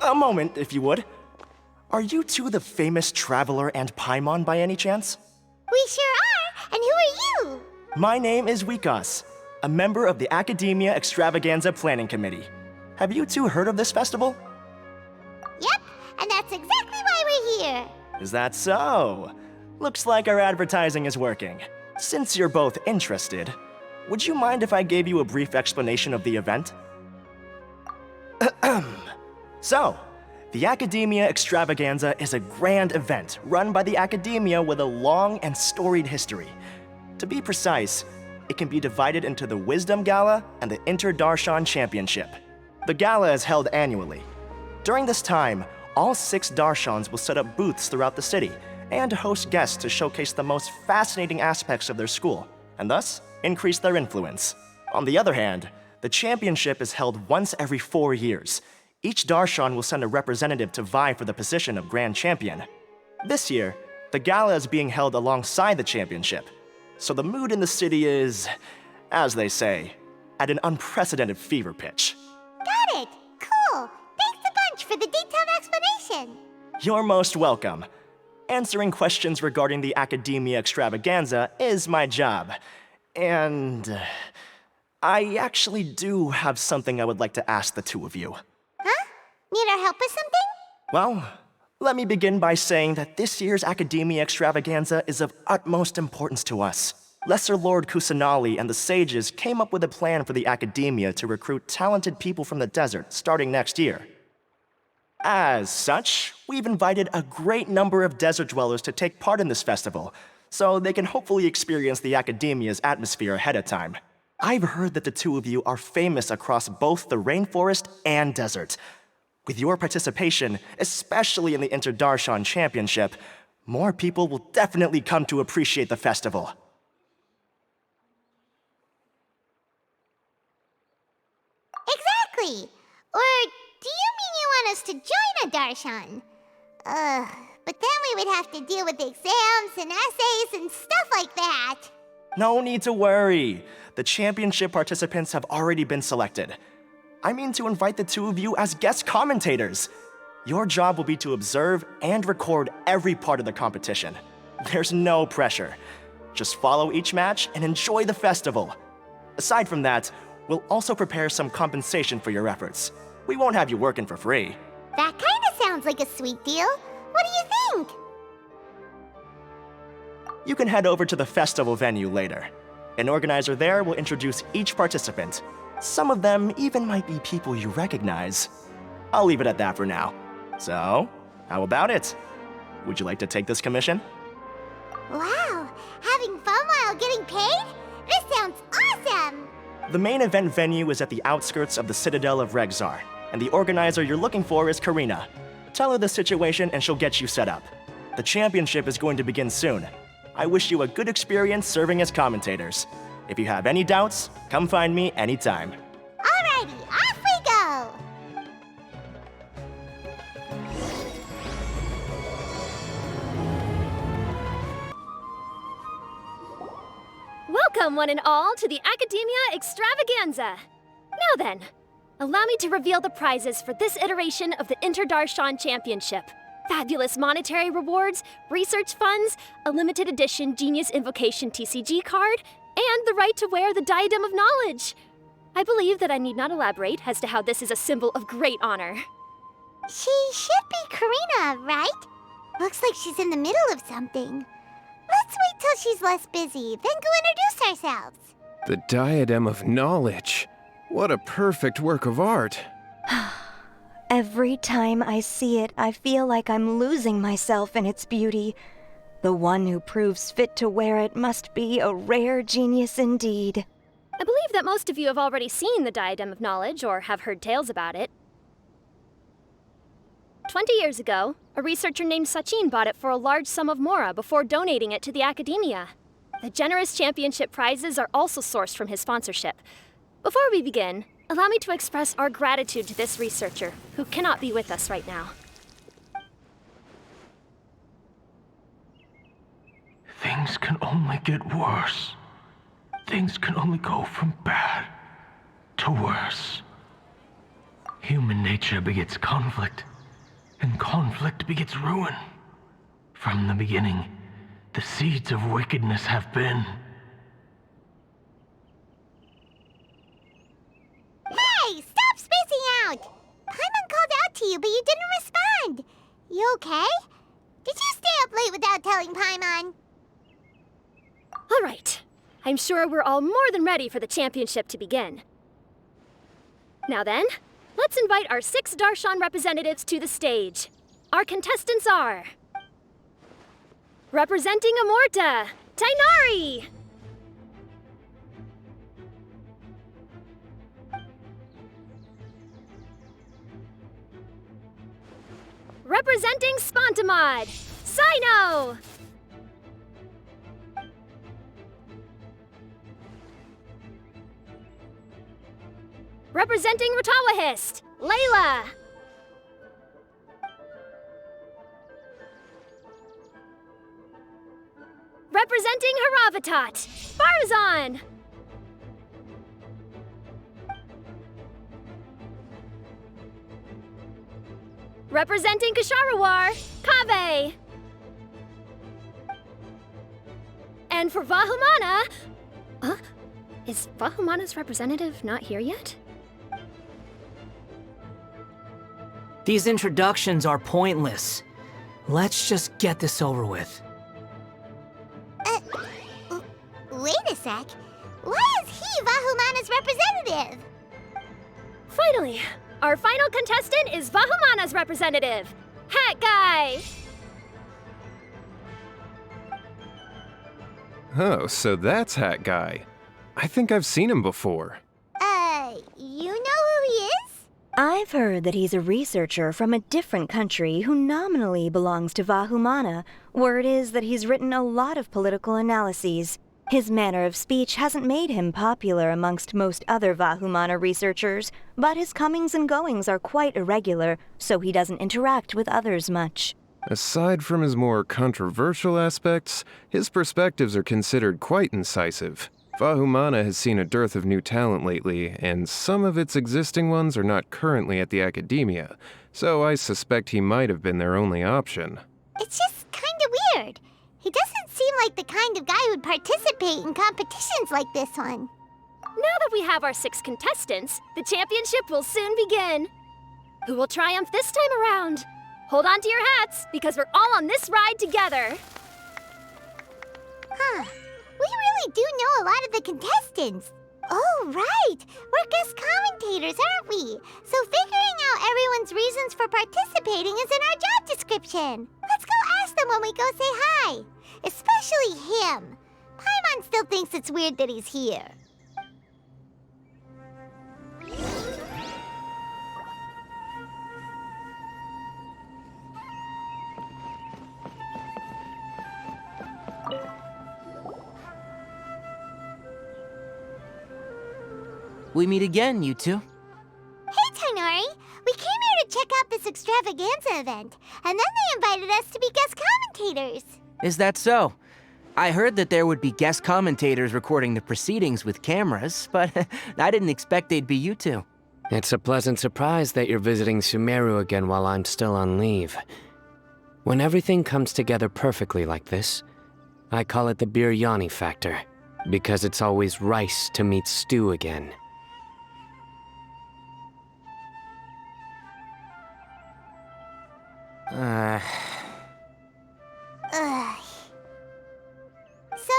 A moment, if you would. Are you two the famous Traveler and Paimon by any chance? We sure are, and who are you? My name is Wikas, a member of the Academia Extravaganza Planning Committee. Have you two heard of this festival? Yep, and that's exactly why we're here. Is that so? Looks like our advertising is working. Since you're both interested, would you mind if I gave you a brief explanation of the event? So, the Academia Extravaganza is a grand event run by the Academia with a long and storied history. To be precise, it can be divided into the Wisdom Gala and the Inter-Darshan Championship. The gala is held annually. During this time, all 6 Darshans will set up booths throughout the city and host guests to showcase the most fascinating aspects of their school, and thus increase their influence. On the other hand, the championship is held once every 4 years. Each Darshan will send a representative to vie for the position of Grand Champion. This year, the gala is being held alongside the championship, so the mood in the city is, as they say, at an unprecedented fever pitch. Got it! Cool! Thanks a bunch for the detailed explanation. You're most welcome. Answering questions regarding the Academia Extravaganza is my job. And I actually do have something I would like to ask the two of you. Huh? Need our help with something? Well, let me begin by saying that this year's Academia Extravaganza is of utmost importance to us. Lesser Lord Kusanali and the sages came up with a plan for the Academia to recruit talented people from the desert starting next year. As such, we've invited a great number of desert dwellers to take part in this festival, so they can hopefully experience the Academia's atmosphere ahead of time. I've heard that the two of you are famous across both the rainforest and desert. With your participation, especially in the Inter-Darshan Championship, more people will definitely come to appreciate the festival. Exactly! Or do you mean you want us to join a Darshan? But then we would have to deal with exams and essays and stuff like that. No need to worry. The championship participants have already been selected. I mean to invite the two of you as guest commentators. Your job will be to observe and record every part of the competition. There's no pressure. Just follow each match and enjoy the festival. Aside from that, we'll also prepare some compensation for your efforts. We won't have you working for free. That kinda sounds like a sweet deal. What do you think? You can head over to the festival venue later. An organizer there will introduce each participant. Some of them even might be people you recognize. I'll leave it at that for now. So, how about it? Would you like to take this commission? Wow, having fun while getting paid? This sounds awesome! The main event venue is at the outskirts of the Citadel of Regzar, and the organizer you're looking for is Karina. Tell her the situation and she'll get you set up. The championship is going to begin soon. I wish you a good experience serving as commentators. If you have any doubts, come find me anytime. Alrighty, off we go! Welcome, one and all, to the Academia Extravaganza. Now then, allow me to reveal the prizes for this iteration of the Inter-Darshan Championship. Fabulous monetary rewards, research funds, a limited edition Genius Invocation TCG card, and the right to wear the Diadem of Knowledge. I believe that I need not elaborate as to how this is a symbol of great honor. She should be Karina, right? Looks like she's in the middle of something. Let's wait till she's less busy, then go introduce ourselves. The Diadem of Knowledge. What a perfect work of art. Every time I see it, I feel like I'm losing myself in its beauty. The one who proves fit to wear it must be a rare genius indeed. I believe that most of you have already seen the Diadem of Knowledge or have heard tales about it. 20 years ago, a researcher named Sachin bought it for a large sum of mora before donating it to the Academia. The generous championship prizes are also sourced from his sponsorship. Before we begin, allow me to express our gratitude to this researcher, who cannot be with us right now. Things can only get worse. Things can only go from bad to worse. Human nature begets conflict, And conflict begets ruin. From the beginning, the seeds of wickedness have been. Hey, stop spacing out! Paimon called out to you, but you didn't respond. You okay? Did you stay up late without telling Paimon? All right. I'm sure we're all more than ready for the championship to begin. Now then, let's invite our 6 Darshan representatives to the stage. Our contestants are... Representing Amorta, Tainari! Representing Spontamod, Sino! Representing Ratawahist, Layla! Representing Haravatat, Farazan! Representing Kasharawar, Kaveh! And for Vahumana... Is Vahumana's representative not here yet? These introductions are pointless. Let's just get this over with. Wait a sec. Why is he Vahumana's representative? Finally, our final contestant is Vahumana's representative, Hat Guy! Oh, so that's Hat Guy. I think I've seen him before. You know who he is? I've heard that he's a researcher from a different country who nominally belongs to Vahumana. Word is that he's written a lot of political analyses. His manner of speech hasn't made him popular amongst most other Vahumana researchers, but his comings and goings are quite irregular, so he doesn't interact with others much. Aside from his more controversial aspects, his perspectives are considered quite incisive. Vahumana has seen a dearth of new talent lately, and some of its existing ones are not currently at the academia, so I suspect he might have been their only option. It's just kinda weird. He doesn't seem like the kind of guy who'd participate in competitions like this one. Now that we have our 6 contestants, the championship will soon begin. Who will triumph this time around? Hold on to your hats, because we're all on this ride together. Huh. We really do know a lot of the contestants. Oh, right. We're guest commentators, aren't we? So figuring out everyone's reasons for participating is in our job description. Let's go ask them when we go say hi. Especially him. Paimon still thinks it's weird that he's here. We meet again, you two. Hey, Tainari. We came here to check out this extravaganza event, and then they invited us to be guest commentators. Is that so? I heard that there would be guest commentators recording the proceedings with cameras, but I didn't expect they'd be you two. It's a pleasant surprise that you're visiting Sumeru again while I'm still on leave. When everything comes together perfectly like this, I call it the biryani factor, because it's always rice to meet stew again. Ugh. So,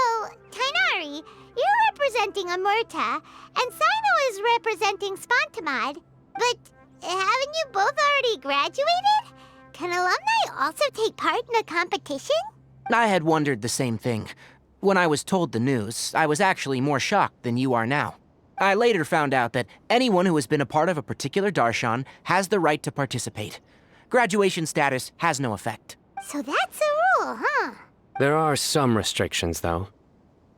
Tainari, you're representing Amurta, and Sino is representing Spontamod. But haven't you both already graduated? Can alumni also take part in a competition? I had wondered the same thing. When I was told the news, I was actually more shocked than you are now. I later found out that anyone who has been a part of a particular darshan has the right to participate. Graduation status has no effect. So that's a rule, huh? There are some restrictions, though.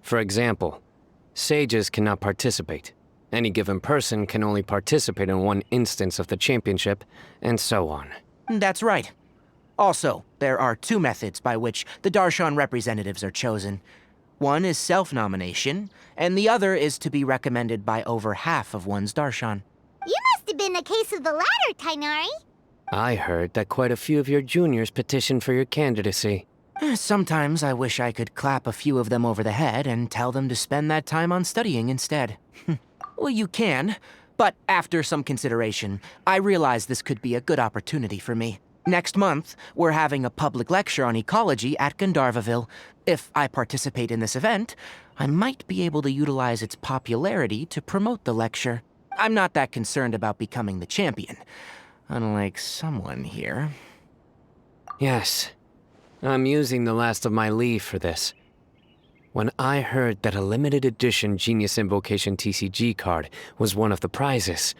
For example, sages cannot participate. Any given person can only participate in one instance of the championship, and so on. That's right. Also, there are 2 methods by which the darshan representatives are chosen. One is self-nomination, and the other is to be recommended by over half of one's darshan. You must have been a case of the latter, Tainari. I heard that quite a few of your juniors petitioned for your candidacy. Sometimes I wish I could clap a few of them over the head and tell them to spend that time on studying instead. Well, you can, but after some consideration, I realize this could be a good opportunity for me. Next month, we're having a public lecture on ecology at Gandharvaville. If I participate in this event, I might be able to utilize its popularity to promote the lecture. I'm not that concerned about becoming the champion, unlike someone here. Yes, I'm using the last of my leave for this. When I heard that a limited edition Genius Invocation TCG card was one of the prizes,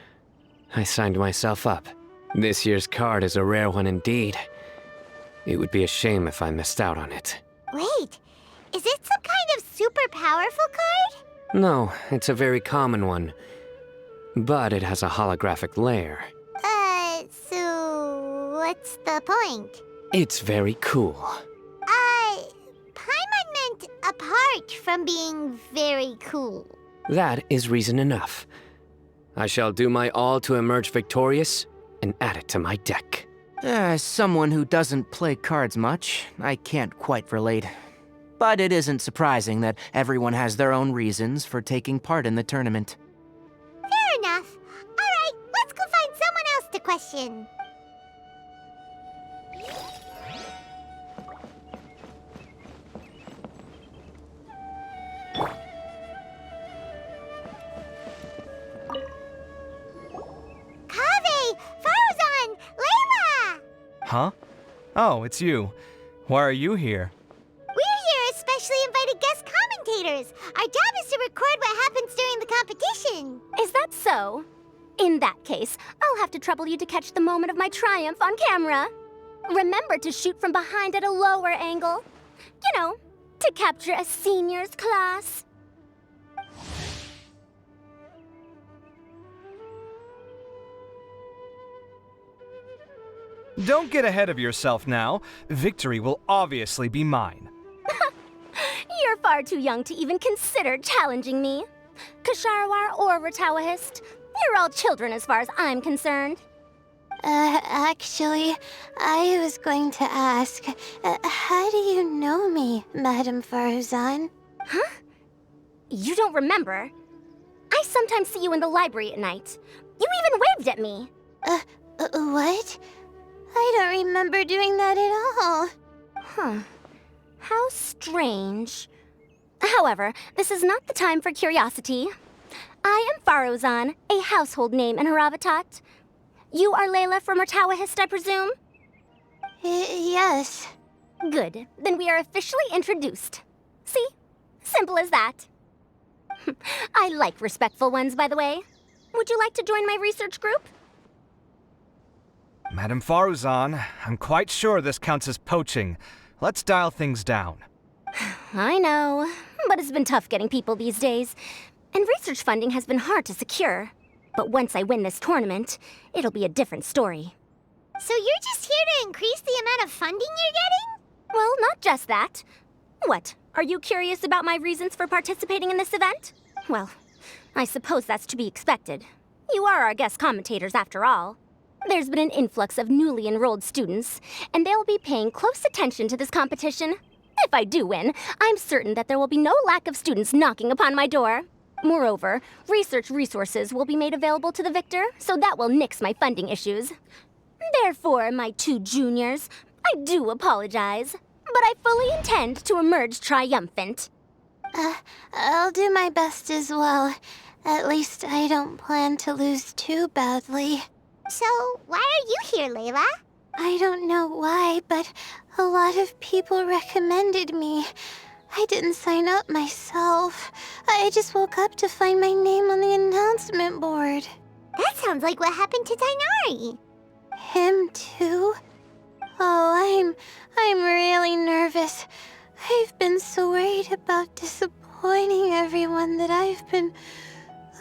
I signed myself up. This year's card is a rare one indeed. It would be a shame if I missed out on it. Wait, is it some kind of super powerful card? No, it's a very common one. But it has a holographic layer. So what's the point? It's very cool. Paimon meant apart from being very cool. That is reason enough. I shall do my all to emerge victorious and add it to my deck. As someone who doesn't play cards much, I can't quite relate. But it isn't surprising that everyone has their own reasons for taking part in the tournament. Fair enough. Alright, let's go find someone else to question. Kaveh! Farzan! Layla! Huh? Oh, it's you. Why are you here? We're here as specially invited guest commentators. Our job is to record what happens during the competition. Is that so? In that case, I'll have to trouble you to catch the moment of my triumph on camera. Remember to shoot from behind at a lower angle. You know, to capture a seniors class. Don't get ahead of yourself now. Victory will obviously be mine. You're far too young to even consider challenging me. Kasharwar or Ratawahist, you're all children as far as I'm concerned. Actually, I was going to ask, how do you know me, Madame Farzan? Huh? You don't remember? I sometimes see you in the library at night. You even waved at me. What? I don't remember doing that at all. Huh. How strange. However, this is not the time for curiosity. I am Farozan, a household name in Haravatat. You are Layla from Ratawahist, I presume? Yes. Good. Then we are officially introduced. See? Simple as that. I like respectful ones, by the way. Would you like to join my research group? Madame Faruzan, I'm quite sure this counts as poaching. Let's dial things down. I know, but it's been tough getting people these days. And research funding has been hard to secure. But once I win this tournament, it'll be a different story. So you're just here to increase the amount of funding you're getting? Well, not just that. What, are you curious about my reasons for participating in this event? Well, I suppose that's to be expected. You are our guest commentators after all. There's been an influx of newly enrolled students, and they'll be paying close attention to this competition. If I do win, I'm certain that there will be no lack of students knocking upon my door. Moreover, research resources will be made available to the victor, so that will nix my funding issues. Therefore, my two juniors, I do apologize, but I fully intend to emerge triumphant. I'll do my best as well. At least I don't plan to lose too badly. So, why are you here, Layla? I don't know why, but a lot of people recommended me. I didn't sign up myself. I just woke up to find my name on the announcement board. That sounds like what happened to Tainari. Him too? Oh, I'm really nervous. I've been so worried about disappointing everyone that I've been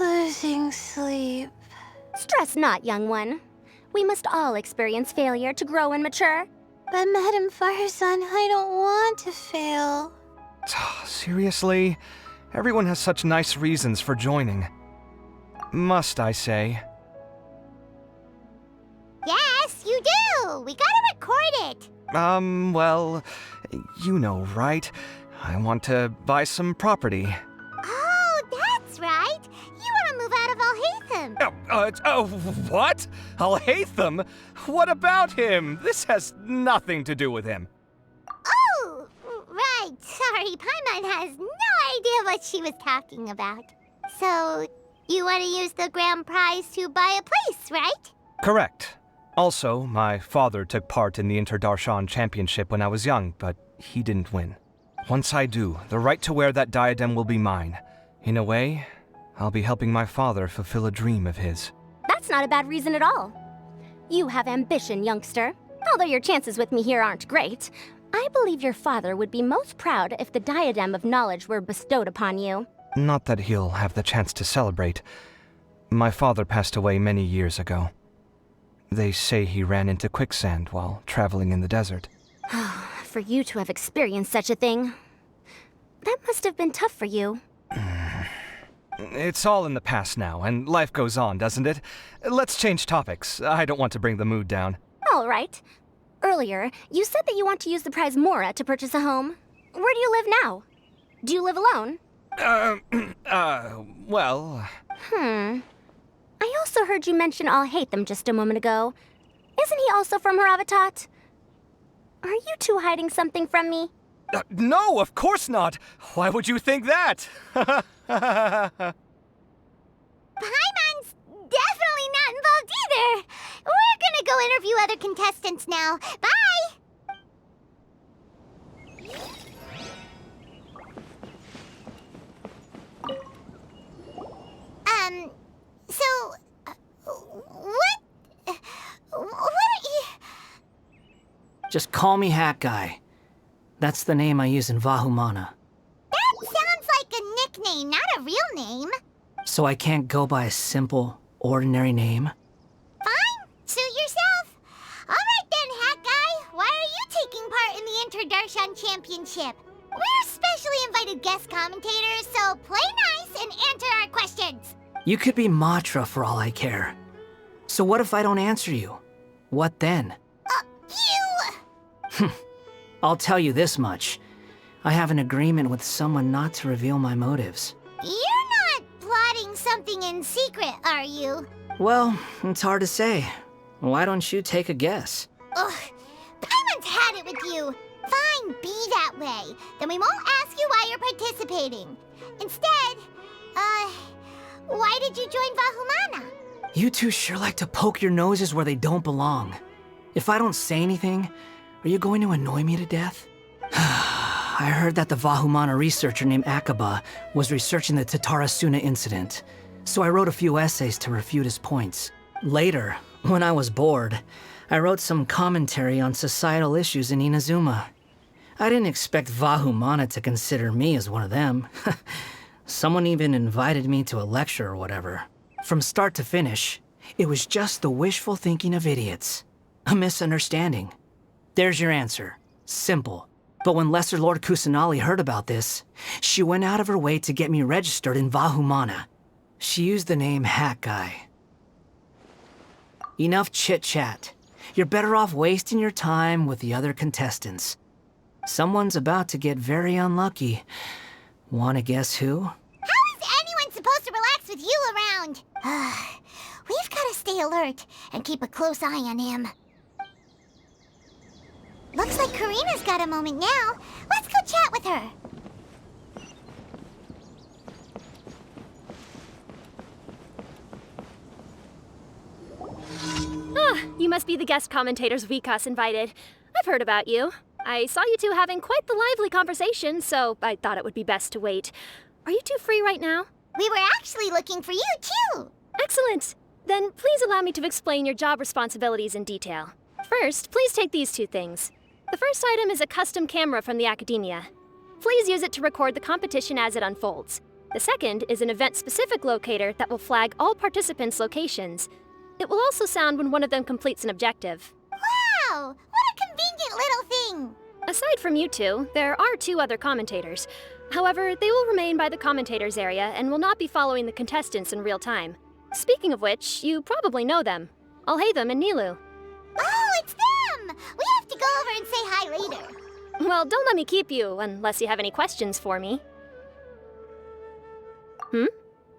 losing sleep. Stress not, young one. We must all experience failure to grow and mature. But Madame Farzan, I don't want to fail. Seriously? Everyone has such nice reasons for joining. Must I say? Yes, Yes, you do! We gotta record it! Well, you know, right? I want to buy some property. Oh, that's right! You wanna move out of Alhaitham! What? Alhaitham? What about him? This has nothing to do with him. Oh, right. Sorry, Paimon has no idea what she was talking about. So, you want to use the grand prize to buy a place, right? Correct. Also, my father took part in the Interdarshan Championship when I was young, but he didn't win. Once I do, the right to wear that diadem will be mine. In a way, I'll be helping my father fulfill a dream of his. That's not a bad reason at all. You have ambition, youngster. Although your chances with me here aren't great, I believe your father would be most proud if the diadem of knowledge were bestowed upon you. Not that he'll have the chance to celebrate. My father passed away many years ago. They say he ran into quicksand while traveling in the desert. For you to have experienced such a thing, that must have been tough for you. It's all in the past now, and life goes on, doesn't it? Let's change topics. I don't want to bring the mood down. All right. Earlier, you said that you want to use the prize Mora to purchase a home. Where do you live now? Do you live alone? Well... I also heard you mention Alhaitham just a moment ago. Isn't he also from Haravatat? Are you two hiding something from me? No, of course not! Why would you think that? Paimon's definitely not involved either! We're gonna go interview other contestants now. Bye! What are you... Just call me Hat Guy. That's the name I use in Vahumana. That sounds like a nickname, not a real name. So I can't go by a simple, ordinary name? Fine, suit yourself. Alright then, Hat Guy, why are you taking part in the Interdarshan Championship? We're specially invited guest commentators, so play nice and answer our questions. You could be Matra for all I care. So what if I don't answer you? What then? You... I'll tell you this much. I have an agreement with someone not to reveal my motives. You're not plotting something in secret, are you? Well, it's hard to say. Why don't you take a guess? Ugh, Paimon's had it with you. Fine, be that way. Then we won't ask you why you're participating. Instead, why did you join Vahumana? You two sure like to poke your noses where they don't belong. If I don't say anything, are you going to annoy me to death? I heard that the Vahumana researcher named Akaba was researching the Tatarasuna incident, so I wrote a few essays to refute his points. Later, when I was bored, I wrote some commentary on societal issues in Inazuma. I didn't expect Vahumana to consider me as one of them. Someone even invited me to a lecture or whatever. From start to finish, it was just the wishful thinking of idiots. A misunderstanding. There's your answer. Simple. But when Lesser Lord Kusanali heard about this, she went out of her way to get me registered in Vahumana. She used the name Hat Guy. Enough chit-chat. You're better off wasting your time with the other contestants. Someone's about to get very unlucky. Wanna guess who? How is anyone supposed to relax with you around? We've gotta stay alert and keep a close eye on him. Looks like Karina's got a moment now. Let's go chat with her. You must be the guest commentators Vikas invited. I've heard about you. I saw you two having quite the lively conversation, so I thought it would be best to wait. Are you two free right now? We were actually looking for you, too. Excellent. Then please allow me to explain your job responsibilities in detail. First, please take these two things. The first item is a custom camera from the Academia. Please use it to record the competition as it unfolds. The second is an event-specific locator that will flag all participants' locations. It will also sound when one of them completes an objective. Wow! What a convenient little thing! Aside from you two, there are two other commentators. However, they will remain by the commentators area and will not be following the contestants in real time. Speaking of which, you probably know them. Alhaitham and Nilu. over and say hi later. Well, don't let me keep you unless you have any questions for me.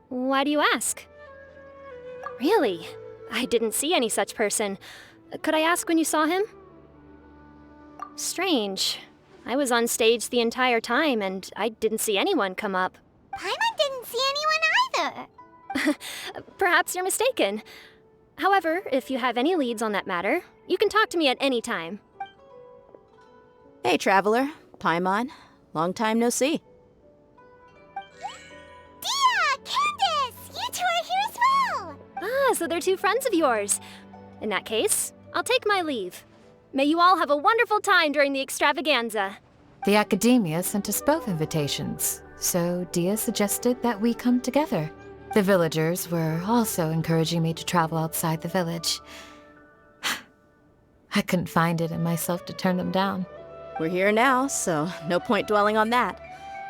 Why do you ask? Really? I didn't see any such person. Could I ask when you saw him? Strange. I was on stage the entire time and I didn't see anyone come up. Paimon didn't see anyone either. Perhaps you're mistaken. However, if you have any leads on that matter, you can talk to me at any time. Hey, Traveler. Paimon. Long time no see. Dia! Candace! You two are here as well! Ah, so they're two friends of yours. In that case, I'll take my leave. May you all have a wonderful time during the extravaganza. The Academia sent us both invitations, so Dia suggested that we come together. The villagers were also encouraging me to travel outside the village. I couldn't find it in myself to turn them down. We're here now, so no point dwelling on that.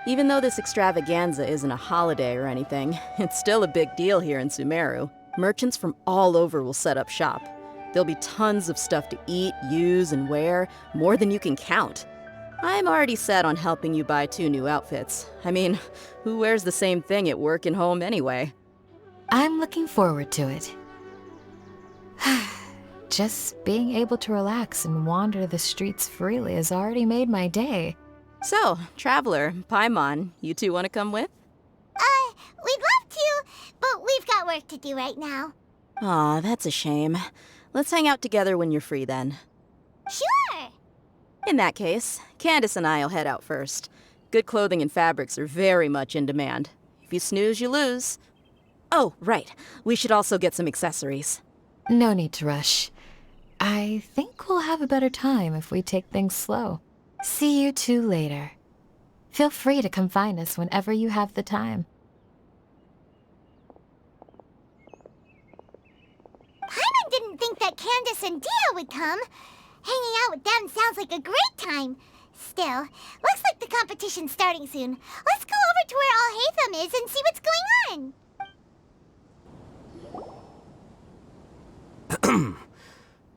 Even though this extravaganza isn't a holiday or anything, it's still a big deal here in Sumeru. Merchants from all over will set up shop. There'll be tons of stuff to eat, use, and wear, more than you can count. I'm already set on helping you buy 2 new outfits. I mean, who wears the same thing at work and home anyway? I'm looking forward to it. Just being able to relax and wander the streets freely has already made my day. So, Traveler, Paimon, you two want to come with? We'd love to, but we've got work to do right now. Aw, that's a shame. Let's hang out together when you're free then. Sure! In that case, Candace and I'll head out first. Good clothing and fabrics are very much in demand. If you snooze, you lose. Oh, right. We should also get some accessories. No need to rush. I think we'll have a better time if we take things slow. See you two later. Feel free to come find us whenever you have the time. Paimon didn't think that Candace and Dia would come. Hanging out with them sounds like a great time. Still, looks like the competition's starting soon. Let's go over to where Alhaitham is and see what's going on.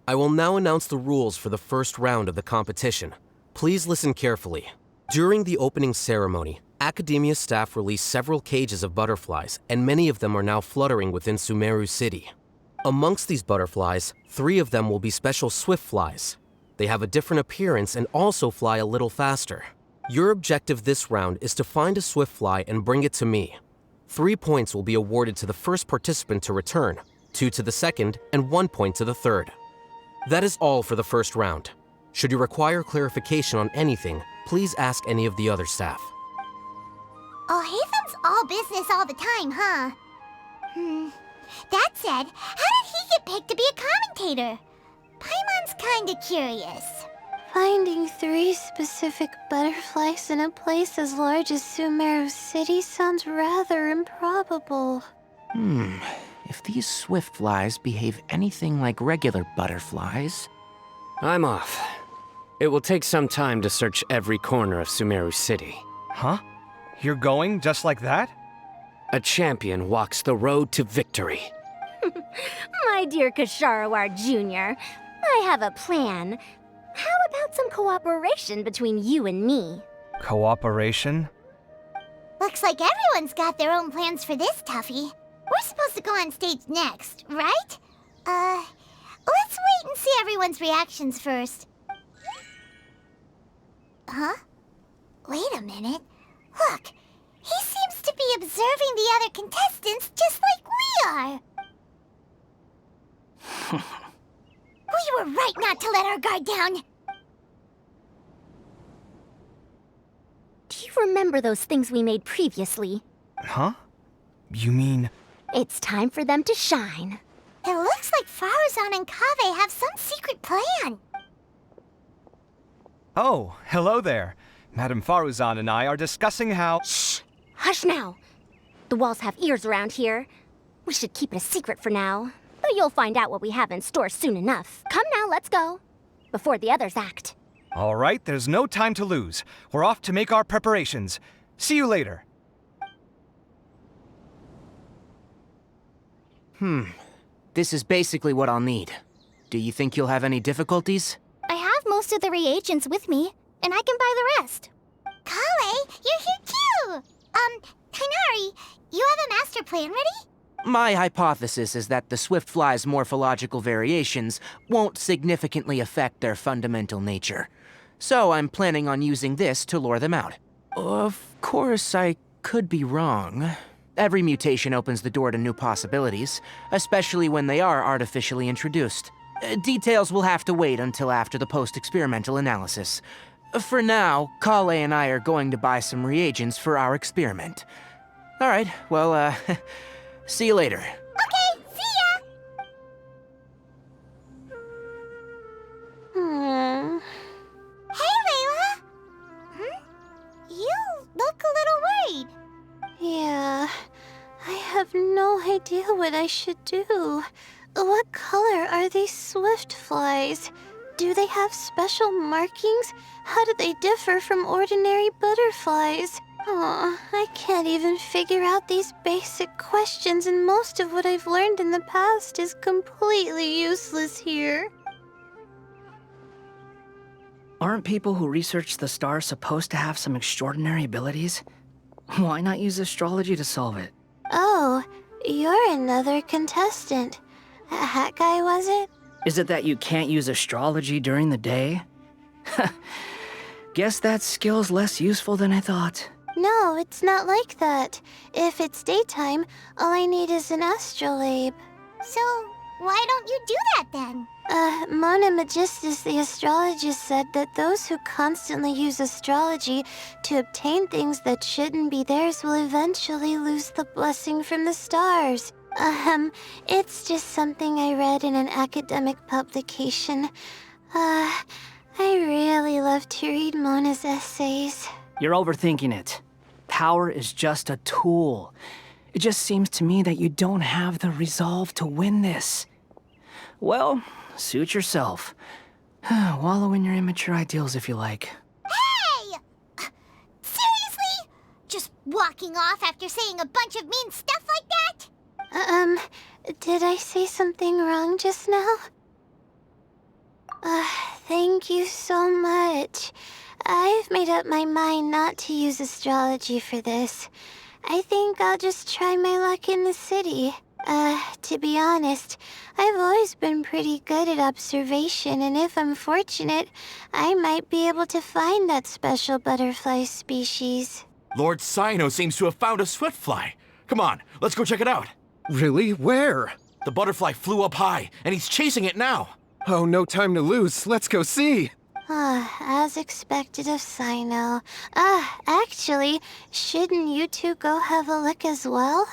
I will now announce the rules for the first round of the competition. Please listen carefully. During the opening ceremony, Academia staff released several cages of butterflies, and many of them are now fluttering within Sumeru City. Amongst these butterflies, 3 of them will be special swift flies. They have a different appearance and also fly a little faster. Your objective this round is to find a swift fly and bring it to me. 3 points will be awarded to the first participant to return, 2 to the second, and 1 point to the third. That is all for the first round. Should you require clarification on anything, please ask any of the other staff. Alhaitham's all business all the time, huh? That said, how did he get picked to be a commentator? Paimon's kinda curious. Finding 3 specific butterflies in a place as large as Sumeru City sounds rather improbable. If these swift flies behave anything like regular butterflies... I'm off. It will take some time to search every corner of Sumeru City. Huh? You're going just like that? A champion walks the road to victory. My dear Kasharawar Jr., I have a plan. How about some cooperation between you and me? Cooperation? Looks like everyone's got their own plans for this, Tuffy. We're supposed to go on stage next, right? Let's wait and see everyone's reactions first. Huh? Wait a minute. Look, he seems to be observing the other contestants just like we are. We were right not to let our guard down. Do you remember those things we made previously? Huh? You mean... It's time for them to shine. It looks like Faruzan and Kaveh have some secret plan. Oh, hello there. Madame Faruzan and I are discussing how... Shh! Hush now. The walls have ears around here. We should keep it a secret for now. Though you'll find out what we have in store soon enough. Come now, let's go. Before the others act. All right, there's no time to lose. We're off to make our preparations. See you later. This is basically what I'll need. Do you think you'll have any difficulties? I have most most of the reagents with me, and I can buy the rest. Kale, you're here too! Kainari, you have a master plan ready? My hypothesis is that the Swiftfly's morphological variations won't significantly affect their fundamental nature. So I'm planning on using this to lure them out. Of course, I could be wrong. Every mutation opens the door to new possibilities, especially when they are artificially introduced. Details will have to wait until after the post-experimental analysis. For now, Kale and I are going to buy some reagents for our experiment. All right, well, see you later. Okay, see ya! Hey, Layla! You look a little worried. Yeah, I have no idea what I should do. What color are these swift flies? Do they have special markings? How do they differ from ordinary butterflies? Oh, I can't even figure out these basic questions, and most of what I've learned in the past is completely useless here. Aren't people who research the stars supposed to have some extraordinary abilities? Why not use astrology to solve it? Oh, you're another contestant. That guy, was it? Is it that you can't use astrology during the day? Guess that skill's less useful than I thought. No, it's not like that. If it's daytime, all I need is an astrolabe. So, why don't you do that then? Mona Magistus, the astrologist, said that those who constantly use astrology to obtain things that shouldn't be theirs will eventually lose the blessing from the stars. It's just something I read in an academic publication. I really love to read Mona's essays. You're overthinking it. Power is just a tool. It just seems to me that you don't have the resolve to win this. Well, suit yourself. Wallow in your immature ideals if you like. Hey! Seriously? Just walking off after saying a bunch of mean stuff like that? Did I say something wrong just now? Thank you so much. I've made up my mind not to use astrology for this. I think I'll just try my luck in the city. To be honest, I've always been pretty good at observation, and if I'm fortunate, I might be able to find that special butterfly species. Lord Sino seems to have found a swiftfly. Come on, let's go check it out. Really? Where? The butterfly flew up high, and he's chasing it now. Oh, no time to lose. Let's go see. As expected of Sino. Actually, shouldn't you two go have a look as well?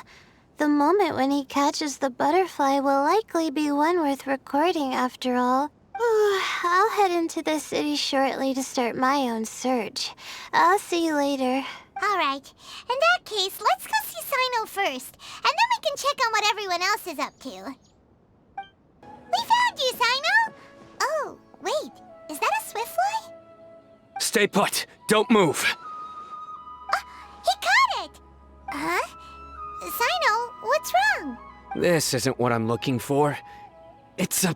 The moment when he catches the butterfly will likely be one worth recording after all. I'll head into the city shortly to start my own search. I'll see you later. Alright, in that case, let's go see Sino first, and then we can check on what everyone else is up to. We found you, Sino! Oh, wait, is that a swiftfly? Stay put. Don't move. He caught it! Huh? Sino, what's wrong? This isn't what I'm looking for. It's a...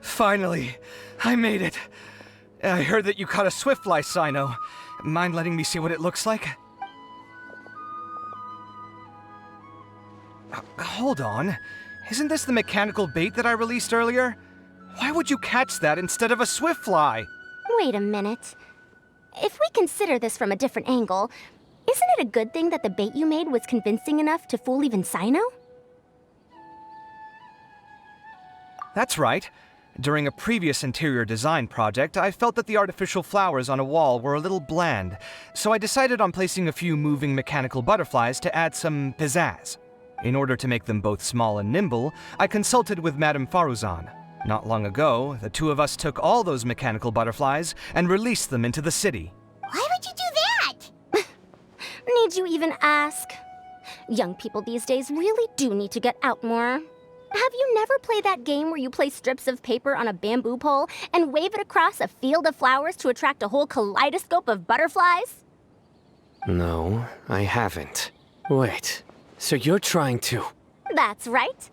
Finally, I made it. I heard that you caught a swiftfly, Sino. Mind letting me see what it looks like? Hold on. Isn't this the mechanical bait that I released earlier? Why would you catch that instead of a swiftfly? Wait a minute. If we consider this from a different angle, isn't it a good thing that the bait you made was convincing enough to fool even Sino? That's right. During a previous interior design project, I felt that the artificial flowers on a wall were a little bland, so I decided on placing a few moving mechanical butterflies to add some pizzazz. In order to make them both small and nimble, I consulted with Madame Faruzan. Not long ago, the two of us took all those mechanical butterflies and released them into the city. Why would you do that? Need you even ask? Young people these days really do need to get out more. Have you never played that game where you place strips of paper on a bamboo pole and wave it across a field of flowers to attract a whole kaleidoscope of butterflies? No, I haven't. Wait, so you're trying to... That's right.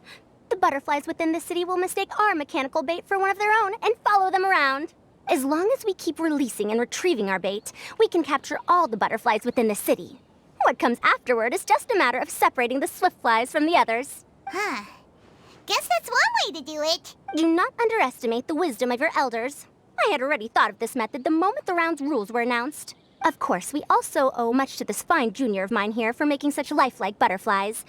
The butterflies within the city will mistake our mechanical bait for one of their own and follow them around. As long as we keep releasing and retrieving our bait, we can capture all the butterflies within the city. What comes afterward is just a matter of separating the swift flies from the others. Huh. Guess that's one way to do it. Do not underestimate the wisdom of your elders. I had already thought of this method the moment the round's rules were announced. Of course, we also owe much to this fine junior of mine here for making such lifelike butterflies.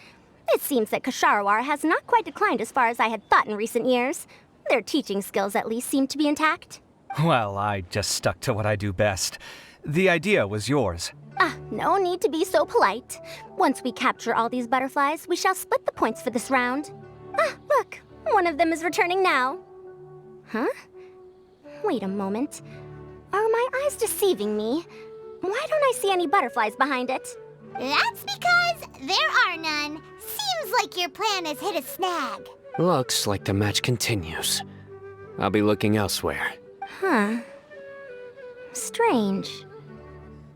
It seems that Kasharawar has not quite declined as far as I had thought in recent years. Their teaching skills at least seem to be intact. Well, I just stuck to what I do best. The idea was yours. No need to be so polite. Once we capture all these butterflies, we shall split the points for this round. Look, one of them is returning now. Huh? Wait a moment. Are my eyes deceiving me? Why don't I see any butterflies behind it? That's because there are none. Seems like your plan has hit a snag. Looks like the match continues. I'll be looking elsewhere. Huh. Strange.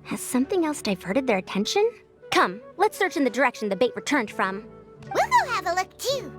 Has something else diverted their attention? Come, let's search in the direction the bait returned from. We'll go have a look too.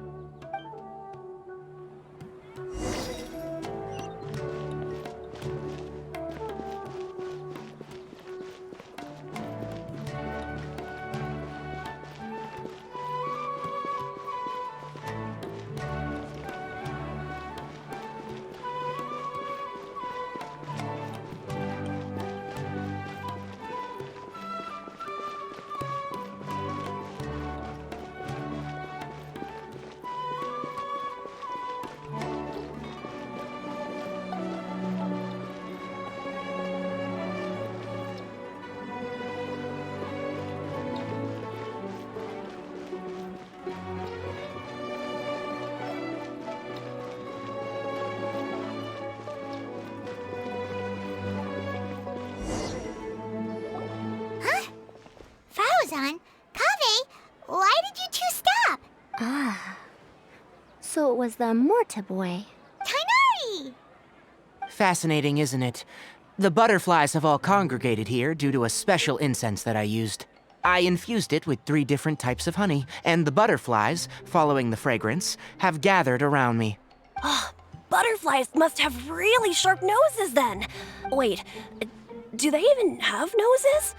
Fauzan, Kaveh, why did you two stop? So it was the Morta boy. Tainari! Fascinating, isn't it? The butterflies have all congregated here due to a special incense that I used. I infused it with 3 different types of honey, and the butterflies, following the fragrance, have gathered around me. Butterflies must have really sharp noses then. Wait, do they even have noses?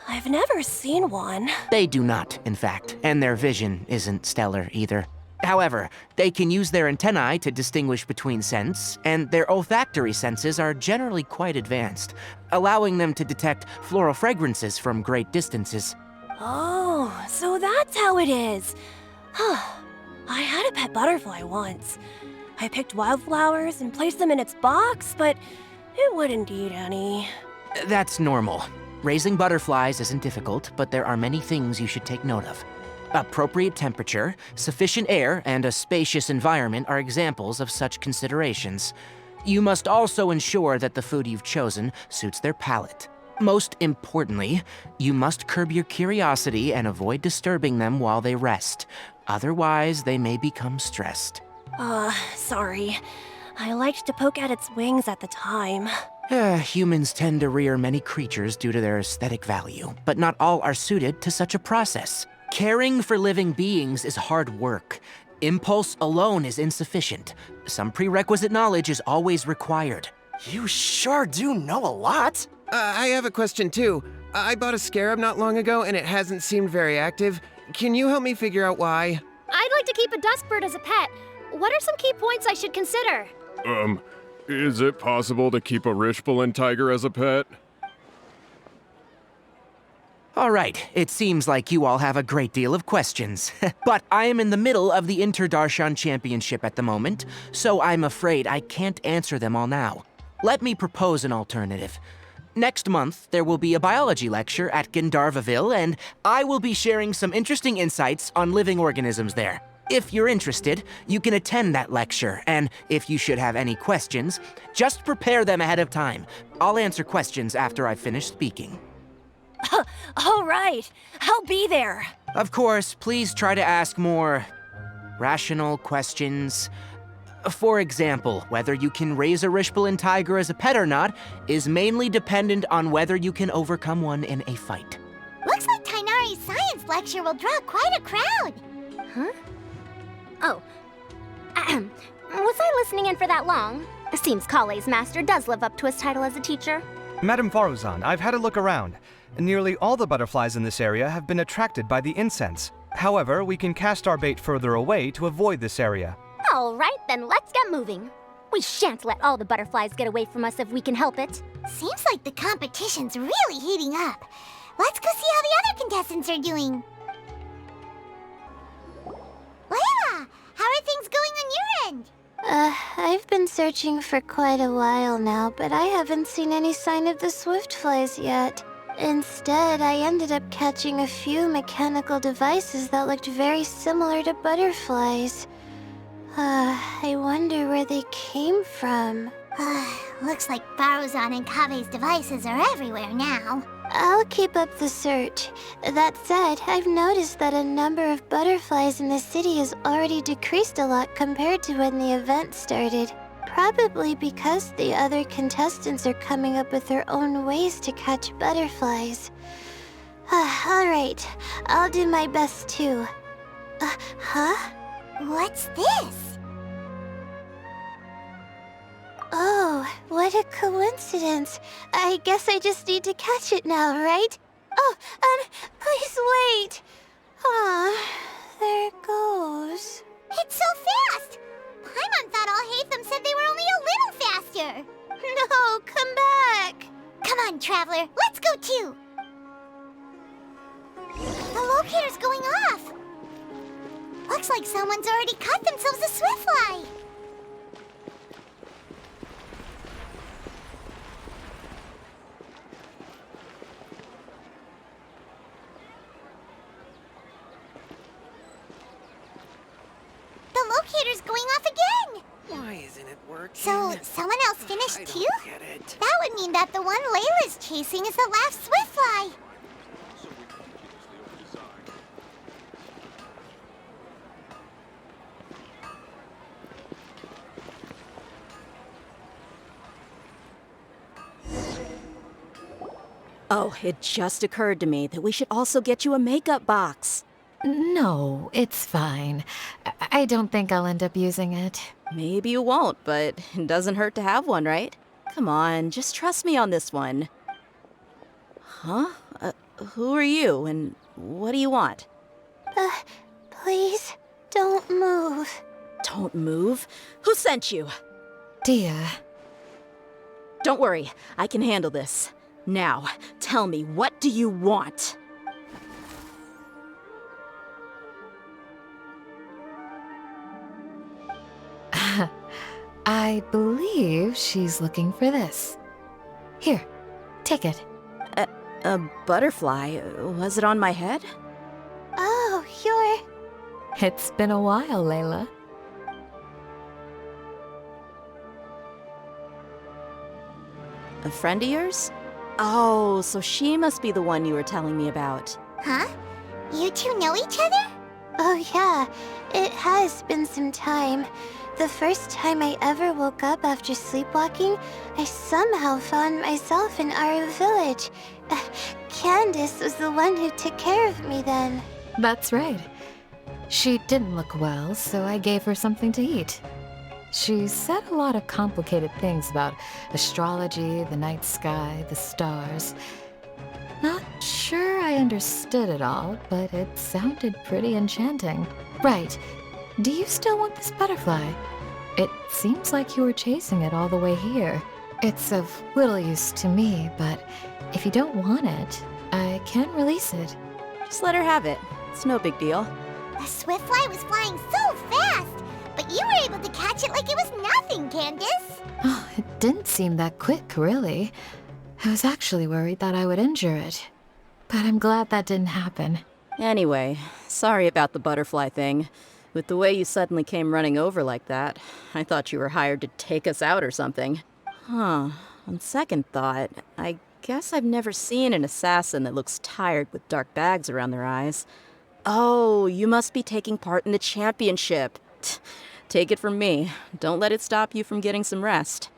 I've never seen one. They do not, in fact, and their vision isn't stellar either. However, they can use their antennae to distinguish between scents, and their olfactory senses are generally quite advanced, allowing them to detect floral fragrances from great distances. Oh, so that's how it is. I had a pet butterfly once. I picked wildflowers and placed them in its box, but it wouldn't eat any. That's normal. Raising butterflies isn't difficult, but there are many things you should take note of. Appropriate temperature, sufficient air, and a spacious environment are examples of such considerations. You must also ensure that the food you've chosen suits their palate. Most importantly, you must curb your curiosity and avoid disturbing them while they rest. Otherwise, they may become stressed. Sorry. I liked to poke at its wings at the time. Humans tend to rear many creatures due to their aesthetic value, but not all are suited to such a process. Caring for living beings is hard work. Impulse alone is insufficient. Some prerequisite knowledge is always required. You sure do know a lot. I have a question too. I bought a scarab not long ago and it hasn't seemed very active. Can you help me figure out why? I'd like to keep a dustbird as a pet. What are some key points I should consider? Is it possible to keep a Rishbalin tiger as a pet? All right, it seems like you all have a great deal of questions. But I am in the middle of the Inter-Darshan Championship at the moment, so I'm afraid I can't answer them all now. Let me propose an alternative. Next month, there will be a biology lecture at Gandharvaville, and I will be sharing some interesting insights on living organisms there. If you're interested, you can attend that lecture, and if you should have any questions, just prepare them ahead of time. I'll answer questions after I've finished speaking. All right, I'll be there. Of course, please try to ask more rational questions. For example, whether you can raise a Rishbalin tiger as a pet or not is mainly dependent on whether you can overcome one in a fight. Looks like Tainari's science lecture will draw quite a crowd. Huh? Oh. Ahem. Was I listening in for that long? Seems Kale's master does live up to his title as a teacher. Madame Faruzan, I've had a look around. Nearly all the butterflies in this area have been attracted by the incense. However, we can cast our bait further away to avoid this area. All right, then let's get moving. We shan't let all the butterflies get away from us if we can help it. Seems like the competition's really heating up. Let's go see how the other contestants are doing. Layla, how are things going on your end? I've been searching for quite a while now, but I haven't seen any sign of the swiftflies yet. Instead, I ended up catching a few mechanical devices that looked very similar to butterflies. I wonder where they came from. Looks like Faruzan and Kave's devices are everywhere now. I'll keep up the search. That said, I've noticed that a number of butterflies in the city has already decreased a lot compared to when the event started. Probably because the other contestants are coming up with their own ways to catch butterflies. Alright, I'll do my best too. Huh? What's this? Oh, what a coincidence. I guess I just need to catch it now, right? Oh, please wait. Aw, there it goes. It's so fast! Paimon thought all Hatham said they were only a little faster. No, come back. Come on, Traveler, let's go too. The locator's going off. Looks like someone's already cut themselves a swiftfly. The locator's going off again! Why isn't it working? So, someone else finished I too? don't get it. That would mean that the one Layla's chasing is the last swiftfly. Oh, it just occurred to me that we should also get you a makeup box. No, it's fine. I don't think I'll end up using it. Maybe you won't, but it doesn't hurt to have one, right? Come on, just trust me on this one. Huh? Who are you, and what do you want? Please, don't move. Don't move? Who sent you? Dia. Don't worry, I can handle this. Now, tell me, what do you want? I believe she's looking for this. Here, take it. A butterfly? Was it on my head? Oh, you're... It's been a while, Layla. A friend of yours? Oh, so she must be the one you were telling me about. Huh? You two know each other? Oh yeah, it has been some time. The first time I ever woke up after sleepwalking, I somehow found myself in Aru village. Candace was the one who took care of me then. That's right. She didn't look well, so I gave her something to eat. She said a lot of complicated things about astrology, the night sky, the stars. Not sure I understood it all, but it sounded pretty enchanting. Right. Do you still want this butterfly? It seems like you were chasing it all the way here. It's of little use to me, but if you don't want it, I can release it. Just let her have it. It's no big deal. The swiftfly was flying so fast, but you were able to catch it like it was nothing, Candace. Oh, it didn't seem that quick, really. I was actually worried that I would injure it. But I'm glad that didn't happen. Anyway, sorry about the butterfly thing. With the way you suddenly came running over like that, I thought you were hired to take us out or something. Huh. On second thought, I guess I've never seen an assassin that looks tired with dark bags around their eyes. Oh, you must be taking part in the championship. Take it from me. Don't let it stop you from getting some rest.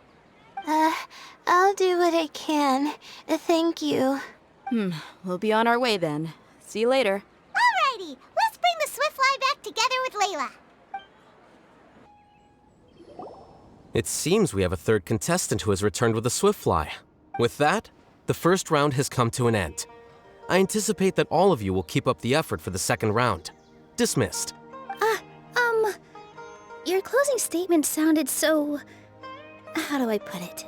I'll do what I can. Thank you. We'll be on our way then. See you later. Alrighty, let's bring the swiftfly back together with Layla. It seems we have a third contestant who has returned with a Swiftfly. With that, the first round has come to an end. I anticipate that all of you will keep up the effort for the second round. Dismissed. Your closing statement sounded so... how do I put it?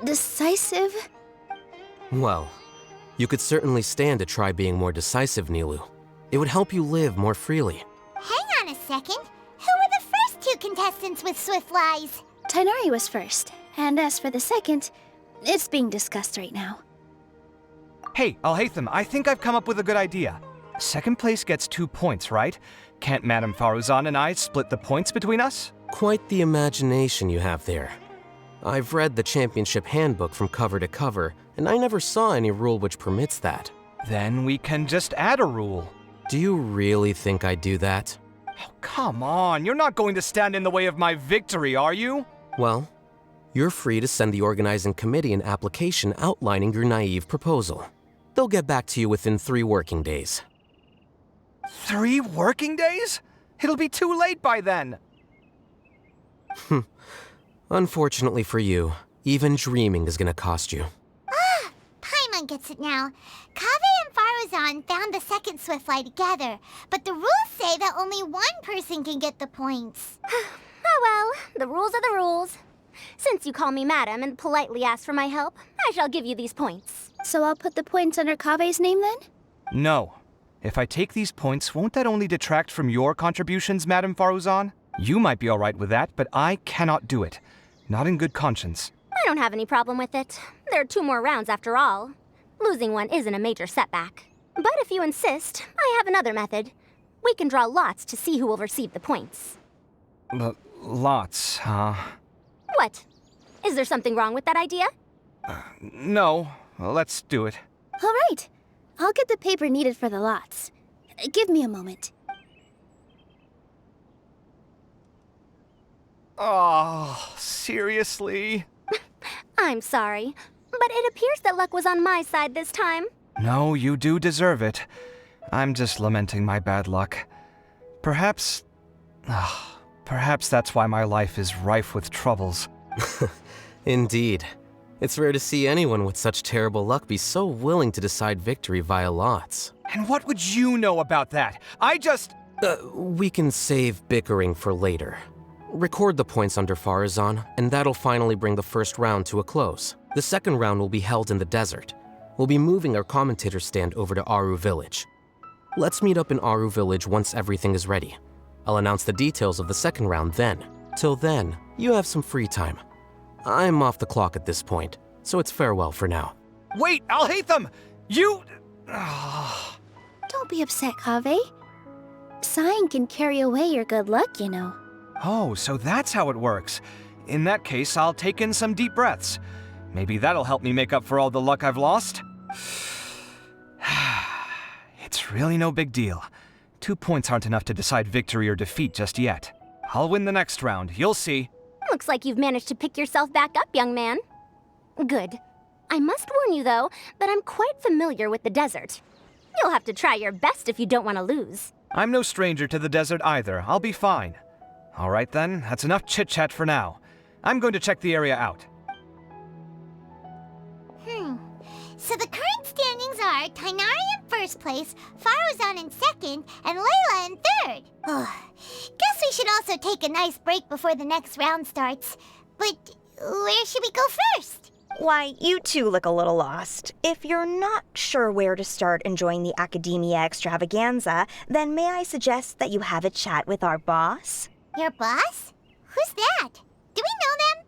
Decisive? Well, you could certainly stand to try being more decisive, Nilu. It would help you live more freely. Hang on a second. Who were the first two contestants with Swiftflies? Tainari was first, and as for the second, it's being discussed right now. Hey, Alhaitham, I think I've come up with a good idea. Second place gets 2 points, right? Can't Madame Faruzan and I split the points between us? Quite the imagination you have there. I've read the championship handbook from cover to cover, and I never saw any rule which permits that. Then we can just add a rule. Do you really think I'd do that? Oh, come on, you're not going to stand in the way of my victory, are you? Well, you're free to send the organizing committee an application outlining your naive proposal. They'll get back to you within 3 working days. 3 working days? It'll be too late by then. Unfortunately for you, even dreaming is gonna cost you. Ah, Paimon gets it now. Kaveh and Faruzan found the second Swiftfly together, but the rules say that only one person can get the points. Oh well, the rules are the rules. Since you call me madam and politely ask for my help, I shall give you these points. So I'll put the points under Kaveh's name then? No. If I take these points, won't that only detract from your contributions, Madame Faruzan? You might be alright with that, but I cannot do it. Not in good conscience. I don't have any problem with it. There are 2 more rounds after all. Losing one isn't a major setback. But if you insist, I have another method. We can draw lots to see who will receive the points. Lots, huh? What? Is there something wrong with that idea? No. Well, let's do it. All right. I'll get the paper needed for the lots. Give me a moment. Oh, seriously? I'm sorry, but it appears that luck was on my side this time. No, you do deserve it. I'm just lamenting my bad luck. Perhaps that's why my life is rife with troubles. Indeed. It's rare to see anyone with such terrible luck be so willing to decide victory via lots. And what would you know about that? We can save bickering for later. Record the points under Faruzan, and that'll finally bring the first round to a close. The second round will be held in the desert. We'll be moving our commentator stand over to Aru Village. Let's meet up in Aru Village once everything is ready. I'll announce the details of the second round then. Till then, you have some free time. I'm off the clock at this point, so it's farewell for now. Wait, Alhaitham! You... Don't be upset, Kaveh. Sighing can carry away your good luck, you know. Oh, so that's how it works. In that case, I'll take in some deep breaths. Maybe that'll help me make up for all the luck I've lost. It's really no big deal. 2 points aren't enough to decide victory or defeat just yet. I'll win the next round, you'll see. Looks like you've managed to pick yourself back up, young man. Good. I must warn you, though, that I'm quite familiar with the desert. You'll have to try your best if you don't want to lose. I'm no stranger to the desert either. I'll be fine. All right then, that's enough chit-chat for now. I'm going to check the area out. So the current standings are Tainari in first place, Faruzan in second, and Layla in third. Guess we should also take a nice break before the next round starts. But where should we go first? Why, you two look a little lost. If you're not sure where to start enjoying the Academia extravaganza, then may I suggest that you have a chat with our boss? Your boss? Who's that? Do we know them?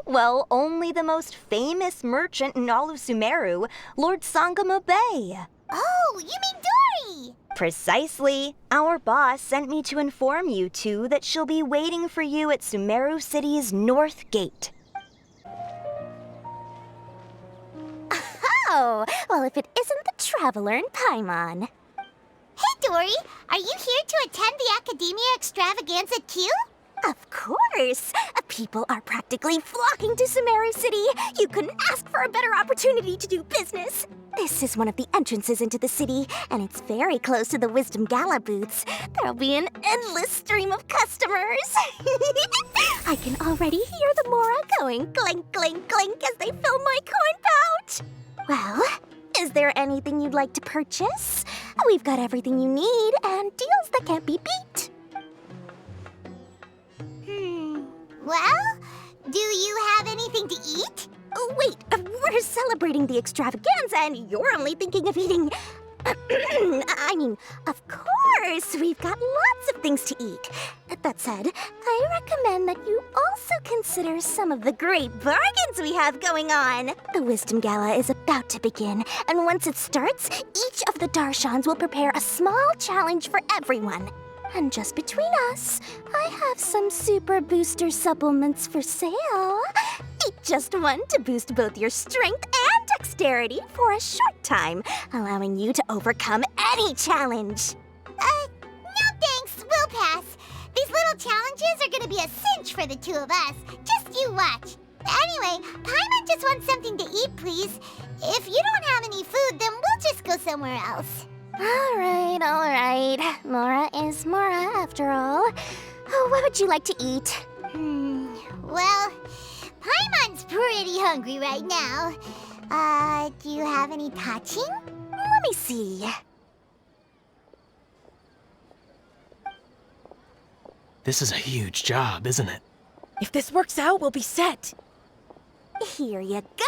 Well, only the most famous merchant in all of Sumeru, Lord Sangamo Bay. Oh, you mean Dory! Precisely. Our boss sent me to inform you two that she'll be waiting for you at Sumeru City's North Gate. Oh, well, if it isn't the traveler in Paimon. Hey, Dory, are you here to attend the Academia extravaganza too? Of course! People are practically flocking to Sumeru City. You couldn't ask for a better opportunity to do business. This is one of the entrances into the city, and it's very close to the Wisdom Gala booths. There'll be an endless stream of customers. can already hear the Mora going clink, clink, clink as they fill my coin pouch. Well, is there anything you'd like to purchase? We've got everything you need and deals that can't be beat. Well, do you have anything to eat? Oh, wait, we're celebrating the extravaganza and you're only thinking of eating... I mean, of course, we've got lots of things to eat. That said, I recommend that you also consider some of the great bargains we have going on. The Wisdom Gala is about to begin, and once it starts, each of the Darshans will prepare a small challenge for everyone. And just between us, I have some super booster supplements for sale. Eat just one to boost both your strength and dexterity for a short time, allowing you to overcome any challenge. No thanks, we'll pass. These little challenges are gonna be a cinch for the two of us. Just you watch. Anyway, Paimon just wants something to eat, please. If you don't have any food, then we'll just go somewhere else. All right. Mora is Mora, after all. Oh, what would you like to eat? Well, Paimon's pretty hungry right now. Do you have any touching? Let me see. This is a huge job, isn't it? If this works out, we'll be set. Here you go.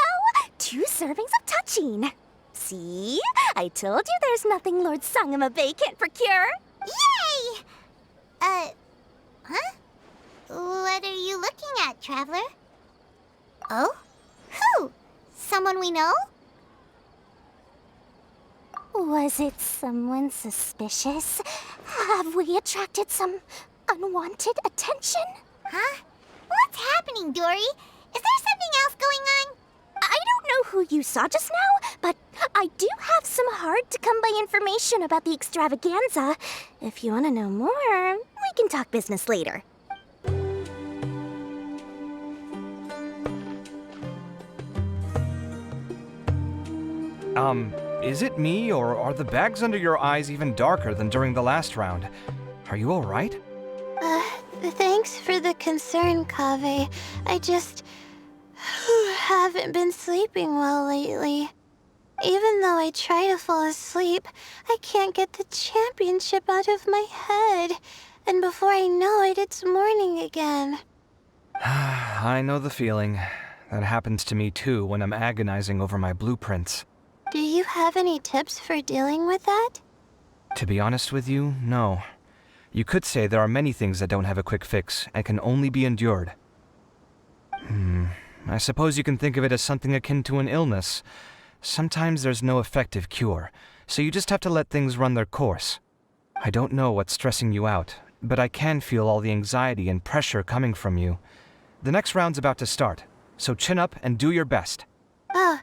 2 servings of touching. See? I told you there's nothing Lord Sangamabe can't procure. Yay! Huh? What are you looking at, Traveler? Oh? Who? Someone we know? Was it someone suspicious? Have we attracted some unwanted attention? Huh? What's happening, Dory? Is there something else going on? I don't know who you saw just now, but I do have some hard-to-come-by information about the extravaganza. If you want to know more, we can talk business later. Is it me, or are the bags under your eyes even darker than during the last round? Are you all right? Thanks for the concern, Kaveh. I just haven't been sleeping well lately. Even though I try to fall asleep, I can't get the championship out of my head. And before I know it, it's morning again. I know the feeling. That happens to me too when I'm agonizing over my blueprints. Do you have any tips for dealing with that? To be honest with you, no. You could say there are many things that don't have a quick fix and can only be endured. I suppose you can think of it as something akin to an illness. Sometimes there's no effective cure, so you just have to let things run their course. I don't know what's stressing you out, but I can feel all the anxiety and pressure coming from you. The next round's about to start, so chin up and do your best. Oh,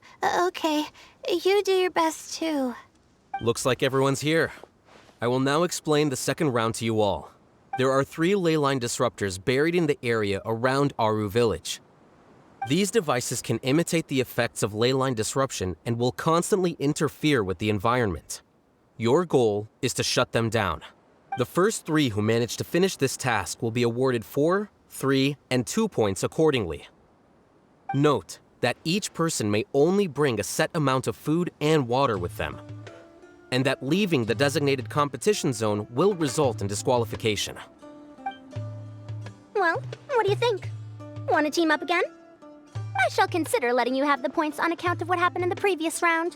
okay. You do your best too. Looks like everyone's here. I will now explain the second round to you all. There are 3 ley line disruptors buried in the area around Aru Village. These devices can imitate the effects of ley line disruption and will constantly interfere with the environment. Your goal is to shut them down. The first 3 who manage to finish this task will be awarded 4, 3, and 2 points accordingly. Note that each person may only bring a set amount of food and water with them, and that leaving the designated competition zone will result in disqualification. Well, what do you think? Want to team up again? I shall consider letting you have the points on account of what happened in the previous round.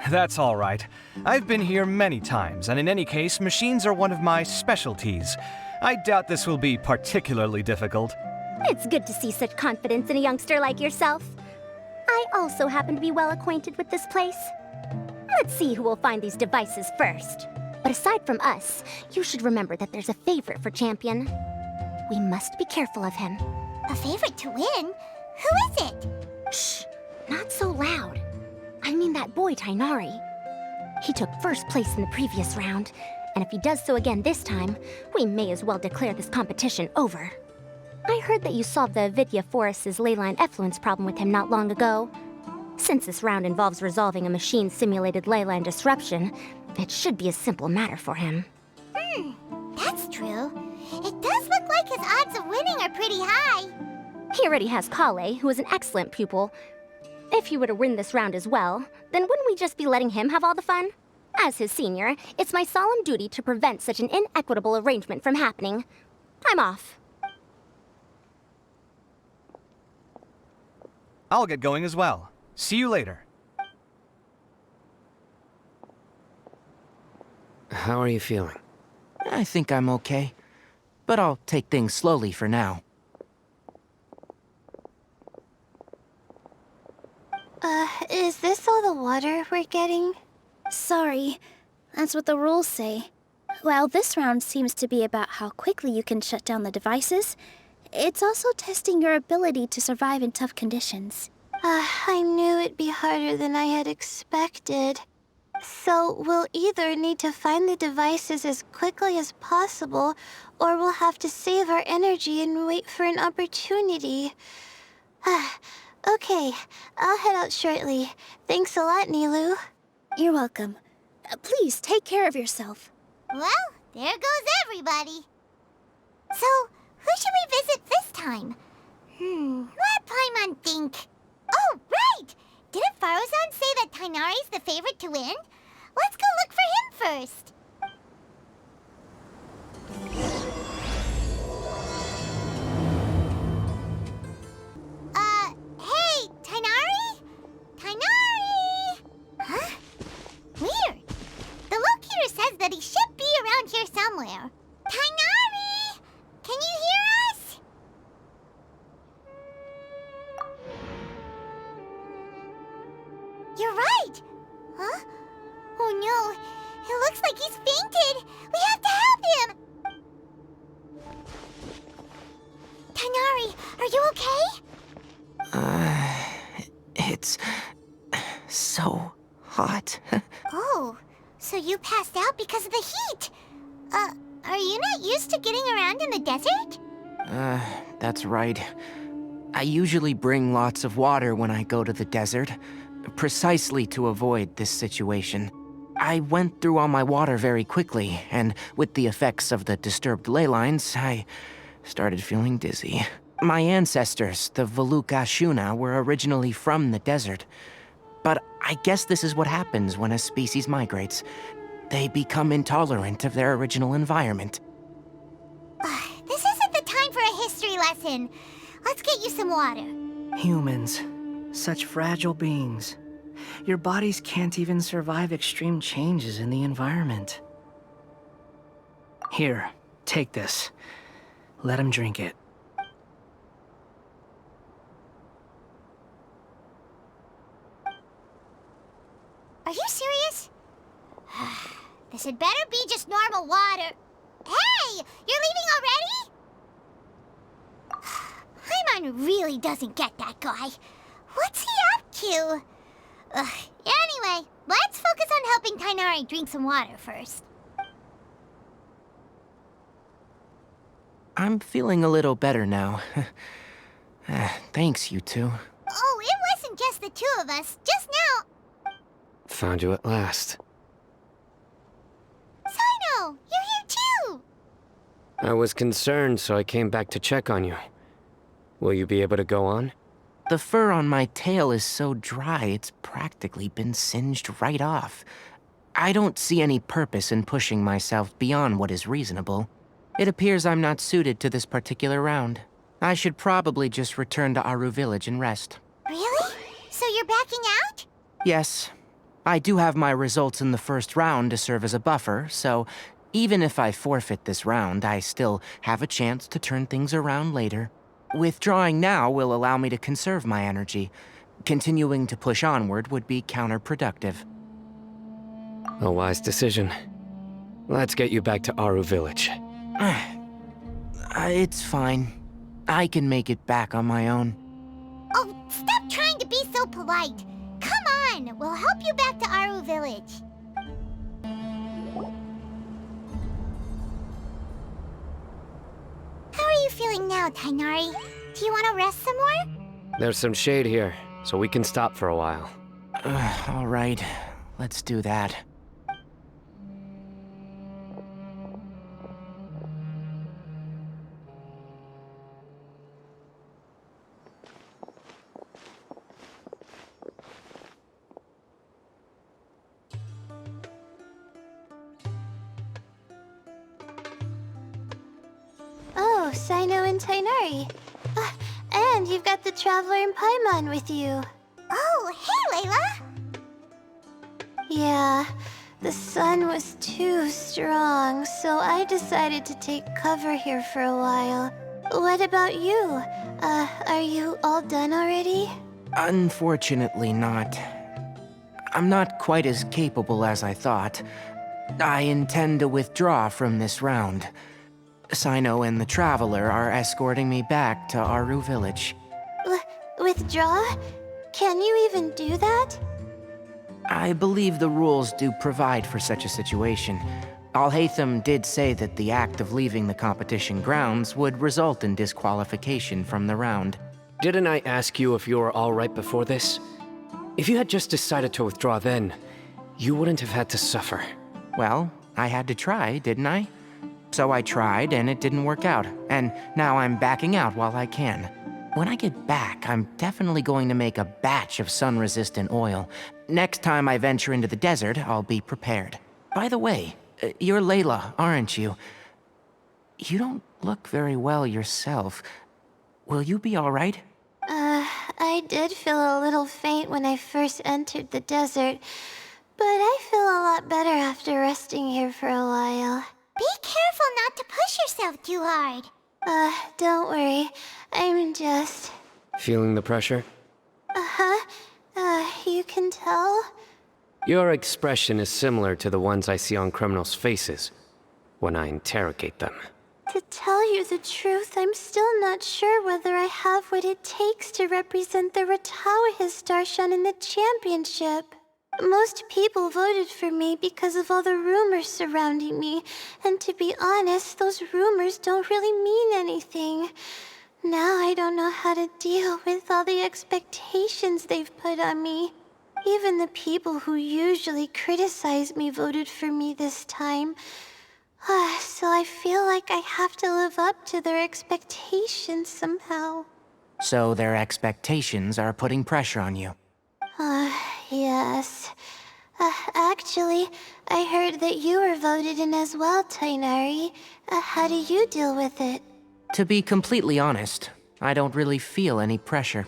That's all right. I've been here many times, and in any case, machines are one of my specialties. I doubt this will be particularly difficult. It's good to see such confidence in a youngster like yourself. I also happen to be well acquainted with this place. Let's see who will find these devices first. But aside from us, you should remember that there's a favorite for Champion. We must be careful of him. A favorite to win? Who is it? Shh! Not so loud. I mean that boy, Tainari. He took first place in the previous round, and if he does so again this time, we may as well declare this competition over. I heard that you solved the Avidya Forest's ley line effluence problem with him not long ago. Since this round involves resolving a machine-simulated ley line disruption, it should be a simple matter for him. That's true. It does look like his odds of winning are pretty high. He already has Kale, who is an excellent pupil. If he were to win this round as well, then wouldn't we just be letting him have all the fun? As his senior, it's my solemn duty to prevent such an inequitable arrangement from happening. I'm off. I'll get going as well. See you later. How are you feeling? I think I'm okay. But I'll take things slowly for now. Is this all the water we're getting? Sorry. That's what the rules say. While this round seems to be about how quickly you can shut down the devices, it's also testing your ability to survive in tough conditions. I knew it'd be harder than I had expected. So we'll either need to find the devices as quickly as possible, or we'll have to save our energy and wait for an opportunity. Okay, I'll head out shortly. Thanks a lot, Nilu. You're welcome. Please take care of yourself. Well, there goes everybody. So, who should we visit this time? Let Paimon think. Oh, right! Didn't Faruzan say that Tainari's the favorite to win? Let's go look for him first. Hey, Tainari? Tainari! Huh? Weird. The locator says that he should be around here somewhere. Tainari! Can you hear us? You're right! Huh? Oh no, it looks like he's fainted! We have to help him! Tainari, are you okay? It's so hot. Oh, so you passed out because of the heat? Are you not used to getting around in the desert? That's right. I usually bring lots of water when I go to the desert, precisely to avoid this situation. I went through all my water very quickly, and with the effects of the disturbed ley lines, I started feeling dizzy. My ancestors, the Valuka Shuna, were originally from the desert. But I guess this is what happens when a species migrates. They become intolerant of their original environment. This isn't the time for a history lesson. Let's get you some water. Humans. Such fragile beings. Your bodies can't even survive extreme changes in the environment. Here, take this. Let him drink it. Are you serious? This had better be just normal water. Hey! You're leaving already? Paimon really doesn't get that guy. What's he up to? Anyway, let's focus on helping Tainari drink some water first. I'm feeling a little better now. Thanks, you two. Oh, it wasn't just the two of us. Just now. Found you at last. Sino, you're here too! I was concerned, so I came back to check on you. Will you be able to go on? The fur on my tail is so dry, it's practically been singed right off. I don't see any purpose in pushing myself beyond what is reasonable. It appears I'm not suited to this particular round. I should probably just return to Aru Village and rest. Really? So you're backing out? Yes. I do have my results in the first round to serve as a buffer, so even if I forfeit this round, I still have a chance to turn things around later. Withdrawing now will allow me to conserve my energy. Continuing to push onward would be counterproductive. A wise decision. Let's get you back to Aru Village. It's fine. I can make it back on my own. Oh, stop trying to be so polite. Come on, we'll help you back to Aru Village. How are you feeling now, Tainari? Do you want to rest some more? There's some shade here, so we can stop for a while. All right, let's do that. too, Sino and Tainari. And you've got the Traveler and Paimon with you. Oh, hey, Layla! Yeah, the sun was too strong, so I decided to take cover here for a while. What about you? Are you all done already? Unfortunately not. I'm not quite as capable as I thought. I intend to withdraw from this round. Sino and the Traveler are escorting me back to Aru Village. Withdraw? Can you even do that? I believe the rules do provide for such a situation. Alhaitham did say that the act of leaving the competition grounds would result in disqualification from the round. Didn't I ask you if you were all right before this? If you had just decided to withdraw then, you wouldn't have had to suffer. Well, I had to try, didn't I? So I tried, and it didn't work out, and now I'm backing out while I can. When I get back, I'm definitely going to make a batch of sun-resistant oil. Next time I venture into the desert, I'll be prepared. By the way, you're Layla, aren't you? You don't look very well yourself. Will you be all right? I did feel a little faint when I first entered the desert, but I feel a lot better after resting here for a while. Be careful not to push yourself too hard. Don't worry. I'm just... Feeling the pressure? You can tell? Your expression is similar to the ones I see on criminals' faces when I interrogate them. To tell you the truth, I'm still not sure whether I have what it takes to represent the Ratawahis Darshan in the championship. Most people voted for me because of all the rumors surrounding me, and to be honest, those rumors don't really mean anything. Now I don't know how to deal with all the expectations they've put on me. Even the people who usually criticize me voted for me this time. So I feel like I have to live up to their expectations somehow. So their expectations are putting pressure on you. Yes. Actually, I heard that you were voted in as well, Tainari. How do you deal with it? To be completely honest, I don't really feel any pressure.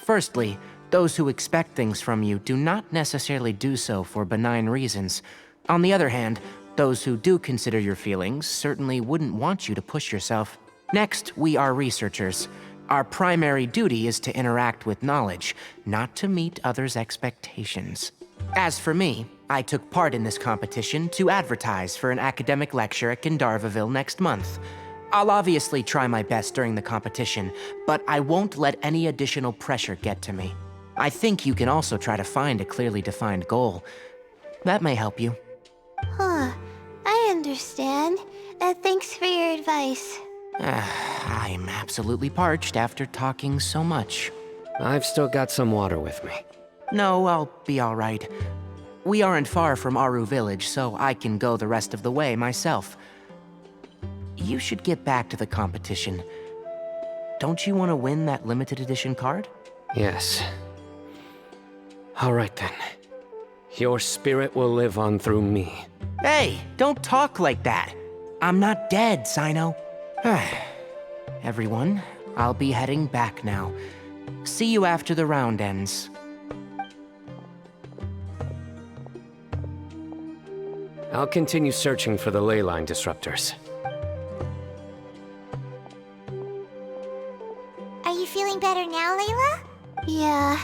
Firstly, those who expect things from you do not necessarily do so for benign reasons. On the other hand, those who do consider your feelings certainly wouldn't want you to push yourself. Next, we are researchers. Our primary duty is to interact with knowledge, not to meet others' expectations. As for me, I took part in this competition to advertise for an academic lecture at Gandharvaville next month. I'll obviously try my best during the competition, but I won't let any additional pressure get to me. I think you can also try to find a clearly defined goal. That may help you. I understand. Thanks for your advice. I'm absolutely parched after talking so much. I've still got some water with me. No, I'll be all right. We aren't far from Aru Village, so I can go the rest of the way myself. You should get back to the competition. Don't you want to win that limited edition card? Yes. All right then. Your spirit will live on through me. Hey, don't talk like that. I'm not dead, Sino. Everyone, I'll be heading back now. See you after the round ends. I'll continue searching for the ley line disruptors. Are you feeling better now, Layla? Yeah,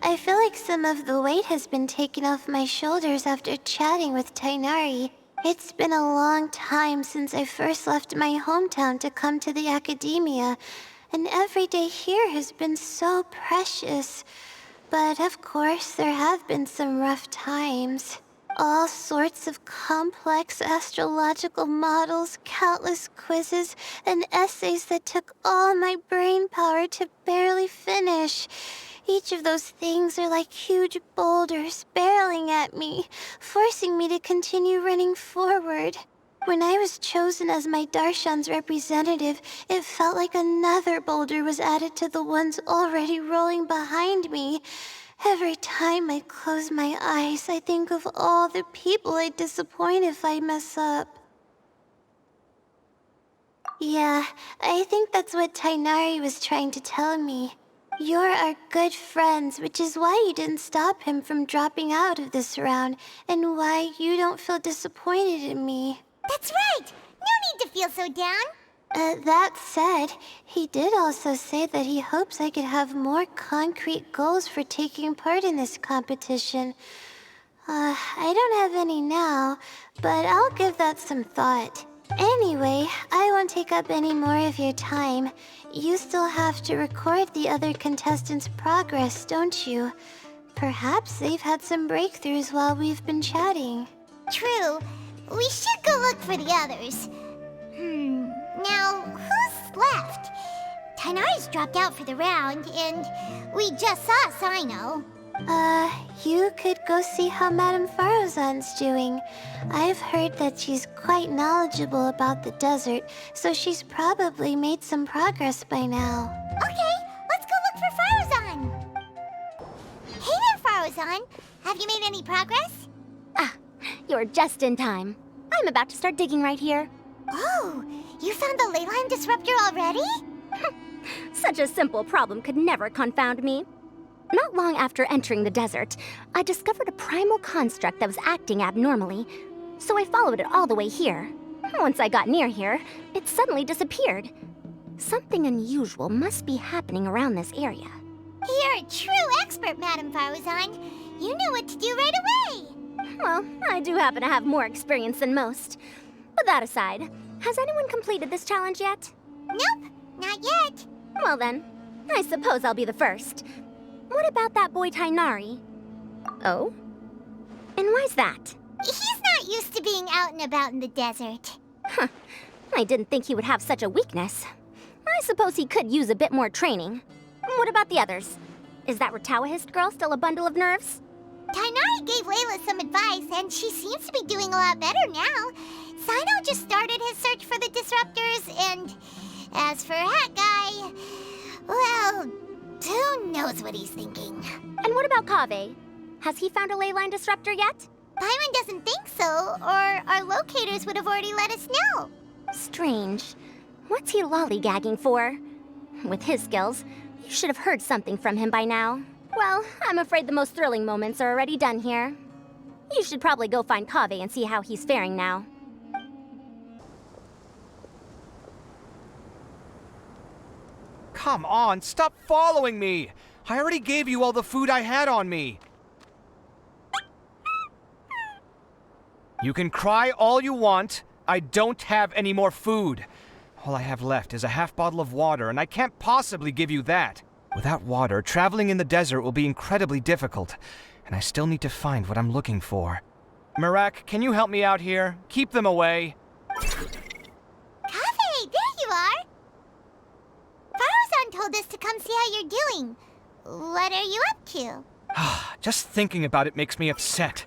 I feel like some of the weight has been taken off my shoulders after chatting with Tainari. It's been a long time since I first left my hometown to come to the academia, and every day here has been so precious. But of course, there have been some rough times. All sorts of complex astrological models, countless quizzes, and essays that took all my brain power to barely finish. Each of those things are like huge boulders barreling at me, forcing me to continue running forward. When I was chosen as my Darshan's representative, it felt like another boulder was added to the ones already rolling behind me. Every time I close my eyes, I think of all the people I'd disappoint if I mess up. Yeah, I think that's what Tainari was trying to tell me. You're our good friends, which is why you didn't stop him from dropping out of this round, and why you don't feel disappointed in me. That's right! No need to feel so down. That said, he did also say that he hopes I could have more concrete goals for taking part in this competition. I don't have any now, but I'll give that some thought. Anyway, I won't take up any more of your time. You still have to record the other contestants' progress, don't you? Perhaps they've had some breakthroughs while we've been chatting. True. We should go look for the others. Now, who's left? Tainari's dropped out for the round, and we just saw Sino. You could go see how Madame Farozan's doing. I've heard that she's quite knowledgeable about the desert, so she's probably made some progress by now. Okay, let's go look for Farozan. Hey there, Farozan. Have you made any progress? You're just in time. I'm about to start digging right here. Oh, you found the ley line disruptor already? Such a simple problem could never confound me. Not long after entering the desert, I discovered a primal construct that was acting abnormally, so I followed it all the way here. Once I got near here, it suddenly disappeared. Something unusual must be happening around this area. You're a true expert, Madame Farozan. You knew what to do right away. Well, I do happen to have more experience than most. But that aside, has anyone completed this challenge yet? Nope, not yet. Well then, I suppose I'll be the first. What about that boy Tainari? Oh? And why's that? He's not used to being out and about in the desert. Huh. I didn't think he would have such a weakness. I suppose he could use a bit more training. What about the others? Is that Ratawahist girl still a bundle of nerves? Tainari gave Layla some advice, and she seems to be doing a lot better now. Sino just started his search for the disruptors, and as for Hat Guy, well, who knows what he's thinking. And what about Kaveh? Has he found a ley line disruptor yet? Paimon doesn't think so, or our locators would have already let us know. Strange. What's he lollygagging for? With his skills, you should have heard something from him by now. Well, I'm afraid the most thrilling moments are already done here. You should probably go find Kaveh and see how he's faring now. Come on, stop following me! I already gave you all the food I had on me. You can cry all you want. I don't have any more food. All I have left is a half bottle of water, and I can't possibly give you that. Without water, traveling in the desert will be incredibly difficult, and I still need to find what I'm looking for. Marak, can you help me out here? Keep them away. Kaveh, there you are! Farozan told us to come see how you're doing. What are you up to? Just thinking about it makes me upset.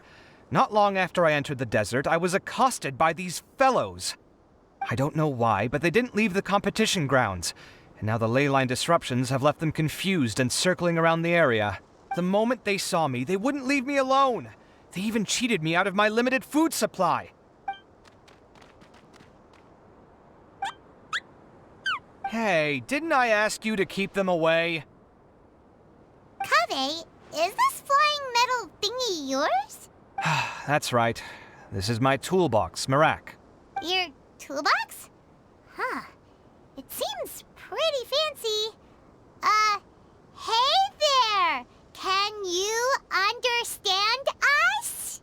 Not long after I entered the desert, I was accosted by these fellows. I don't know why, but they didn't leave the competition grounds, and now the ley line disruptions have left them confused and circling around the area. The moment they saw me, they wouldn't leave me alone. They even cheated me out of my limited food supply. Hey, didn't I ask you to keep them away? Kaveh, is this flying metal thingy yours? That's right. This is my toolbox, Marak. Your toolbox? Huh. It seems pretty fancy. Hey there! Can you understand us?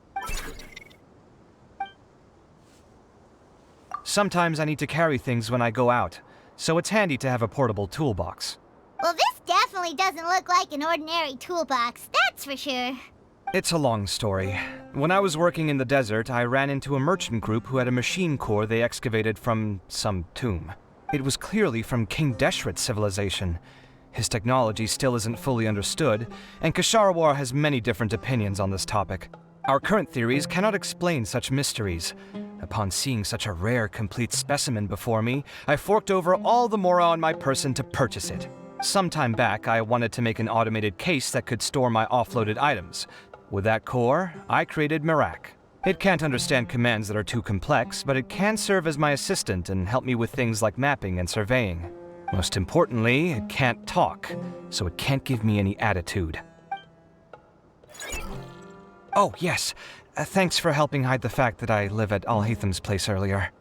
Sometimes I need to carry things when I go out, so it's handy to have a portable toolbox. Well, this definitely doesn't look like an ordinary toolbox, that's for sure. It's a long story. When I was working in the desert, I ran into a merchant group who had a machine core they excavated from some tomb. It was clearly from King Deshret's civilization. His technology still isn't fully understood, and Kasharawar has many different opinions on this topic. Our current theories cannot explain such mysteries. Upon seeing such a rare, complete specimen before me, I forked over all the mora on my person to purchase it. Some time back, I wanted to make an automated case that could store my offloaded items. With that core, I created Marak. It can't understand commands that are too complex, but it can serve as my assistant and help me with things like mapping and surveying. Most importantly, it can't talk, so it can't give me any attitude. Oh, yes. Thanks for helping hide the fact that I live at Alhatham's place earlier.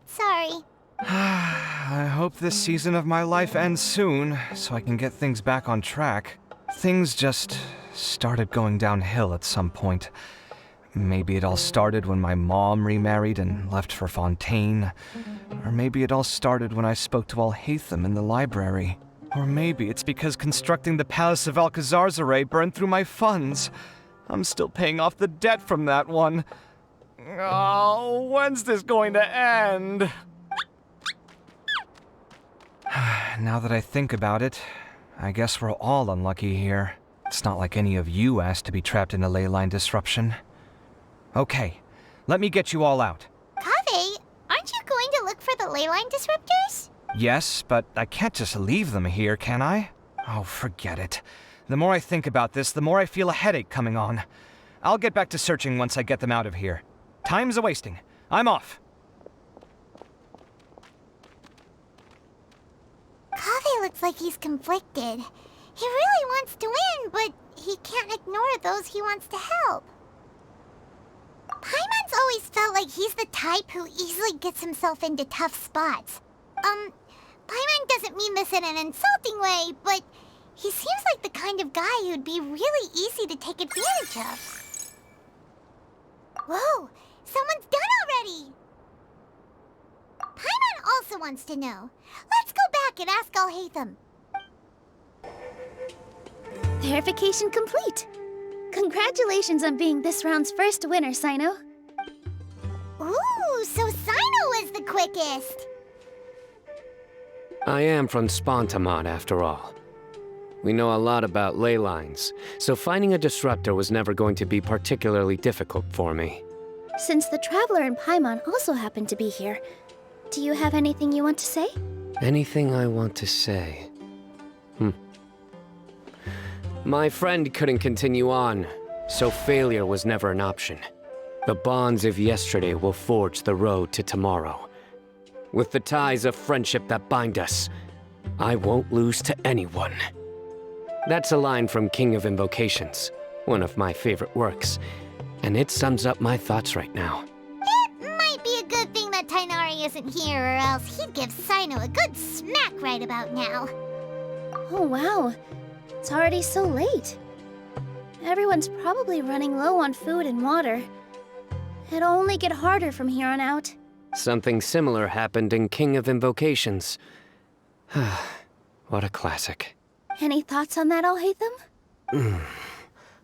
Sorry. I hope this season of my life ends soon, so I can get things back on track. Things just started going downhill at some point. Maybe it all started when my mom remarried and left for Fontaine. Or maybe it all started when I spoke to Alhatham in the library. Or maybe it's because constructing the Palace of Alcazar's burned through my funds. I'm still paying off the debt from that one. Oh, when's this going to end? Now that I think about it, I guess we're all unlucky here. It's not like any of you asked to be trapped in a ley line disruption. Okay, let me get you all out. Kaveh, aren't you going to look for the ley line disruptors? Yes, but I can't just leave them here, can I? Oh, forget it. The more I think about this, the more I feel a headache coming on. I'll get back to searching once I get them out of here. Time's a-wasting. I'm off. Kaveh looks like he's conflicted. He really wants to win, but he can't ignore those he wants to help. Paimon's always felt like he's the type who easily gets himself into tough spots. Paimon doesn't mean this in an insulting way, but he seems like the kind of guy who'd be really easy to take advantage of. Whoa, someone's done already! Paimon also wants to know. Let's go back and ask Alhatham. Verification complete. Congratulations on being this round's first winner, Sino. Ooh, so Sino was the quickest. I am from Spontamod, after all. We know a lot about ley lines, so finding a disruptor was never going to be particularly difficult for me. Since the Traveler and Paimon also happen to be here, do you have anything you want to say? Anything I want to say? My friend couldn't continue on, so failure was never an option. The bonds of yesterday will forge the road to tomorrow. With the ties of friendship that bind us, I won't lose to anyone. That's a line from King of Invocations, one of my favorite works, and it sums up my thoughts right now. It might be a good thing that Tighnari isn't here, or else he'd give Sino a good smack right about now. Oh wow, it's already so late. Everyone's probably running low on food and water. It'll only get harder from here on out. Something similar happened in King of Invocations. What a classic. Any thoughts on that, Alhatham?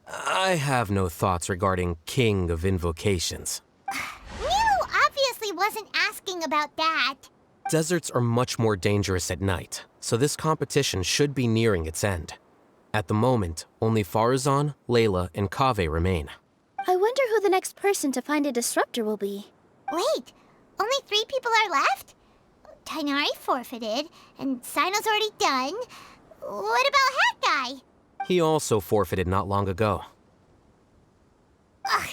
I have no thoughts regarding King of Invocations. Milu obviously wasn't asking about that. Deserts are much more dangerous at night, so this competition should be nearing its end. At the moment, only Farazan, Layla, and Kaveh remain. I wonder who the next person to find a disruptor will be. Wait, only 3 people are left? Tighnari forfeited, and Sino's already done. What about Hat Guy? He also forfeited not long ago. Ugh,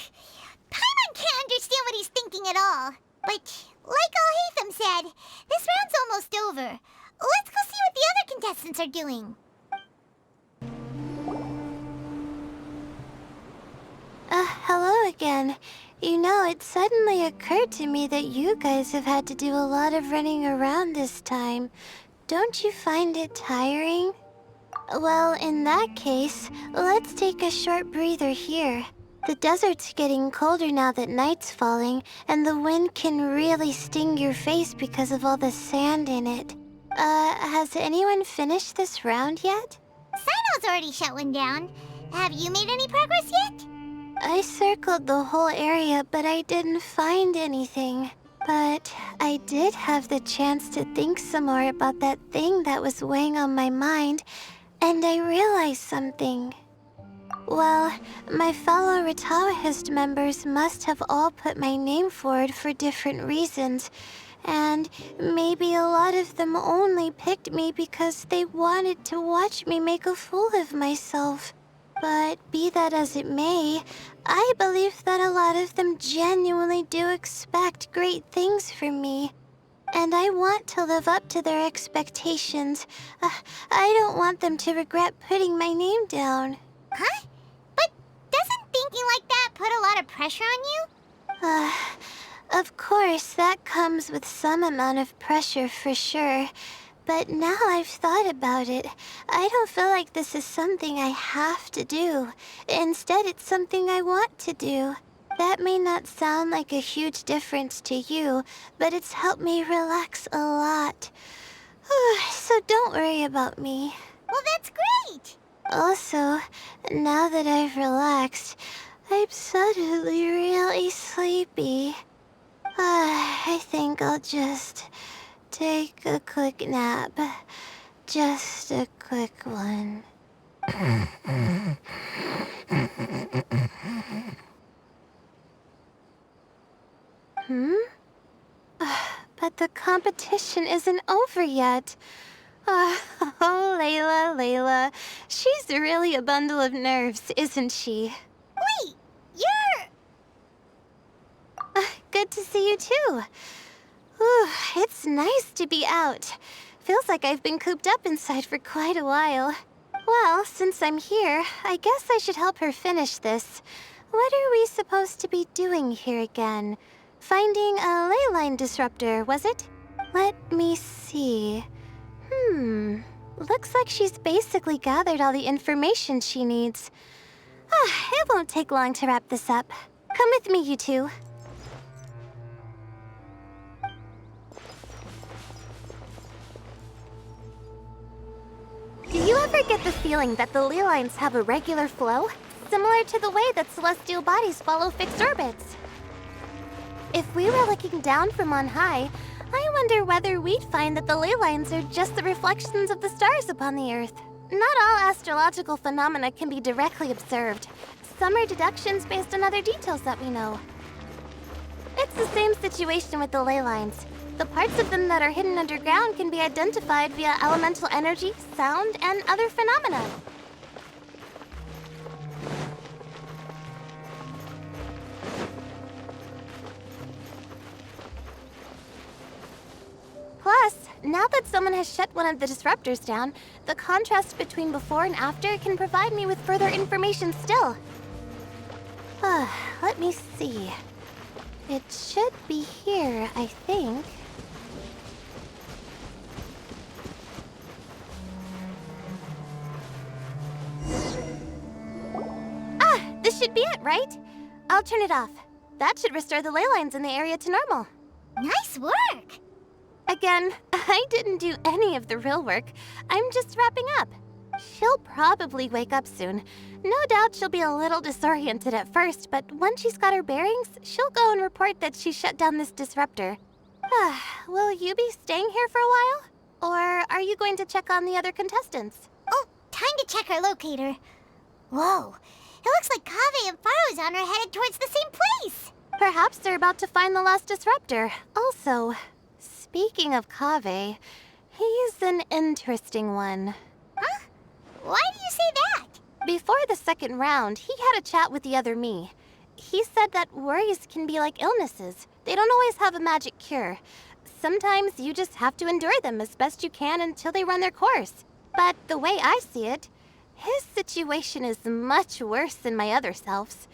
Paimon can't understand what he's thinking at all. But, like Alhatham said, this round's almost over. Let's go see what the other contestants are doing. Hello again. You know, it suddenly occurred to me that you guys have had to do a lot of running around this time. Don't you find it tiring? Well, in that case, let's take a short breather here. The desert's getting colder now that night's falling, and the wind can really sting your face because of all the sand in it. Has anyone finished this round yet? Sino's already shut one down. Have you made any progress yet? I circled the whole area, but I didn't find anything. But I did have the chance to think some more about that thing that was weighing on my mind, and I realized something. Well, my fellow Retawahist members must have all put my name forward for different reasons, and maybe a lot of them only picked me because they wanted to watch me make a fool of myself. But be that as it may, I believe that a lot of them genuinely do expect great things from me. And I want to live up to their expectations. I don't want them to regret putting my name down. Huh? But doesn't thinking like that put a lot of pressure on you? Of course, that comes with some amount of pressure for sure. But now I've thought about it, I don't feel like this is something I have to do. Instead, it's something I want to do. That may not sound like a huge difference to you, but it's helped me relax a lot. So don't worry about me. Well, that's great! Also, now that I've relaxed, I'm suddenly really sleepy. I think I'll just take a quick nap. Just a quick one. But the competition isn't over yet. Oh, Layla. She's really a bundle of nerves, isn't she? Wait, you're... Good to see you too. Ooh, it's nice to be out. Feels like I've been cooped up inside for quite a while. Well, since I'm here, I guess I should help her finish this. What are we supposed to be doing here again? Finding a ley line disruptor, was it? Let me see. Looks like she's basically gathered all the information she needs. It won't take long to wrap this up. Come with me, you two. Do you ever get the feeling that the ley lines have a regular flow? Similar to the way that celestial bodies follow fixed orbits. If we were looking down from on high, I wonder whether we'd find that the ley lines are just the reflections of the stars upon the Earth. Not all astrological phenomena can be directly observed. Some are deductions based on other details that we know. It's the same situation with the ley lines. The parts of them that are hidden underground can be identified via elemental energy, sound, and other phenomena. Plus, now that someone has shut one of the disruptors down, the contrast between before and after can provide me with further information still. Let me see. It should be here, I think. This should be it, right? I'll turn it off. That should restore the ley lines in the area to normal. Nice work! Again, I didn't do any of the real work. I'm just wrapping up. She'll probably wake up soon. No doubt she'll be a little disoriented at first, but once she's got her bearings, she'll go and report that she shut down this disruptor. Will you be staying here for a while? Or are you going to check on the other contestants? Oh, time to check our locator. Whoa, it looks like Kaveh and Faruzan are headed towards the same place. Perhaps they're about to find the lost disruptor. Also, speaking of Kaveh, he's an interesting one. Huh? Why do you say that? Before the second round, he had a chat with the other me. He said that worries can be like illnesses. They don't always have a magic cure. Sometimes you just have to endure them as best you can until they run their course. But the way I see it, his situation is much worse than my other self's.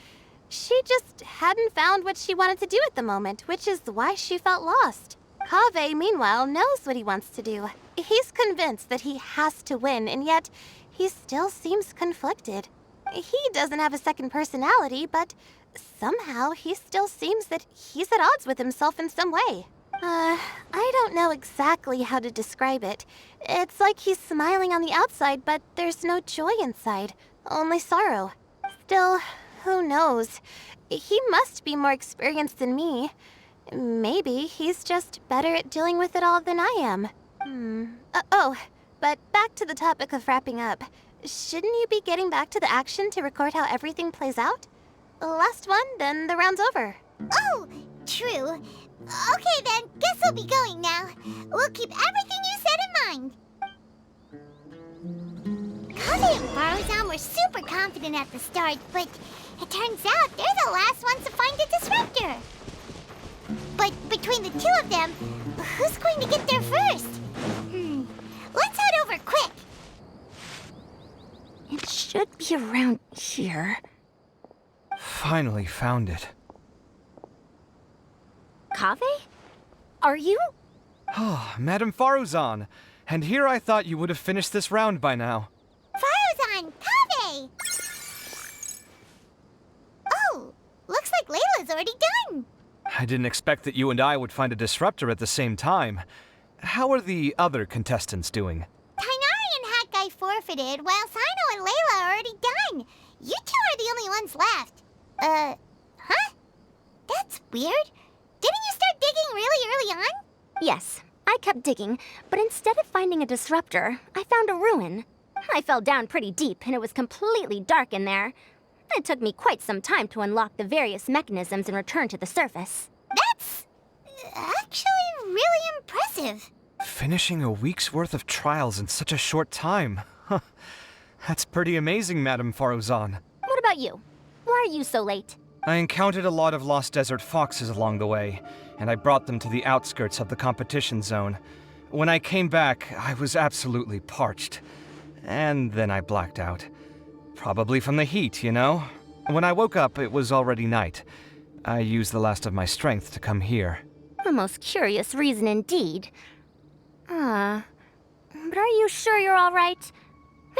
She just hadn't found what she wanted to do at the moment, which is why she felt lost. Kaveh, meanwhile, knows what he wants to do. He's convinced that he has to win, and yet he still seems conflicted. He doesn't have a second personality, but somehow he still seems that he's at odds with himself in some way. I don't know exactly how to describe it. It's like he's smiling on the outside, but there's no joy inside, only sorrow. Still, who knows? He must be more experienced than me. Maybe he's just better at dealing with it all than I am. But back to the topic of wrapping up. Shouldn't you be getting back to the action to record how everything plays out? Last one, then the round's over. Oh, true. Okay then, guess we'll be going now. We'll keep everything you said in mind. Kaveh and Faruzan were super confident at the start, but it turns out they're the last ones to find a disruptor. But between the two of them, who's going to get there first? Let's head over quick. It should be around here. Finally found it. Kaveh? Are you? Oh, Madame Faruzan. And here I thought you would have finished this round by now. Faruzan, Kaveh! Oh, looks like Layla's already done. I didn't expect that you and I would find a disruptor at the same time. How are the other contestants doing? Tainari and Hat Guy forfeited, while Sino and Layla are already done. You two are the only ones left. Huh? That's weird. Didn't you start digging really early on? Yes, I kept digging, but instead of finding a disruptor, I found a ruin. I fell down pretty deep, and it was completely dark in there. It took me quite some time to unlock the various mechanisms and return to the surface. That's actually really impressive. Finishing a week's worth of trials in such a short time. Huh. That's pretty amazing, Madame Faruzan. What about you? Why are you so late? I encountered a lot of lost desert foxes along the way, and I brought them to the outskirts of the competition zone. When I came back, I was absolutely parched. And then I blacked out. Probably from the heat, you know? When I woke up, it was already night. I used the last of my strength to come here. A most curious reason indeed. But are you sure you're all right?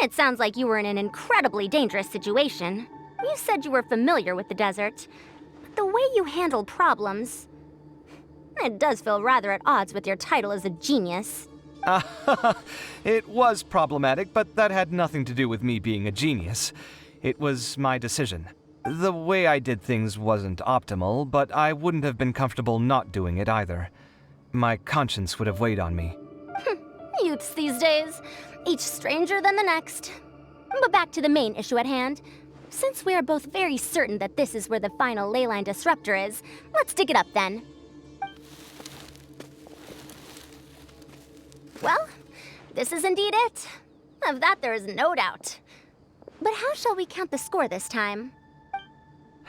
It sounds like you were in an incredibly dangerous situation. You said you were familiar with the desert, but the way you handle problems... It does feel rather at odds with your title as a genius. It was problematic, but that had nothing to do with me being a genius. It was my decision. The way I did things wasn't optimal, but I wouldn't have been comfortable not doing it either. My conscience would have weighed on me. Youths these days, each stranger than the next. But back to the main issue at hand. Since we are both very certain that this is where the final leyline disruptor is, let's dig it up then. Well, this is indeed it. Of that there is no doubt. But how shall we count the score this time?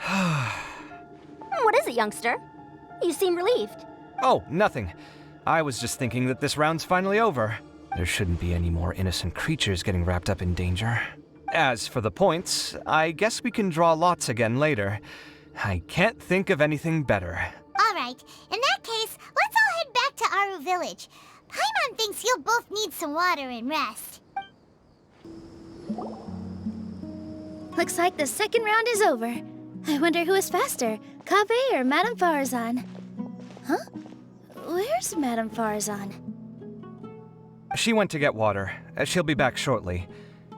What is it, youngster? You seem relieved. Oh, nothing. I was just thinking that this round's finally over. There shouldn't be any more innocent creatures getting wrapped up in danger. As for the points, I guess we can draw lots again later. I can't think of anything better. All right, in that case, let's all head back to Aru Village. Paimon thinks you'll both need some water and rest. Looks like the second round is over. I wonder who is faster, Kaveh or Madame Faruzan? Huh? Where's Madame Faruzan? She went to get water. She'll be back shortly.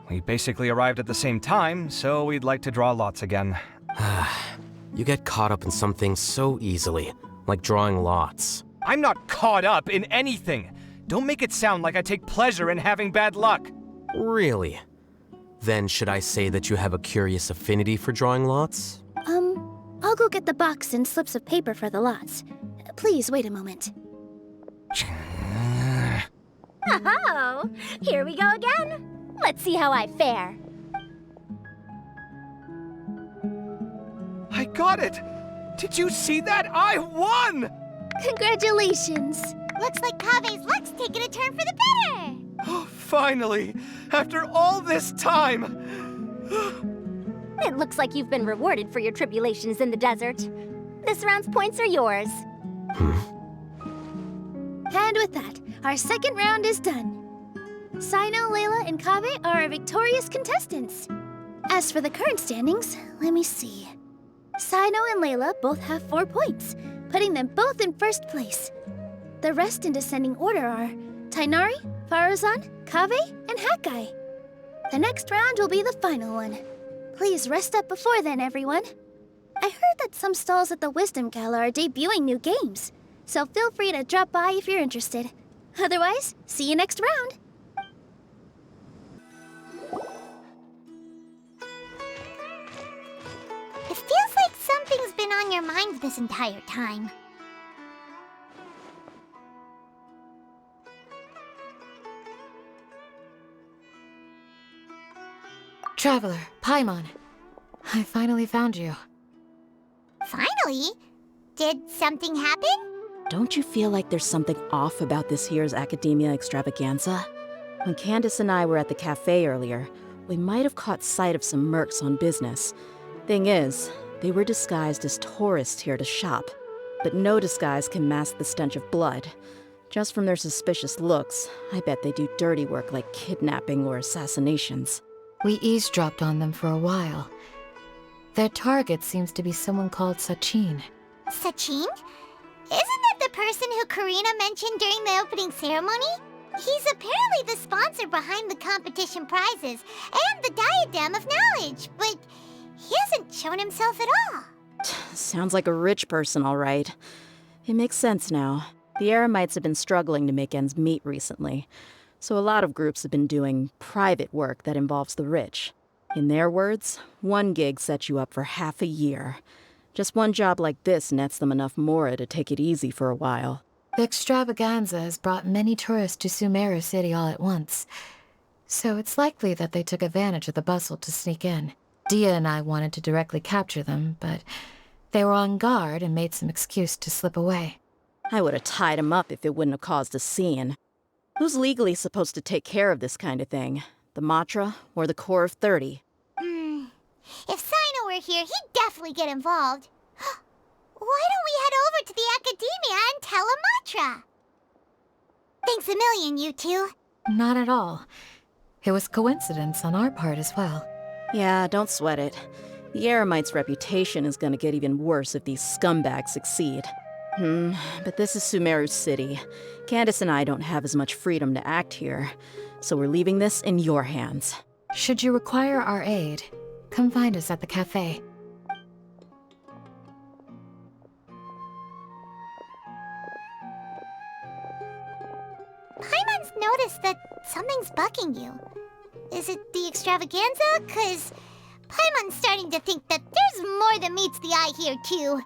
We basically arrived at the same time, so we'd like to draw lots again. You get caught up in some things so easily, like drawing lots. I'm not caught up in anything. Don't make it sound like I take pleasure in having bad luck. Really? Then should I say that you have a curious affinity for drawing lots? I'll go get the box and slips of paper for the lots. Please wait a moment. Oh, here we go again. Let's see how I fare. I got it! Did you see that? I won! Congratulations! Looks like Kaveh's luck's taking a turn for the better! Oh, finally! After all this time! It looks like you've been rewarded for your tribulations in the desert. This round's points are yours. And with that, our second round is done. Sino, Layla, and Kaveh are our victorious contestants. As for the current standings, let me see. Sino and Layla both have 4 points, putting them both in first place. The rest in descending order are Tainari, Faruzan, Kaveh, and Hakai. The next round will be the final one. Please rest up before then, everyone. I heard that some stalls at the Wisdom Gala are debuting new games, so feel free to drop by if you're interested. Otherwise, see you next round. It feels like something's been on your mind this entire time. Traveler, Paimon. I finally found you. Finally? Did something happen? Don't you feel like there's something off about this year's Academia Extravaganza? When Candace and I were at the cafe earlier, we might have caught sight of some mercs on business. Thing is, they were disguised as tourists here to shop. But no disguise can mask the stench of blood. Just from their suspicious looks, I bet they do dirty work like kidnapping or assassinations. We eavesdropped on them for a while. Their target seems to be someone called Sachin. Sachin? Isn't that the person who Karina mentioned during the opening ceremony? He's apparently the sponsor behind the competition prizes and the Diadem of Knowledge, but he hasn't shown himself at all. Sounds like a rich person, all right. It makes sense now. The Eremites have been struggling to make ends meet recently, so a lot of groups have been doing private work that involves the rich. In their words, one gig sets you up for half a year. Just one job like this nets them enough mora to take it easy for a while. The extravaganza has brought many tourists to Sumeru City all at once, so it's likely that they took advantage of the bustle to sneak in. Dia and I wanted to directly capture them, but they were on guard and made some excuse to slip away. I would have tied him up if it wouldn't have caused a scene. Who's legally supposed to take care of this kind of thing? The Matra or the Core of 30? If Sino were here, he'd definitely get involved. Why don't we head over to the Academia and tell Amatra? Thanks a million, you two. Not at all. It was coincidence on our part as well. Yeah, don't sweat it. The Eremites' reputation is gonna get even worse if these scumbags succeed. But this is Sumeru City. Candace and I don't have as much freedom to act here, so we're leaving this in your hands. Should you require our aid, come find us at the cafe. Paimon's noticed that something's bugging you. Is it the extravaganza? 'Cause Paimon's starting to think that there's more than meets the eye here, too.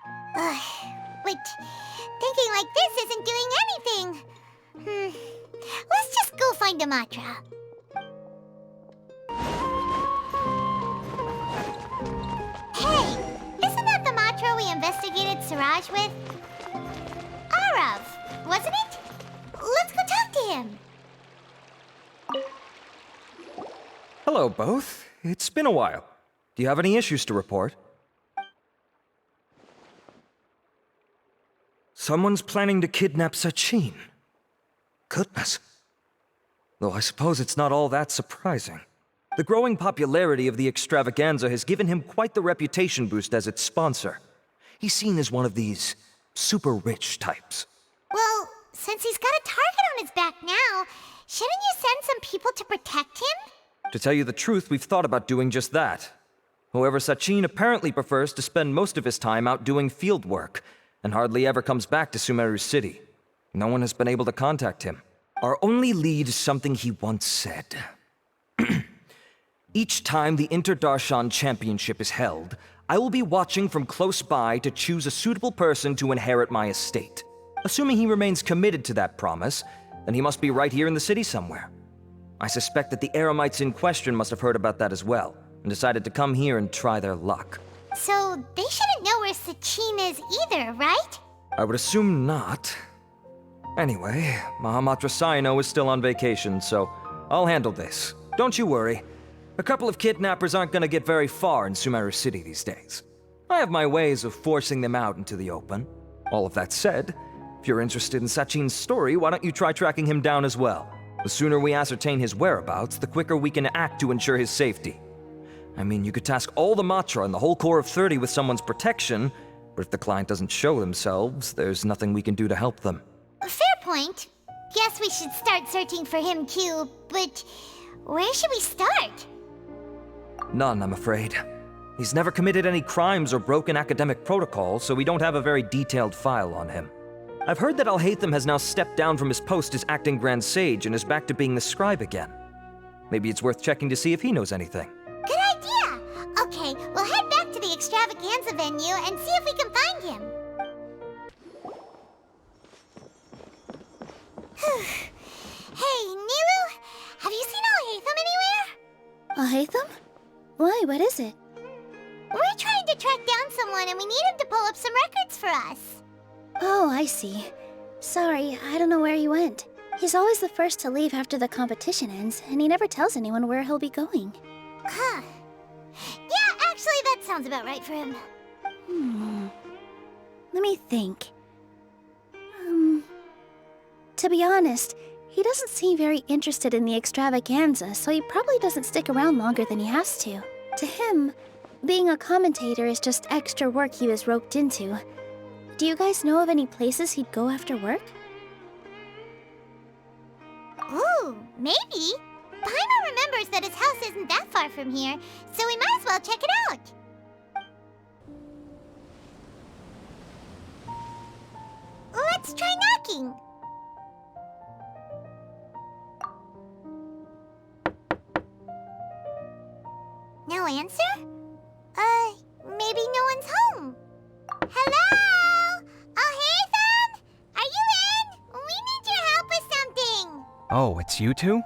But thinking like this isn't doing anything. Let's just go find Amatra. Hey, isn't that the Matra we investigated Siraj with? Arav, wasn't it? Let's go talk to him. Hello, both. It's been a while. Do you have any issues to report? Someone's planning to kidnap Sachin. Goodness. Though I suppose it's not all that surprising. The growing popularity of the extravaganza has given him quite the reputation boost as its sponsor. He's seen as one of these super rich types. Well, since he's got a target on his back now, shouldn't you send some people to protect him? To tell you the truth, we've thought about doing just that. However, Sachin apparently prefers to spend most of his time out doing field work, and hardly ever comes back to Sumeru City. No one has been able to contact him. Our only lead is something he once said. Each time the Inter-Darshan Championship is held, I will be watching from close by to choose a suitable person to inherit my estate. Assuming he remains committed to that promise, then he must be right here in the city somewhere. I suspect that the Eremites in question must have heard about that as well, and decided to come here and try their luck. So they shouldn't know where Sachin is either, right? I would assume not. Anyway, Mahamatra Saino is still on vacation, so I'll handle this. Don't you worry. A couple of kidnappers aren't gonna get very far in Sumeru City these days. I have my ways of forcing them out into the open. All of that said, if you're interested in Sachin's story, why don't you try tracking him down as well? The sooner we ascertain his whereabouts, the quicker we can act to ensure his safety. I mean, you could task all the Matra and the whole Core of 30 with someone's protection, but if the client doesn't show themselves, there's nothing we can do to help them. Fair point. Guess we should start searching for him too, but where should we start? None, I'm afraid. He's never committed any crimes or broken academic protocol, so we don't have a very detailed file on him. I've heard that Alhaitham has now stepped down from his post as acting Grand Sage and is back to being the scribe again. Maybe it's worth checking to see if he knows anything. Good idea! Okay, we'll head back to the extravaganza venue and see if we can find him. Hey, Nilu, have you seen Alhaitham anywhere? Alhaitham? Why? What is it? We're trying to track down someone and we need him to pull up some records for us. Oh, I see. Sorry, I don't know where he went. He's always the first to leave after the competition ends, and he never tells anyone where he'll be going. Huh. Yeah, actually, that sounds about right for him. Let me think. To be honest, he doesn't seem very interested in the extravaganza, so he probably doesn't stick around longer than he has to. To him, being a commentator is just extra work he was roped into. Do you guys know of any places he'd go after work? Ooh, maybe. Paimon remembers that his house isn't that far from here, so we might as well check it out. Let's try knocking. No answer? Maybe no one's home. Hello? Alhaitham? Are you in? We need your help with something. Oh, it's you two?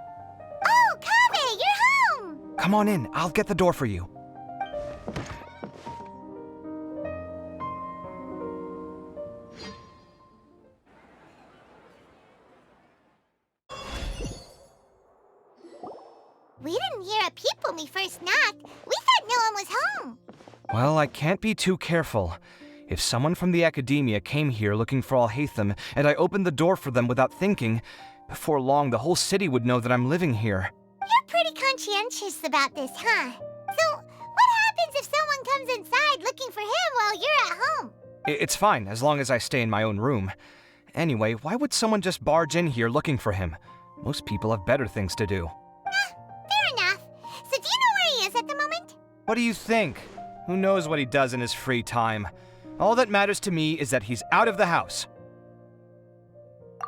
Oh, Kaveh, you're home! Come on in, I'll get the door for you. We didn't hear a peep when we first knocked. We thought no one was home. Well, I can't be too careful. If someone from the academia came here looking for Alhaitham, and I opened the door for them without thinking, before long the whole city would know that I'm living here. You're pretty conscientious about this, huh? So, what happens if someone comes inside looking for him while you're at home? It's fine, as long as I stay in my own room. Anyway, why would someone just barge in here looking for him? Most people have better things to do. Fair enough. So do you know where he is at the moment? What do you think? Who knows what he does in his free time? All that matters to me is that he's out of the house.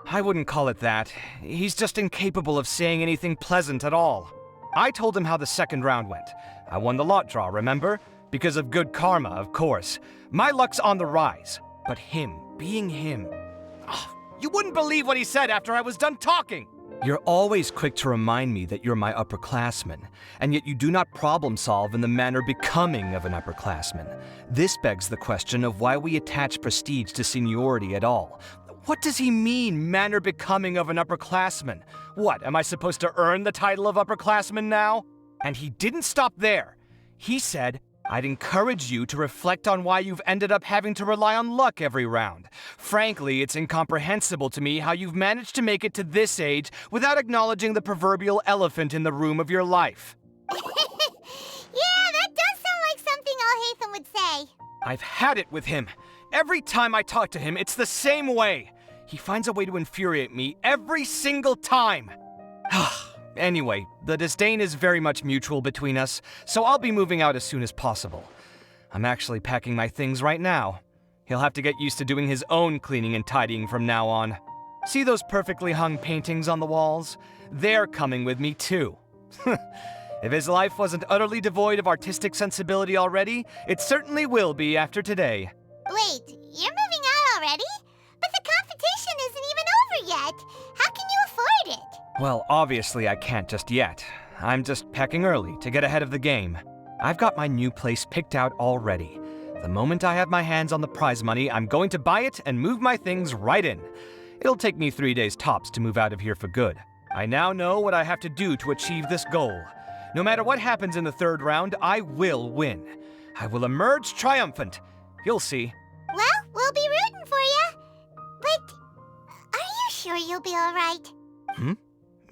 I wouldn't call it that. He's just incapable of saying anything pleasant at all. I told him how the second round went. I won the lot draw, remember? Because of good karma, of course. My luck's on the rise. But him, being him... you wouldn't believe what he said after I was done talking! You're always quick to remind me that you're my upperclassman, and yet you do not problem solve in the manner becoming of an upperclassman. This begs the question of why we attach prestige to seniority at all. What does he mean, manner becoming of an upperclassman? What, am I supposed to earn the title of upperclassman now? And he didn't stop there. He said, I'd encourage you to reflect on why you've ended up having to rely on luck every round. Frankly, it's incomprehensible to me how you've managed to make it to this age without acknowledging the proverbial elephant in the room of your life. Yeah, that does sound like something Alhaitham would say. I've had it with him. Every time I talk to him, it's the same way. He finds a way to infuriate me every single time. Anyway, the disdain is very much mutual between us, so I'll be moving out as soon as possible. I'm actually packing my things right now. He'll have to get used to doing his own cleaning and tidying from now on. See those perfectly hung paintings on the walls? They're coming with me too. If his life wasn't utterly devoid of artistic sensibility already, it certainly will be after today. Wait, you're moving out already? But the competition isn't even over yet. How can you afford it? Well, obviously I can't just yet. I'm just packing early to get ahead of the game. I've got my new place picked out already. The moment I have my hands on the prize money, I'm going to buy it and move my things right in. It'll take me 3 days tops to move out of here for good. I now know what I have to do to achieve this goal. No matter what happens in the third round, I will win. I will emerge triumphant. You'll see. Well, we'll be rooting for you. But are you sure you'll be all right?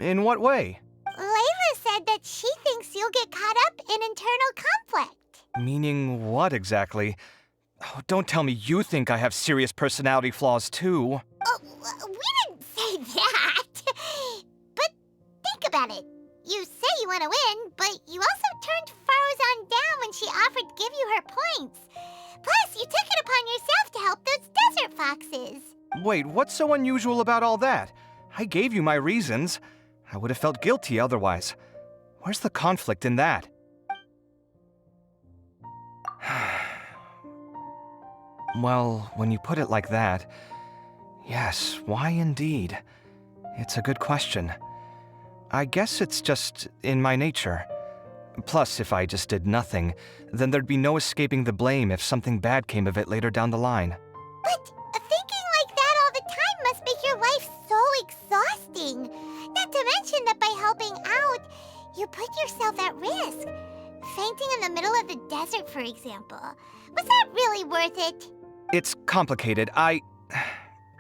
In what way? Layla said that she thinks you'll get caught up in internal conflict. Meaning what exactly? Oh, don't tell me you think I have serious personality flaws too. Oh, we didn't say that. But think about it. You say you want to win, but you also turned Farozan down when she offered to give you her points. Plus, you took it upon yourself to help those desert foxes. Wait, what's so unusual about all that? I gave you my reasons. I would have felt guilty otherwise. Where's the conflict in that? Well, when you put it like that, yes, why indeed? It's a good question. I guess it's just in my nature. Plus, if I just did nothing, then there'd be no escaping the blame if something bad came of it later down the line. But thinking like that all the time must make your life so exhausting. Not to mention that by helping out, you put yourself at risk. Fainting in the middle of the desert, for example. Was that really worth it? It's complicated.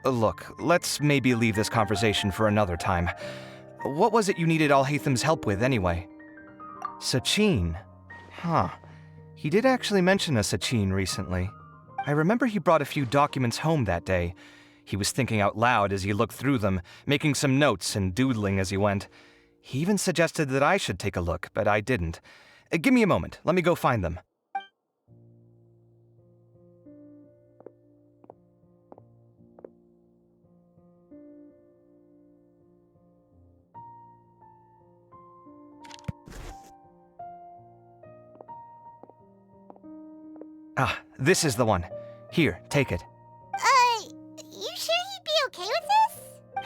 Look, let's maybe leave this conversation for another time. What was it you needed Alhatham's help with, anyway? Sachin. Huh. He did actually mention a Sachin recently. I remember he brought a few documents home that day. He was thinking out loud as he looked through them, making some notes and doodling as he went. He even suggested that I should take a look, but I didn't. Give me a moment. Let me go find them. Ah, this is the one. Here, take it. You sure he'd be okay with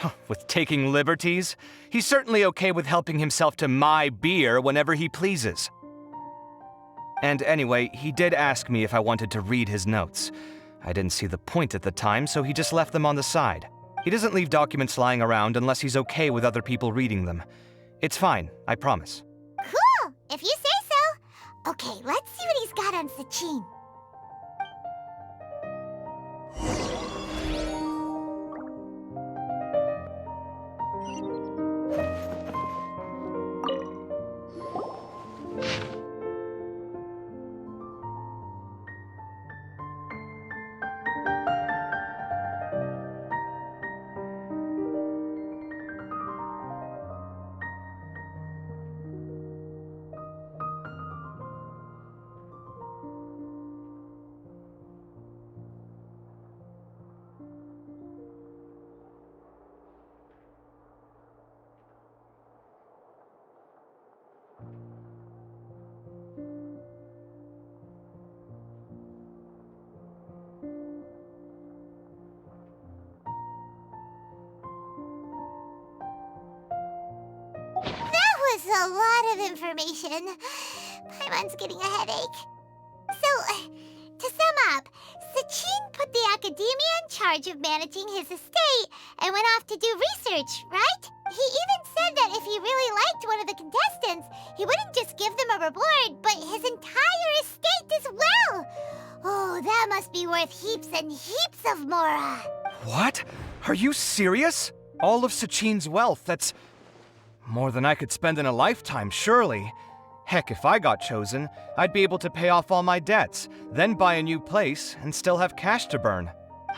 this? With taking liberties? He's certainly okay with helping himself to my beer whenever he pleases. And anyway, he did ask me if I wanted to read his notes. I didn't see the point at the time, so he just left them on the side. He doesn't leave documents lying around unless he's okay with other people reading them. It's fine, I promise. Cool, if you say so. Okay, let's see what he's got on Sachin. A lot of information. Paimon's getting a headache. So, to sum up, Sachin put the academia in charge of managing his estate and went off to do research, right? He even said that if he really liked one of the contestants, he wouldn't just give them a reward, but his entire estate as well. Oh, that must be worth heaps and heaps of mora. What? Are you serious? All of Sachin's wealth, that's more than I could spend in a lifetime, surely. Heck, if I got chosen, I'd be able to pay off all my debts, then buy a new place, and still have cash to burn.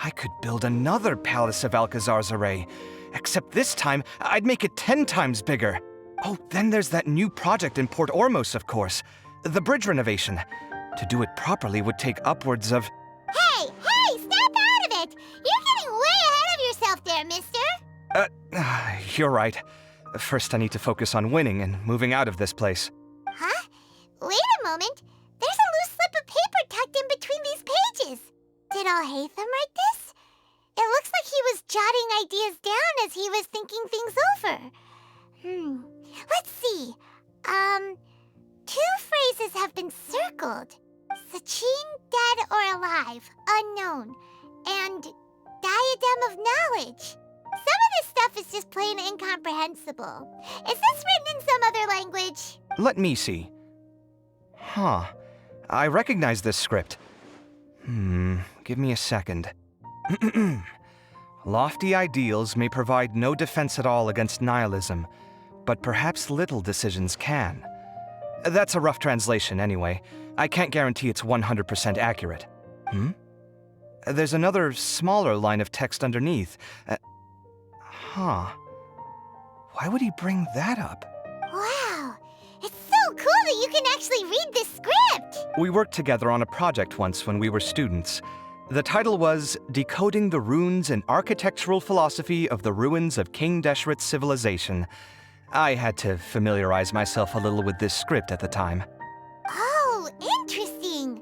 I could build another Palace of Alcazar's Array, except this time, I'd make it 10 times bigger. Oh, then there's that new project in Port Ormos, of course. The bridge renovation. To do it properly would take upwards of... Hey, snap out of it! You're getting way ahead of yourself there, mister! You're right. First, I need to focus on winning and moving out of this place. Huh? Wait a moment. There's a loose slip of paper tucked in between these pages. Did Alhaitham write this? It looks like he was jotting ideas down as he was thinking things over. Let's see. 2 phrases have been circled. Sachin, dead or alive, unknown. And diadem of knowledge. Some of this stuff is just plain incomprehensible. Is this written in some other language? Let me see. Huh. I recognize this script. Give me a second. Lofty ideals may provide no defense at all against nihilism, but perhaps little decisions can. That's a rough translation anyway. I can't guarantee it's 100% accurate. There's another smaller line of text underneath. Why would he bring that up? Wow, it's so cool that you can actually read this script! We worked together on a project once when we were students. The title was Decoding the Runes and Architectural Philosophy of the Ruins of King Deshret's Civilization. I had to familiarize myself a little with this script at the time. Oh, interesting.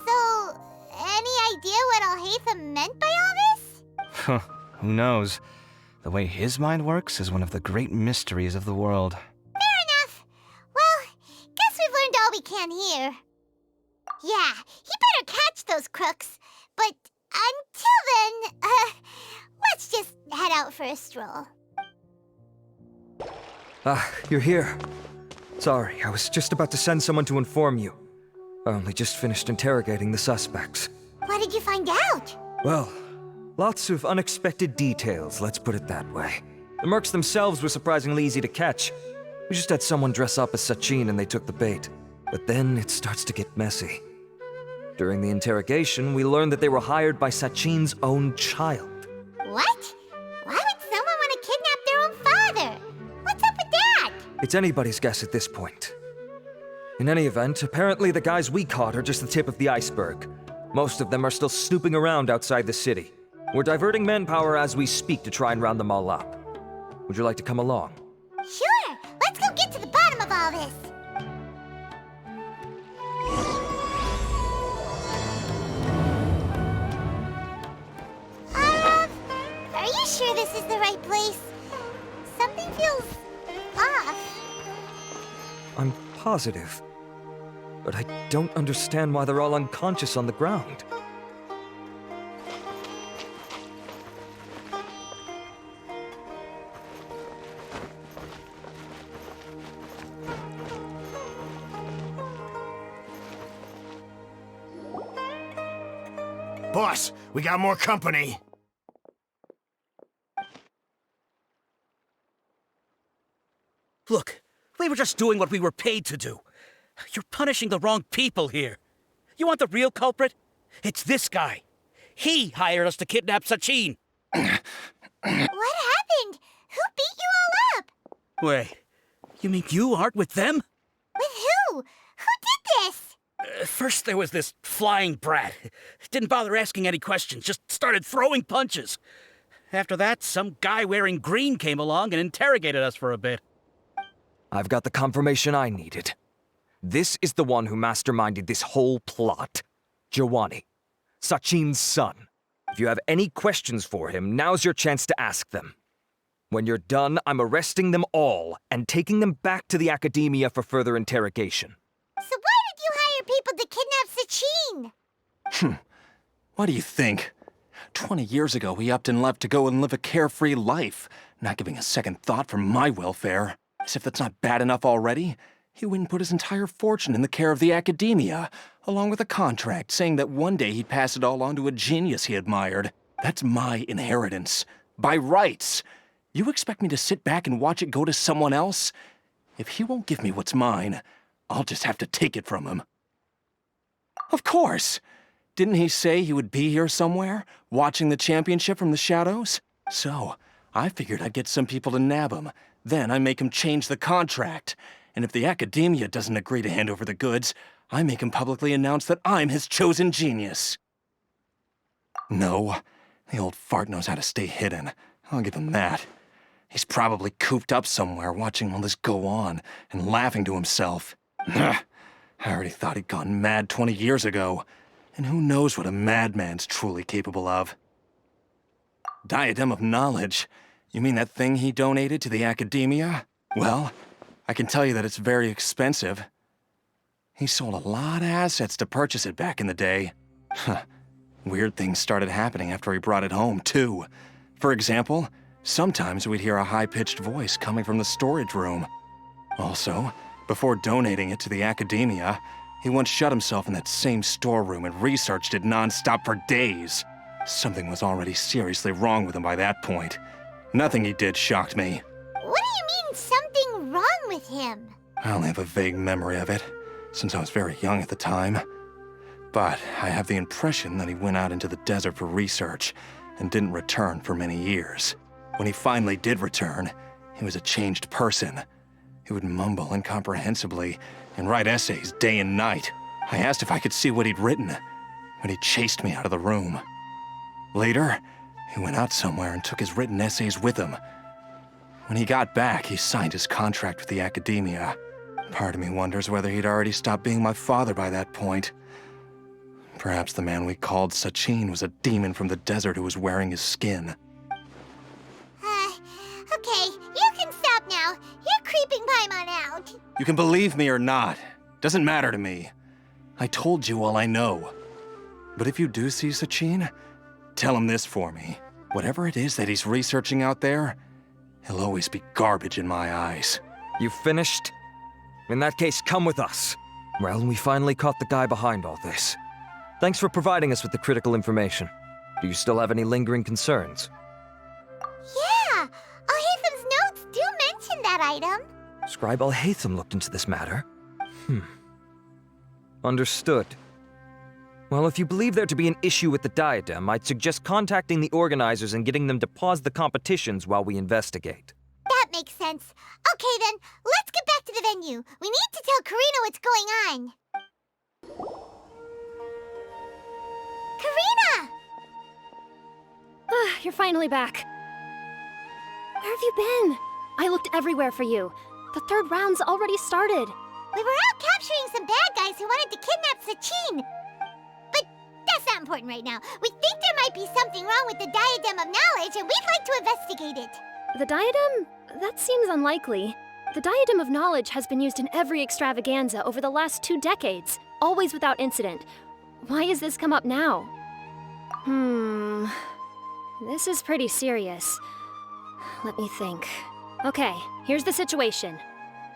So, any idea what Alhaitham meant by all this? Who knows? The way his mind works is one of the great mysteries of the world. Fair enough. Well, guess we've learned probably can't hear. Yeah, he better catch those crooks. But until then, let's just head out for a stroll. Ah, you're here. Sorry, I was just about to send someone to inform you. I only just finished interrogating the suspects. What did you find out? Well, lots of unexpected details, let's put it that way. The mercs themselves were surprisingly easy to catch. We just had someone dress up as Sachin and they took the bait. But then it starts to get messy. During the interrogation, we learned that they were hired by Sachin's own child. What? Why would someone want to kidnap their own father? What's up with that? It's anybody's guess at this point. In any event, apparently the guys we caught are just the tip of the iceberg. Most of them are still snooping around outside the city. We're diverting manpower as we speak to try and round them all up. Would you like to come along? Sure! Let's go get to the bottom of all this! Are you sure this is the right place? Something feels off. I'm positive. But I don't understand why they're all unconscious on the ground. Boss, we got more company. Look, we were just doing what we were paid to do. You're punishing the wrong people here. You want the real culprit? It's this guy. He hired us to kidnap Sachin. What happened? Who beat you all up? Wait, you mean you aren't with them? With who? Who did this? First there was this flying brat. Didn't bother asking any questions, just started throwing punches. After that, some guy wearing green came along and interrogated us for a bit. I've got the confirmation I needed. This is the one who masterminded this whole plot. Jawani, Sachin's son. If you have any questions for him, now's your chance to ask them. When you're done, I'm arresting them all and taking them back to the academia for further interrogation. So why did you hire people to kidnap Sachin? What do you think? 20 years ago, he upped and left to go and live a carefree life, not giving a second thought for my welfare. As if that's not bad enough already, he went and put his entire fortune in the care of the academia, along with a contract saying that one day he'd pass it all on to a genius he admired. That's my inheritance. By rights. You expect me to sit back and watch it go to someone else? If he won't give me what's mine, I'll just have to take it from him. Of course! Didn't he say he would be here somewhere, watching the championship from the shadows? So, I figured I'd get some people to nab him. Then I make him change the contract. And if the academia doesn't agree to hand over the goods, I make him publicly announce that I'm his chosen genius. No, the old fart knows how to stay hidden. I'll give him that. He's probably cooped up somewhere watching all this go on and laughing to himself. I already thought he'd gone mad 20 years ago. And who knows what a madman's truly capable of. Diadem of Knowledge? You mean that thing he donated to the academia? Well, I can tell you that it's very expensive. He sold a lot of assets to purchase it back in the day. Weird things started happening after he brought it home, too. For example, sometimes we'd hear a high-pitched voice coming from the storage room. Also, before donating it to the academia, he once shut himself in that same storeroom and researched it non-stop for days. Something was already seriously wrong with him by that point. Nothing he did shocked me. What do you mean, something wrong with him? I only have a vague memory of it, since I was very young at the time. But I have the impression that he went out into the desert for research and didn't return for many years. When he finally did return, he was a changed person. He would mumble incomprehensibly and write essays day and night. I asked if I could see what he'd written, but he chased me out of the room. Later, he went out somewhere and took his written essays with him. When he got back, he signed his contract with the academia. Part of me wonders whether he'd already stopped being my father by that point. Perhaps the man we called Sachin was a demon from the desert who was wearing his skin. Okay, you can stop now. You're creeping Paimon out. You can believe me or not, Doesn't matter to me. I told you all I know. But if you do see Sachin, tell him this for me. Whatever it is that he's researching out there, he'll always be garbage in my eyes. You finished? In that case, come with us. Well, we finally caught the guy behind all this. Thanks for providing us with the critical information. Do you still have any lingering concerns? Yeah! Al-Haytham's notes do mention that item. Scribe Al-Haytham looked into this matter. Understood. Well, if you believe there to be an issue with the diadem, I'd suggest contacting the organizers and getting them to pause the competitions while we investigate. That makes sense. Okay then, let's get back to the venue. We need to tell Karina what's going on. Karina! You're finally back. Where have you been? I looked everywhere for you. The third round's already started. We were out capturing some bad guys who wanted to kidnap Sachin. But that's not important right now. We think there might be something wrong with the Diadem of Knowledge, and we'd like to investigate it. The diadem? That seems unlikely. The Diadem of Knowledge has been used in every extravaganza over the last 2 decades, always without incident. Why has this come up now? This is pretty serious. Let me think. Okay, here's the situation.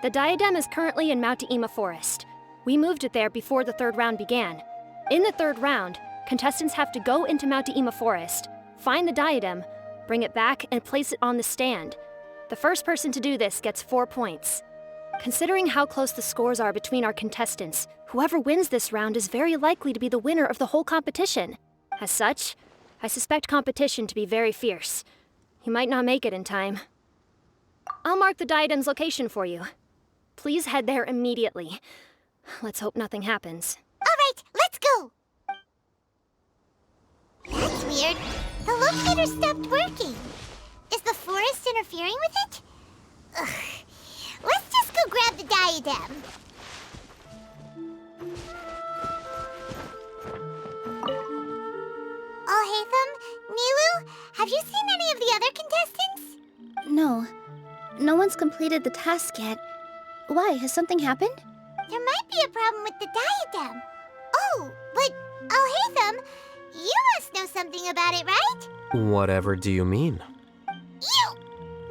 The diadem is currently in Mount Ima Forest. We moved it there before the third round began. In the third round, contestants have to go into Mount Ima Forest, find the diadem, bring it back, and place it on the stand. The first person to do this gets 4 points. Considering how close the scores are between our contestants, whoever wins this round is very likely to be the winner of the whole competition. As such, I suspect competition to be very fierce. You might not make it in time. I'll mark the diadem's location for you. Please head there immediately. Let's hope nothing happens. All right, let's go! That's weird. The locator stopped working. Is the forest interfering with it? Ugh. Let's just go grab the diadem. Al-Haytham, Nilu, have you seen any of the other contestants? No. No one's completed the task yet. Why? Has something happened? There might be a problem with the diadem. Oh, but Al-Haytham, you must know something about it, right? Whatever do you mean? You!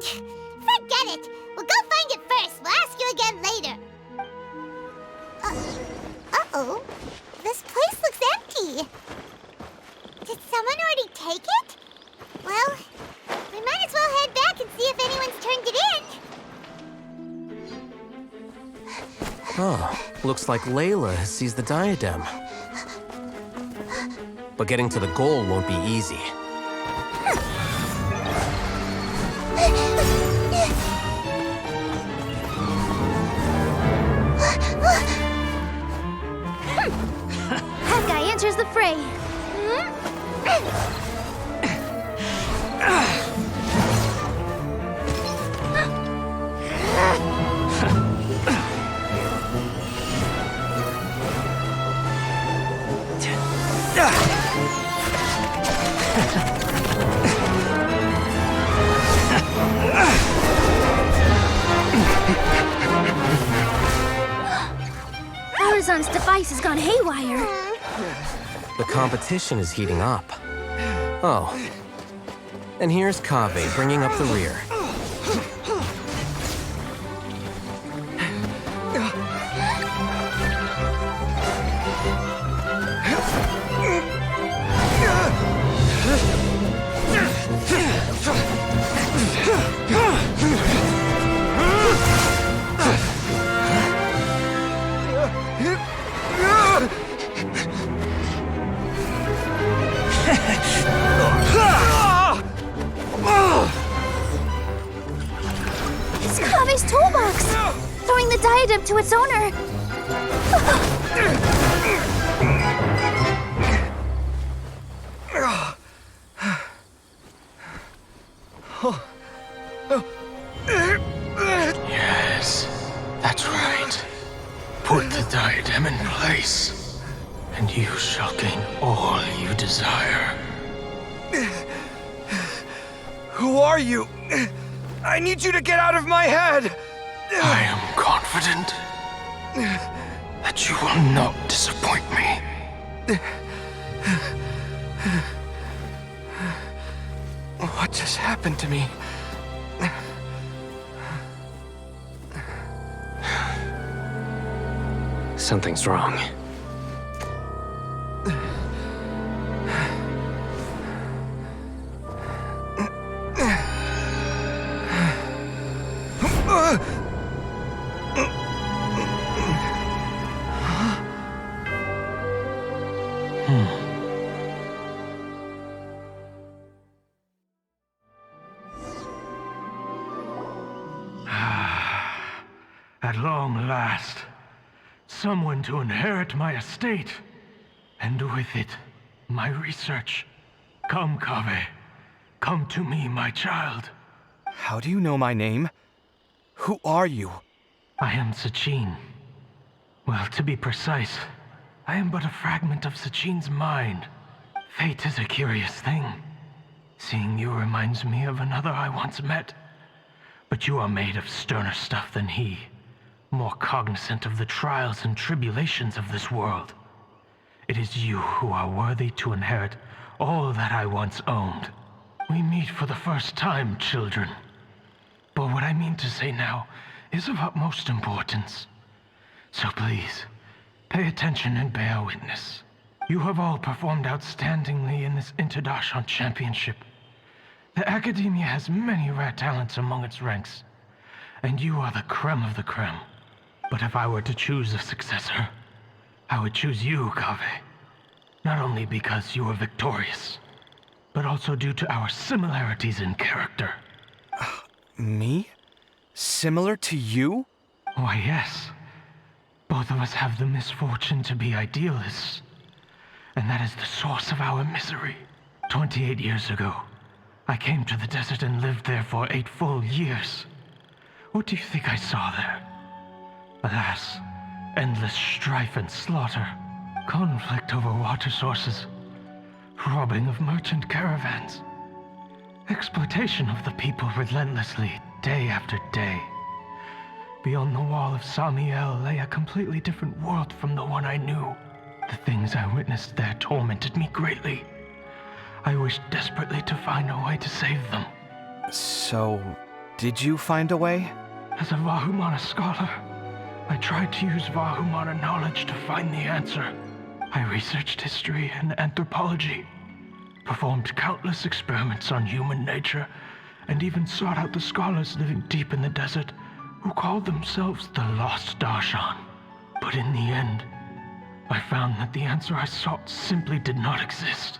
Forget it! We'll go find it first. We'll ask you again later. Uh-oh. This place looks empty. Did someone already take it? Well, we might as well head back and see if anyone's turned it in. Oh, looks like Layla has seized the diadem. But getting to the goal won't be easy. That guy enters the fray. Arizon's device has gone haywire. The competition is heating up. Oh. And here's Kaveh bringing up the rear. It's Kaveh's toolbox! Throwing the diadem to its owner! Yes, that's right. Put the diadem in place, and you shall gain all you desire. Who are you? I need you to get out of my head! I am confident that that you will not disappoint me. What just happened to me? Something's wrong. At long last, someone to inherit my estate, and with it, my research. Come, Kaveh. Come to me, my child. How do you know my name? Who are you? I am Sachin. Well, to be precise, I am but a fragment of Sachin's mind. Fate is a curious thing. Seeing you reminds me of another I once met. But you are made of sterner stuff than he. More cognizant of the trials and tribulations of this world. It is you who are worthy to inherit all that I once owned. We meet for the first time, children. But what I mean to say now is of utmost importance. So please, pay attention and bear witness. You have all performed outstandingly in this Interdarshan Championship. The Academia has many rare talents among its ranks, and you are the creme of the creme. But if I were to choose a successor, I would choose you, Kaveh. Not only because you were victorious, but also due to our similarities in character. Me? Similar to you? Why, yes. Both of us have the misfortune to be idealists. And that is the source of our misery. 28 years ago, I came to the desert and lived there for 8 full years. What do you think I saw there? Alas, endless strife and slaughter, conflict over water sources, robbing of merchant caravans, exploitation of the people relentlessly, day after day. Beyond the wall of Samiel lay a completely different world from the one I knew. The things I witnessed there tormented me greatly. I wished desperately to find a way to save them. So, did you find a way? As a Vahumana scholar, I tried to use Vahumana knowledge to find the answer. I researched history and anthropology, performed countless experiments on human nature, and even sought out the scholars living deep in the desert who called themselves the Lost Darshan. But in the end, I found that the answer I sought simply did not exist.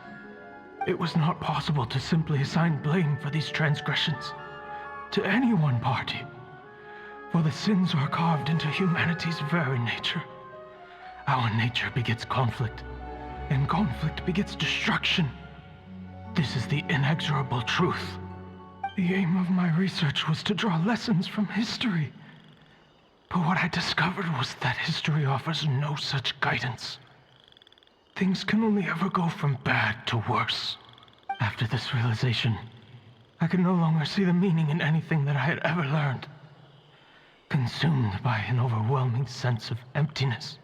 It was not possible to simply assign blame for these transgressions to any one party, for the sins are carved into humanity's very nature. Our nature begets conflict, and conflict begets destruction. This is the inexorable truth. The aim of my research was to draw lessons from history. But what I discovered was that history offers no such guidance. Things can only ever go from bad to worse. After this realization, I could no longer see the meaning in anything that I had ever learned. Consumed by an overwhelming sense of emptiness,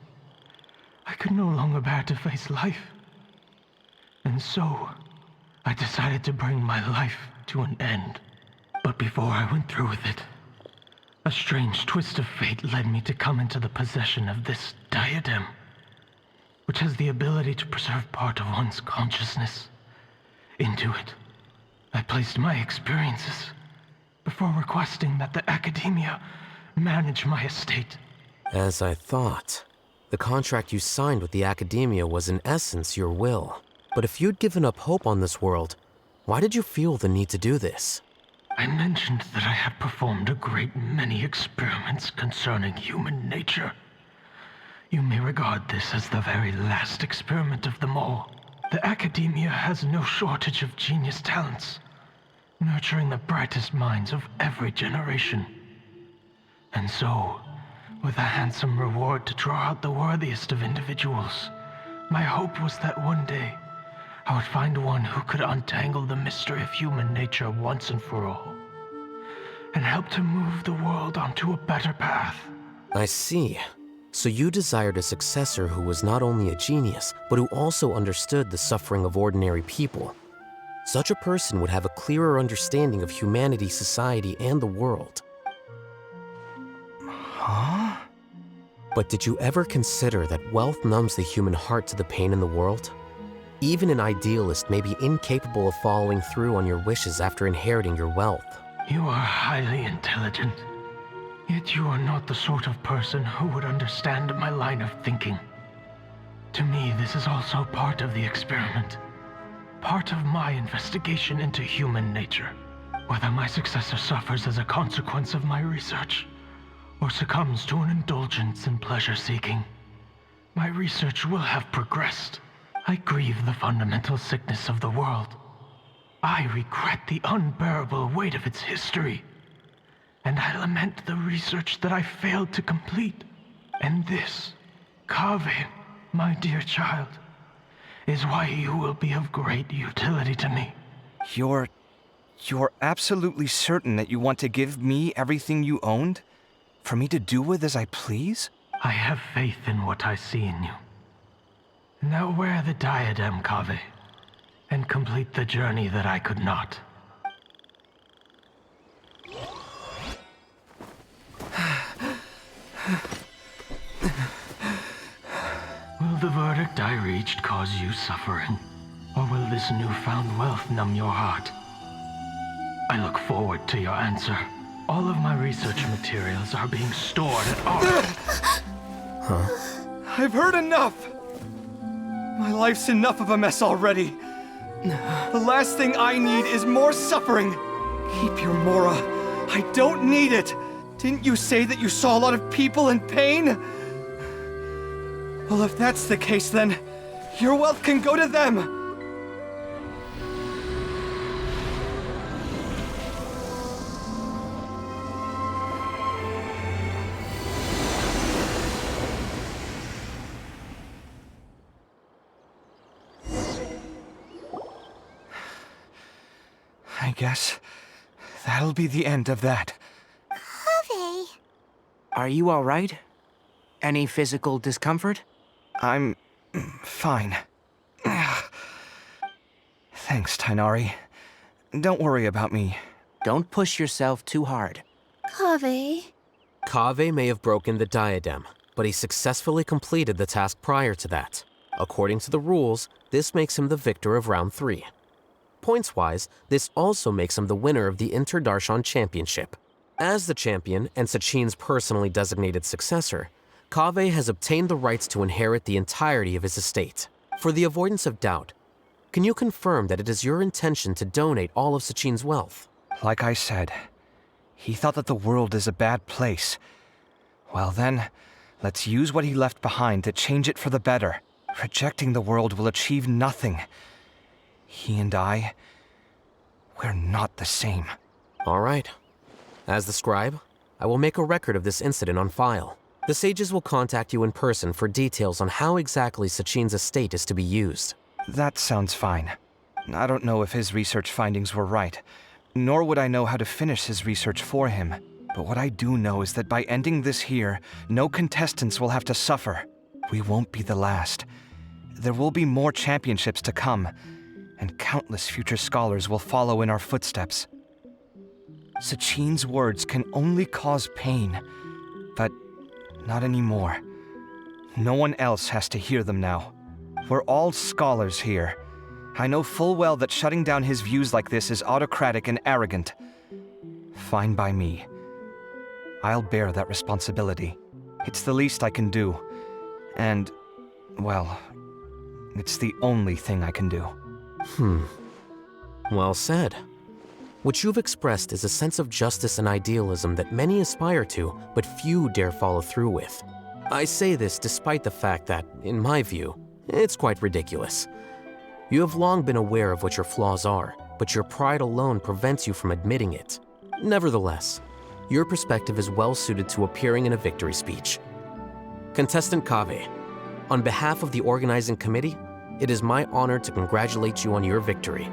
I could no longer bear to face life. And so, I decided to bring my life to an end. But before I went through with it, a strange twist of fate led me to come into the possession of this diadem, which has the ability to preserve part of one's consciousness. Into it, I placed my experiences before requesting that the Academia manage my estate. As I thought, the contract you signed with the Academia was in essence your will. But if you'd given up hope on this world, why did you feel the need to do this? I mentioned that I had performed a great many experiments concerning human nature. You may regard this as the very last experiment of them all. The Academia has no shortage of genius talents, nurturing the brightest minds of every generation. And so, with a handsome reward to draw out the worthiest of individuals, my hope was that one day I would find one who could untangle the mystery of human nature once and for all, and help to move the world onto a better path. I see. So you desired a successor who was not only a genius, but who also understood the suffering of ordinary people. Such a person would have a clearer understanding of humanity, society, and the world. Huh? But did you ever consider that wealth numbs the human heart to the pain in the world? Even an idealist may be incapable of following through on your wishes after inheriting your wealth. You are highly intelligent, yet you are not the sort of person who would understand my line of thinking. To me, this is also part of the experiment. Part of my investigation into human nature. Whether my successor suffers as a consequence of my research, or succumbs to an indulgence in pleasure-seeking, my research will have progressed. I grieve the fundamental sickness of the world. I regret the unbearable weight of its history. And I lament the research that I failed to complete. And this, Kaveh, my dear child, is why you will be of great utility to me. You're absolutely certain that you want to give me everything you owned? For me to do with as I please? I have faith in what I see in you. Now wear the diadem, Kaveh, and complete the journey that I could not. Will the verdict I reached cause you suffering? Or will this newfound wealth numb your heart? I look forward to your answer. All of my research materials are being stored at our... I've heard enough! My life's enough of a mess already. The last thing I need is more suffering. Keep your Mora. I don't need it. Didn't you say that you saw a lot of people in pain? Well, if that's the case, then your wealth can go to them. I guess that'll be the end of that. Kaveh. Are you all right? Any physical discomfort? I'm fine. Thanks, Tainari. Don't worry about me. Don't push yourself too hard. Kaveh. Kaveh may have broken the diadem, but he successfully completed the task prior to that. According to the rules, this makes him the victor of round 3. Points-wise, this also makes him the winner of the Inter-Darshan Championship. As the champion and Sachin's personally designated successor, Kaveh has obtained the rights to inherit the entirety of his estate. For the avoidance of doubt, can you confirm that it is your intention to donate all of Sachin's wealth? Like I said, he thought that the world is a bad place. Well then, let's use what he left behind to change it for the better. Rejecting the world will achieve nothing. He and I, we're not the same. All right. As the scribe, I will make a record of this incident on file. The sages will contact you in person for details on how exactly Sachin's estate is to be used. That sounds fine. I don't know if his research findings were right, nor would I know how to finish his research for him. But what I do know is that by ending this here, no contestants will have to suffer. We won't be the last. There will be more championships to come, and countless future scholars will follow in our footsteps. Sachin's words can only cause pain, but not anymore. No one else has to hear them now. We're all scholars here. I know full well that shutting down his views like this is autocratic and arrogant. Fine by me. I'll bear that responsibility. It's the least I can do. And, well, it's the only thing I can do. Well said. What you've expressed is a sense of justice and idealism that many aspire to, but few dare follow through with. I say this despite the fact that, in my view, it's quite ridiculous. You have long been aware of what your flaws are, but your pride alone prevents you from admitting it. Nevertheless, your perspective is well suited to appearing in a victory speech. Contestant Kaveh, on behalf of the organizing committee, it is my honor to congratulate you on your victory.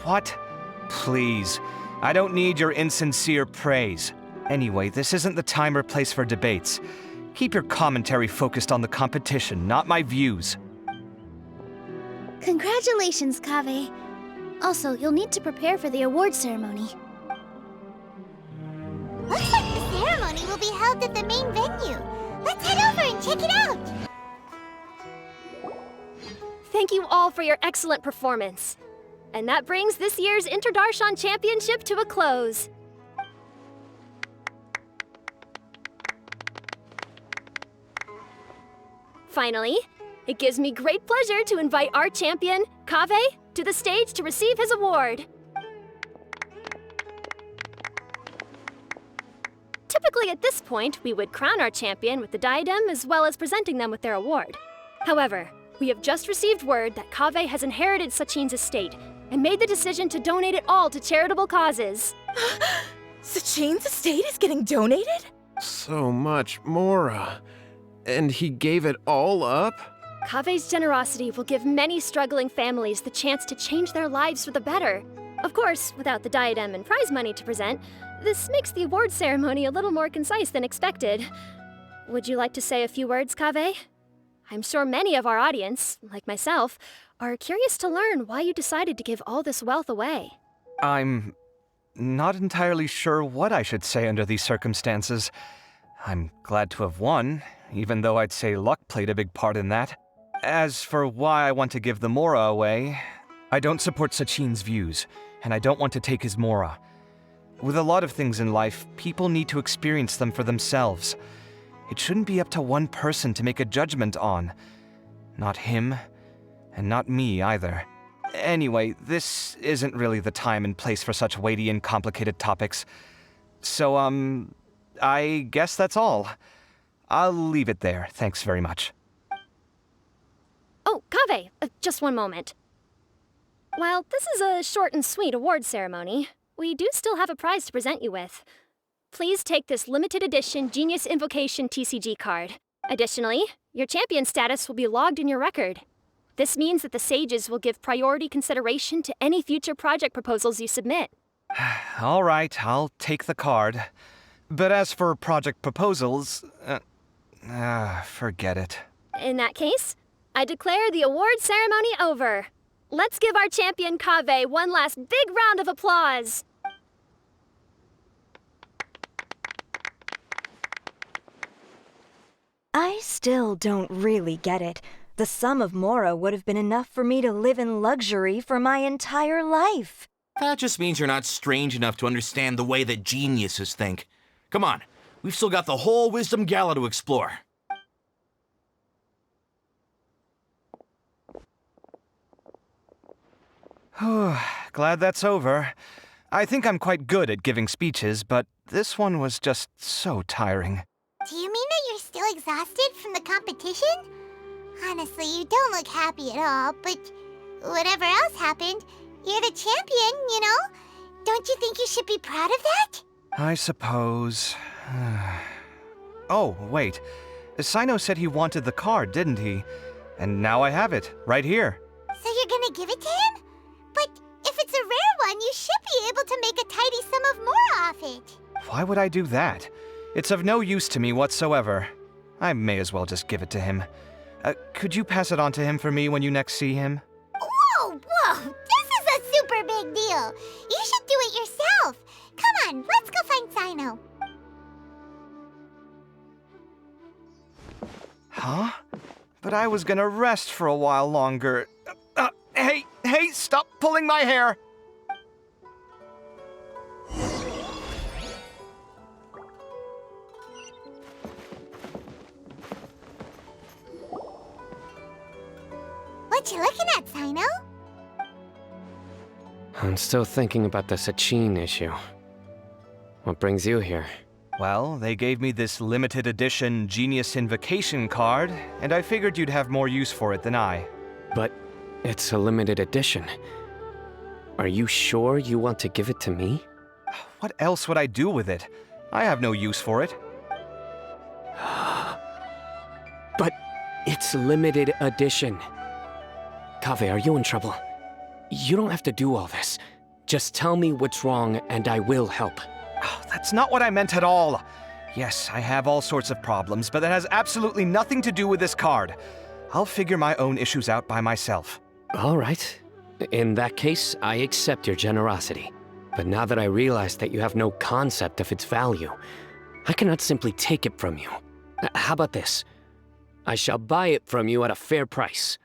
What? Please. I don't need your insincere praise. Anyway, this isn't the time or place for debates. Keep your commentary focused on the competition, not my views. Congratulations, Kaveh. Also, you'll need to prepare for the award ceremony. Looks like the ceremony will be held at the main venue. Let's head over and check it out. Thank you all for your excellent performance. And that brings this year's Interdarshan Championship to a close. Finally, it gives me great pleasure to invite our champion, Kaveh, to the stage to receive his award. Typically at this point, we would crown our champion with the diadem as well as presenting them with their award. However, we have just received word that Kaveh has inherited Sachin's estate and made the decision to donate it all to charitable causes. Sachin's estate is getting donated? So much, Mora. And he gave it all up? Kaveh's generosity will give many struggling families the chance to change their lives for the better. Of course, without the diadem and prize money to present, this makes the award ceremony a little more concise than expected. Would you like to say a few words, Kaveh? I'm sure many of our audience, like myself, are curious to learn why you decided to give all this wealth away. I'm not entirely sure what I should say under these circumstances. I'm glad to have won, even though I'd say luck played a big part in that. As for why I want to give the Mora away, I don't support Sachin's views, and I don't want to take his Mora. With a lot of things in life, people need to experience them for themselves. It shouldn't be up to one person to make a judgment on. Not him, and not me either. Anyway, this isn't really the time and place for such weighty and complicated topics. So, I guess that's all. I'll leave it there, thanks very much. Oh, Kaveh, just one moment. While this is a short and sweet award ceremony, we do still have a prize to present you with. Please take this limited edition Genius Invocation TCG card. Additionally, your champion status will be logged in your record. This means that the Sages will give priority consideration to any future project proposals you submit. All right, I'll take the card. But as for project proposals, forget it. In that case, I declare the award ceremony over. Let's give our champion Kaveh one last big round of applause. I still don't really get it. The sum of Mora would have been enough for me to live in luxury for my entire life. That just means you're not strange enough to understand the way that geniuses think. Come on, we've still got the whole Wisdom Gala to explore. Glad that's over. I think I'm quite good at giving speeches, but this one was just so tiring. Do you mean that you're still exhausted from the competition? Honestly, you don't look happy at all, but whatever else happened, you're the champion, you know? Don't you think you should be proud of that? I suppose. Oh, wait. Sino said he wanted the card, didn't he? And now I have it, right here. So you're gonna give it to him? But if it's a rare one, you should be able to make a tidy sum of more off it. Why would I do that? It's of no use to me whatsoever. I may as well just give it to him. Could you pass it on to him for me when you next see him? Whoa! This is a super big deal. You should do it yourself. Come on, let's go find Sino. Huh? But I was gonna rest for a while longer. Hey, stop pulling my hair! What you looking at, Sino? I'm still thinking about the Sachin issue. What brings you here? Well, they gave me this limited edition Genius Invocation card, and I figured you'd have more use for it than I. But it's a limited edition. Are you sure you want to give it to me? What else would I do with it? I have no use for it. But it's limited edition. Kaveh, are you in trouble? You don't have to do all this. Just tell me what's wrong and I will help. That's not what I meant at all. Yes, I have all sorts of problems, but that has absolutely nothing to do with this card. I'll figure my own issues out by myself. All right. In that case, I accept your generosity. But now that I realize that you have no concept of its value, I cannot simply take it from you. How about this? I shall buy it from you at a fair price.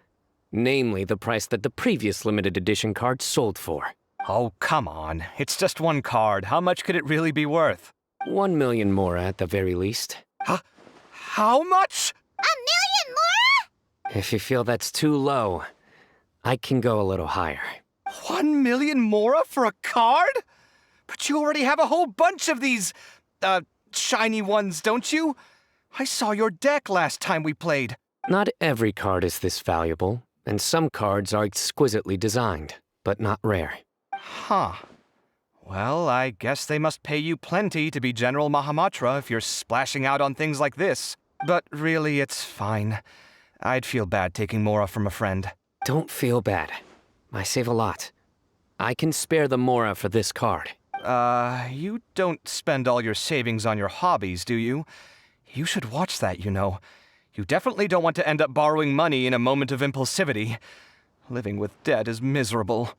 Namely, the price that the previous limited edition card sold for. Oh, come on. It's just one card. How much could it really be worth? 1 million more at the very least. How much? $1 million more? If you feel that's too low, I can go a little higher. 1 million more for a card? But you already have a whole bunch of these, shiny ones, don't you? I saw your deck last time we played. Not every card is this valuable, and some cards are exquisitely designed, but not rare. Huh. Well, I guess they must pay you plenty to be General Mahamatra if you're splashing out on things like this. But really, it's fine. I'd feel bad taking Mora from a friend. Don't feel bad. I save a lot. I can spare the Mora for this card. You don't spend all your savings on your hobbies, do you? You should watch that, you know. You definitely don't want to end up borrowing money in a moment of impulsivity. Living with debt is miserable.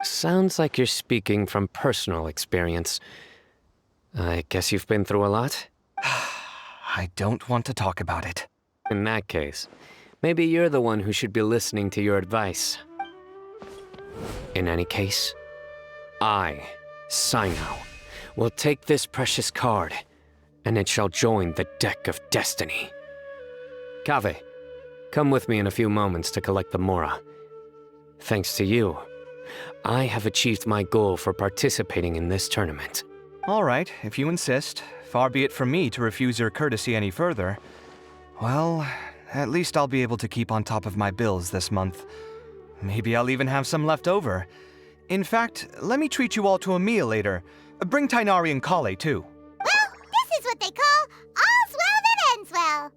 Sounds like you're speaking from personal experience. I guess you've been through a lot? I don't want to talk about it. In that case, maybe you're the one who should be listening to your advice. In any case, I, Sino, will take this precious card, and it shall join the deck of destiny. Kaveh, come with me in a few moments to collect the Mora. Thanks to you, I have achieved my goal for participating in this tournament. All right, if you insist. Far be it from me to refuse your courtesy any further. Well, at least I'll be able to keep on top of my bills this month. Maybe I'll even have some left over. In fact, let me treat you all to a meal later. Bring Tainari and Kale, too. Well, this is what they call all's well that ends well.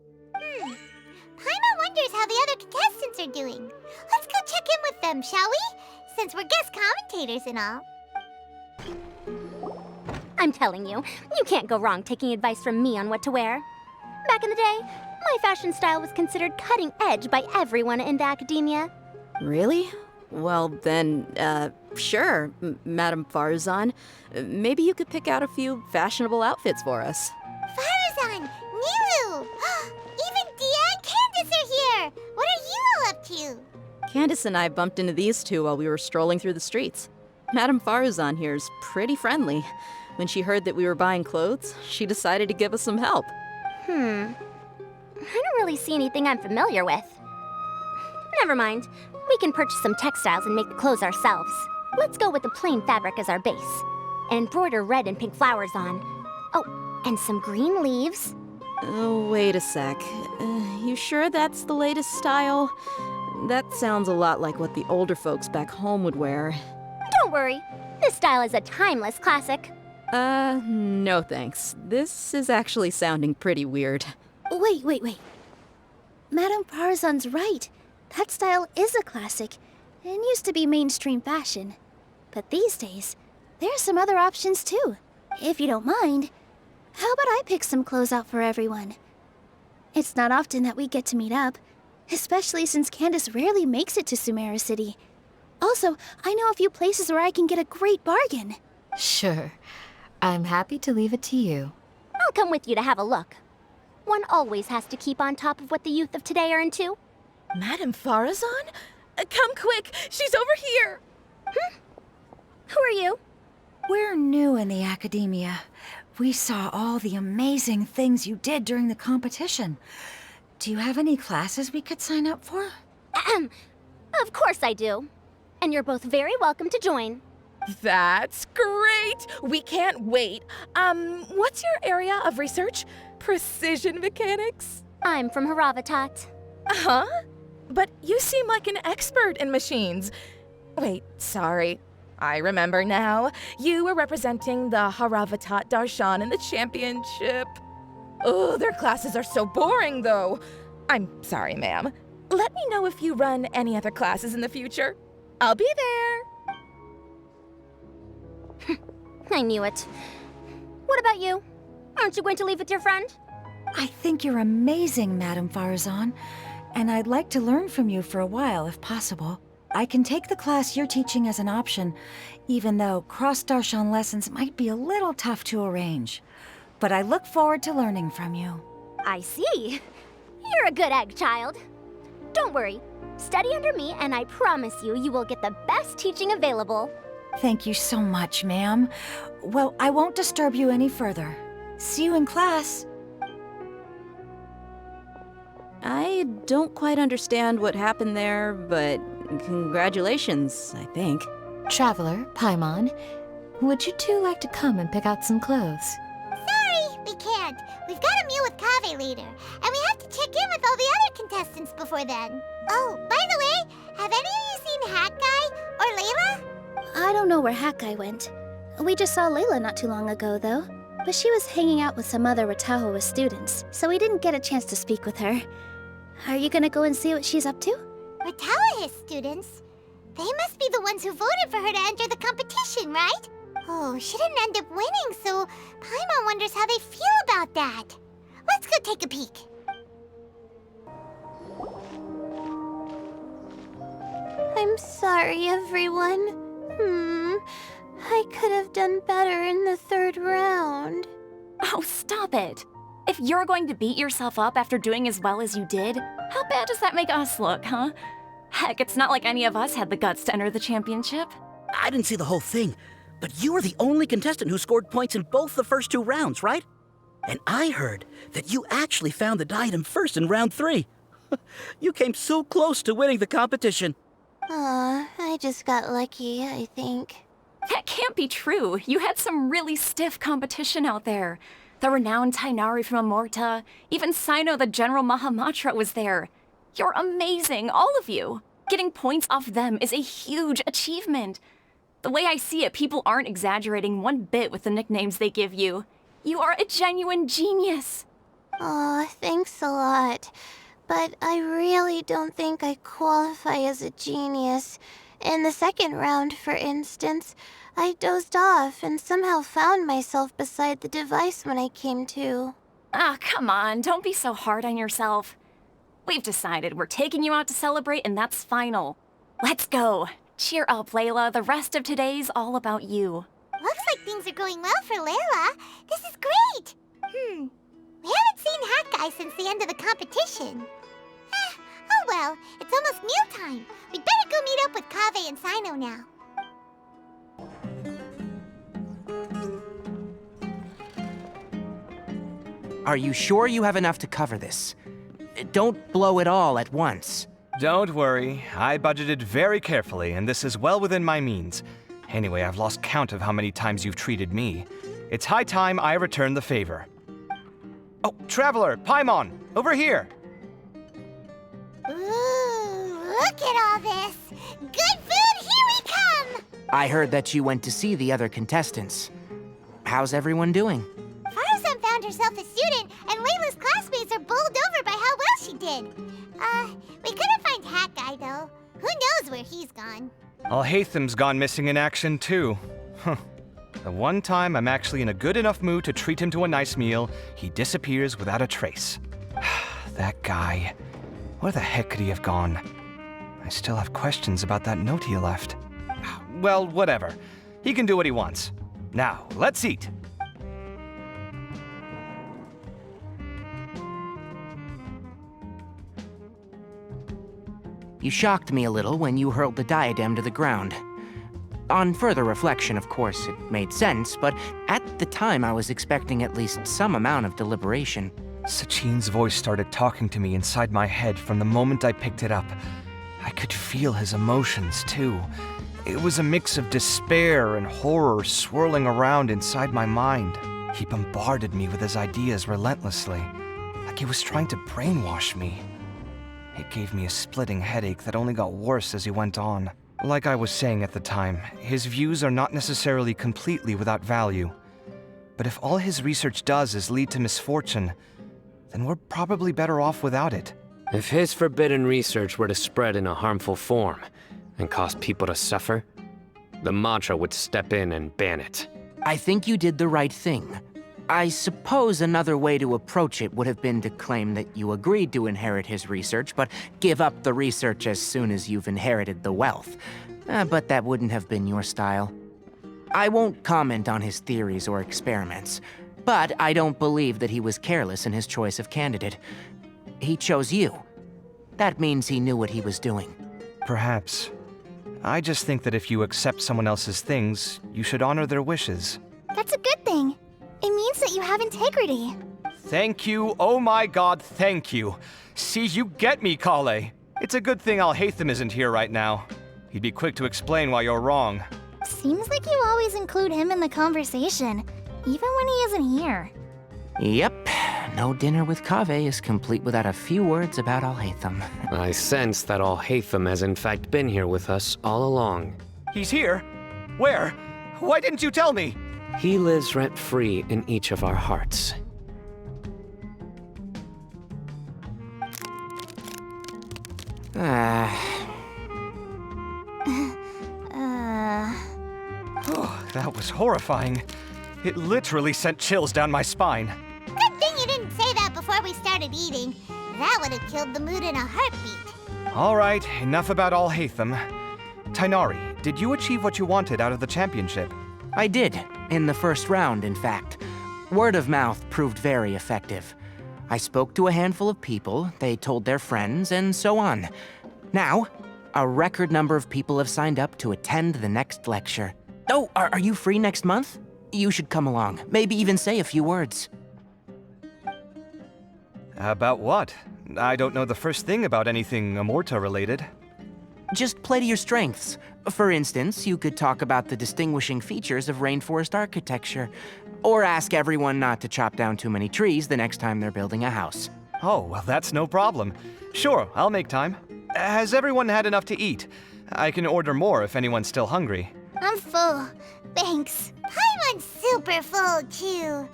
Paimon wonders how the other contestants are doing. Let's go check in with them, shall we? Since we're guest commentators and all. I'm telling you, you can't go wrong taking advice from me on what to wear. Back in the day, my fashion style was considered cutting edge by everyone in the academia. Really? Well, then, sure, Madame Farzan. Maybe you could pick out a few fashionable outfits for us. Farzan! Nilu! Even Dia and Candace are here! What are you all up to? Candace and I bumped into these two while we were strolling through the streets. Madame Farzan here's pretty friendly. When she heard that we were buying clothes, she decided to give us some help. I don't really see anything I'm familiar with. Never mind. We can purchase some textiles and make the clothes ourselves. Let's go with the plain fabric as our base. And embroider red and pink flowers on. Oh, and some green leaves. Oh, wait a sec. You sure that's the latest style? That sounds a lot like what the older folks back home would wear. Don't worry. This style is a timeless classic. No thanks. This is actually sounding pretty weird. Wait. Madame Farzan's right. That style is a classic and used to be mainstream fashion. But these days, there are some other options too. If you don't mind, how about I pick some clothes out for everyone? It's not often that we get to meet up, especially since Candace rarely makes it to Sumeru City. Also, I know a few places where I can get a great bargain. Sure. I'm happy to leave it to you. I'll come with you to have a look. One always has to keep on top of what the youth of today are into. Madame Farazan? Come quick! She's over here! Who are you? We're new in the academia. We saw all the amazing things you did during the competition. Do you have any classes we could sign up for? Of course I do. And you're both very welcome to join. That's great! We can't wait. What's your area of research? Precision mechanics? I'm from Haravatat. Huh? But you seem like an expert in machines. Wait, sorry. I remember now. You were representing the Haravatat Darshan in the championship. Oh, their classes are so boring, though. I'm sorry, ma'am. Let me know if you run any other classes in the future. I'll be there. I knew it. What about you? Aren't you going to leave with your friend? I think you're amazing, Madame Farazan, and I'd like to learn from you for a while if possible. I can take the class you're teaching as an option, even though cross-Darshan lessons might be a little tough to arrange. But I look forward to learning from you. I see. You're a good egg, child. Don't worry. Study under me, and I promise you, you will get the best teaching available. Thank you so much, ma'am. Well, I won't disturb you any further. See you in class. I don't quite understand what happened there, but congratulations, I think. Traveler, Paimon, would you two like to come and pick out some clothes? Sorry, we can't. We've got a meal with Kaveh later, and we have to check in with all the other contestants before then. Oh, by the way, have any of you seen Hat Guy or Layla? I don't know where Hat Guy went. We just saw Layla not too long ago, though. But she was hanging out with some other Ratahoa students, so we didn't get a chance to speak with her. Are you gonna go and see what she's up to? Ratahoa students? They must be the ones who voted for her to enter the competition, right? Oh, she didn't end up winning, so Paimon wonders how they feel about that. Let's go take a peek. I'm sorry, everyone. I could have done better in the third round. Oh, stop it. If you're going to beat yourself up after doing as well as you did, how bad does that make us look, huh? Heck, it's not like any of us had the guts to enter the championship. I didn't see the whole thing, but you were the only contestant who scored points in both the first 2 rounds, right? And I heard that you actually found the diadem first in round 3. You came so close to winning the competition. Aw, I just got lucky, I think. That can't be true. You had some really stiff competition out there. The renowned Tainari from Amorta, even Sino the General Mahamatra was there. You're amazing, all of you. Getting points off them is a huge achievement. The way I see it, people aren't exaggerating one bit with the nicknames they give you. You are a genuine genius. Aw, thanks a lot. But I really don't think I qualify as a genius. In the second round, for instance, I dozed off and somehow found myself beside the device when I came to. Ah, come on, don't be so hard on yourself. We've decided we're taking you out to celebrate, and that's final. Let's go. Cheer up, Layla. The rest of today's all about you. Looks like things are going well for Layla. This is great. We haven't seen Hat Guy since the end of the competition. Oh well, it's almost mealtime. We'd better go meet up with Kaveh and Sino now. Are you sure you have enough to cover this? Don't blow it all at once. Don't worry, I budgeted very carefully, and this is well within my means. Anyway, I've lost count of how many times you've treated me. It's high time I return the favor. Oh, Traveler, Paimon, over here! Ooh, look at all this! Good food, here we come! I heard that you went to see the other contestants. How's everyone doing? Farazan found herself a student, and Layla's classmates are bowled over by how well she did. We couldn't find Hat Guy, though. Who knows where he's gone? Al-Haytham's gone missing in action, too. The one time I'm actually in a good enough mood to treat him to a nice meal, he disappears without a trace. That guy. Where the heck could he have gone? I still have questions about that note he left. Well, whatever. He can do what he wants. Now, let's eat. You shocked me a little when you hurled the diadem to the ground. On further reflection, of course, it made sense, but at the time I was expecting at least some amount of deliberation. Sachin's voice started talking to me inside my head from the moment I picked it up. I could feel his emotions, too. It was a mix of despair and horror swirling around inside my mind. He bombarded me with his ideas relentlessly, like he was trying to brainwash me. It gave me a splitting headache that only got worse as he went on. Like I was saying at the time, his views are not necessarily completely without value. But if all his research does is lead to misfortune, then we're probably better off without it. If his forbidden research were to spread in a harmful form and cause people to suffer, the Matra would step in and ban it. I think you did the right thing. I suppose another way to approach it would have been to claim that you agreed to inherit his research, but give up the research as soon as you've inherited the wealth. But that wouldn't have been your style. I won't comment on his theories or experiments, but I don't believe that he was careless in his choice of candidate. He chose you. That means he knew what he was doing. Perhaps. I just think that if you accept someone else's things, you should honor their wishes. That's a good thing. It means that you have integrity. Thank you, oh my god, thank you. See, you get me, Kale. It's a good thing Alhaitham isn't here right now. He'd be quick to explain why you're wrong. Seems like you always include him in the conversation, even when he isn't here. Yep, no dinner with Kaveh is complete without a few words about Alhaitham. I sense that Alhaitham has in fact been here with us all along. He's here? Where? Why didn't you tell me? He lives rent-free in each of our hearts. That was horrifying. It literally sent chills down my spine. Good thing you didn't say that before we started eating. That would have killed the mood in a heartbeat. All right, enough about Alhaitham. Tainari, did you achieve what you wanted out of the championship? I did, in the first round, in fact. Word of mouth proved very effective. I spoke to a handful of people, they told their friends, and so on. Now, a record number of people have signed up to attend the next lecture. Oh, are you free next month? You should come along, maybe even say a few words. About what? I don't know the first thing about anything Amorta-related. Just play to your strengths. For instance, you could talk about the distinguishing features of rainforest architecture, or ask everyone not to chop down too many trees the next time they're building a house. Oh, well, that's no problem. Sure, I'll make time. Has everyone had enough to eat? I can order more if anyone's still hungry. I'm full. Thanks. Paimon's super full, too.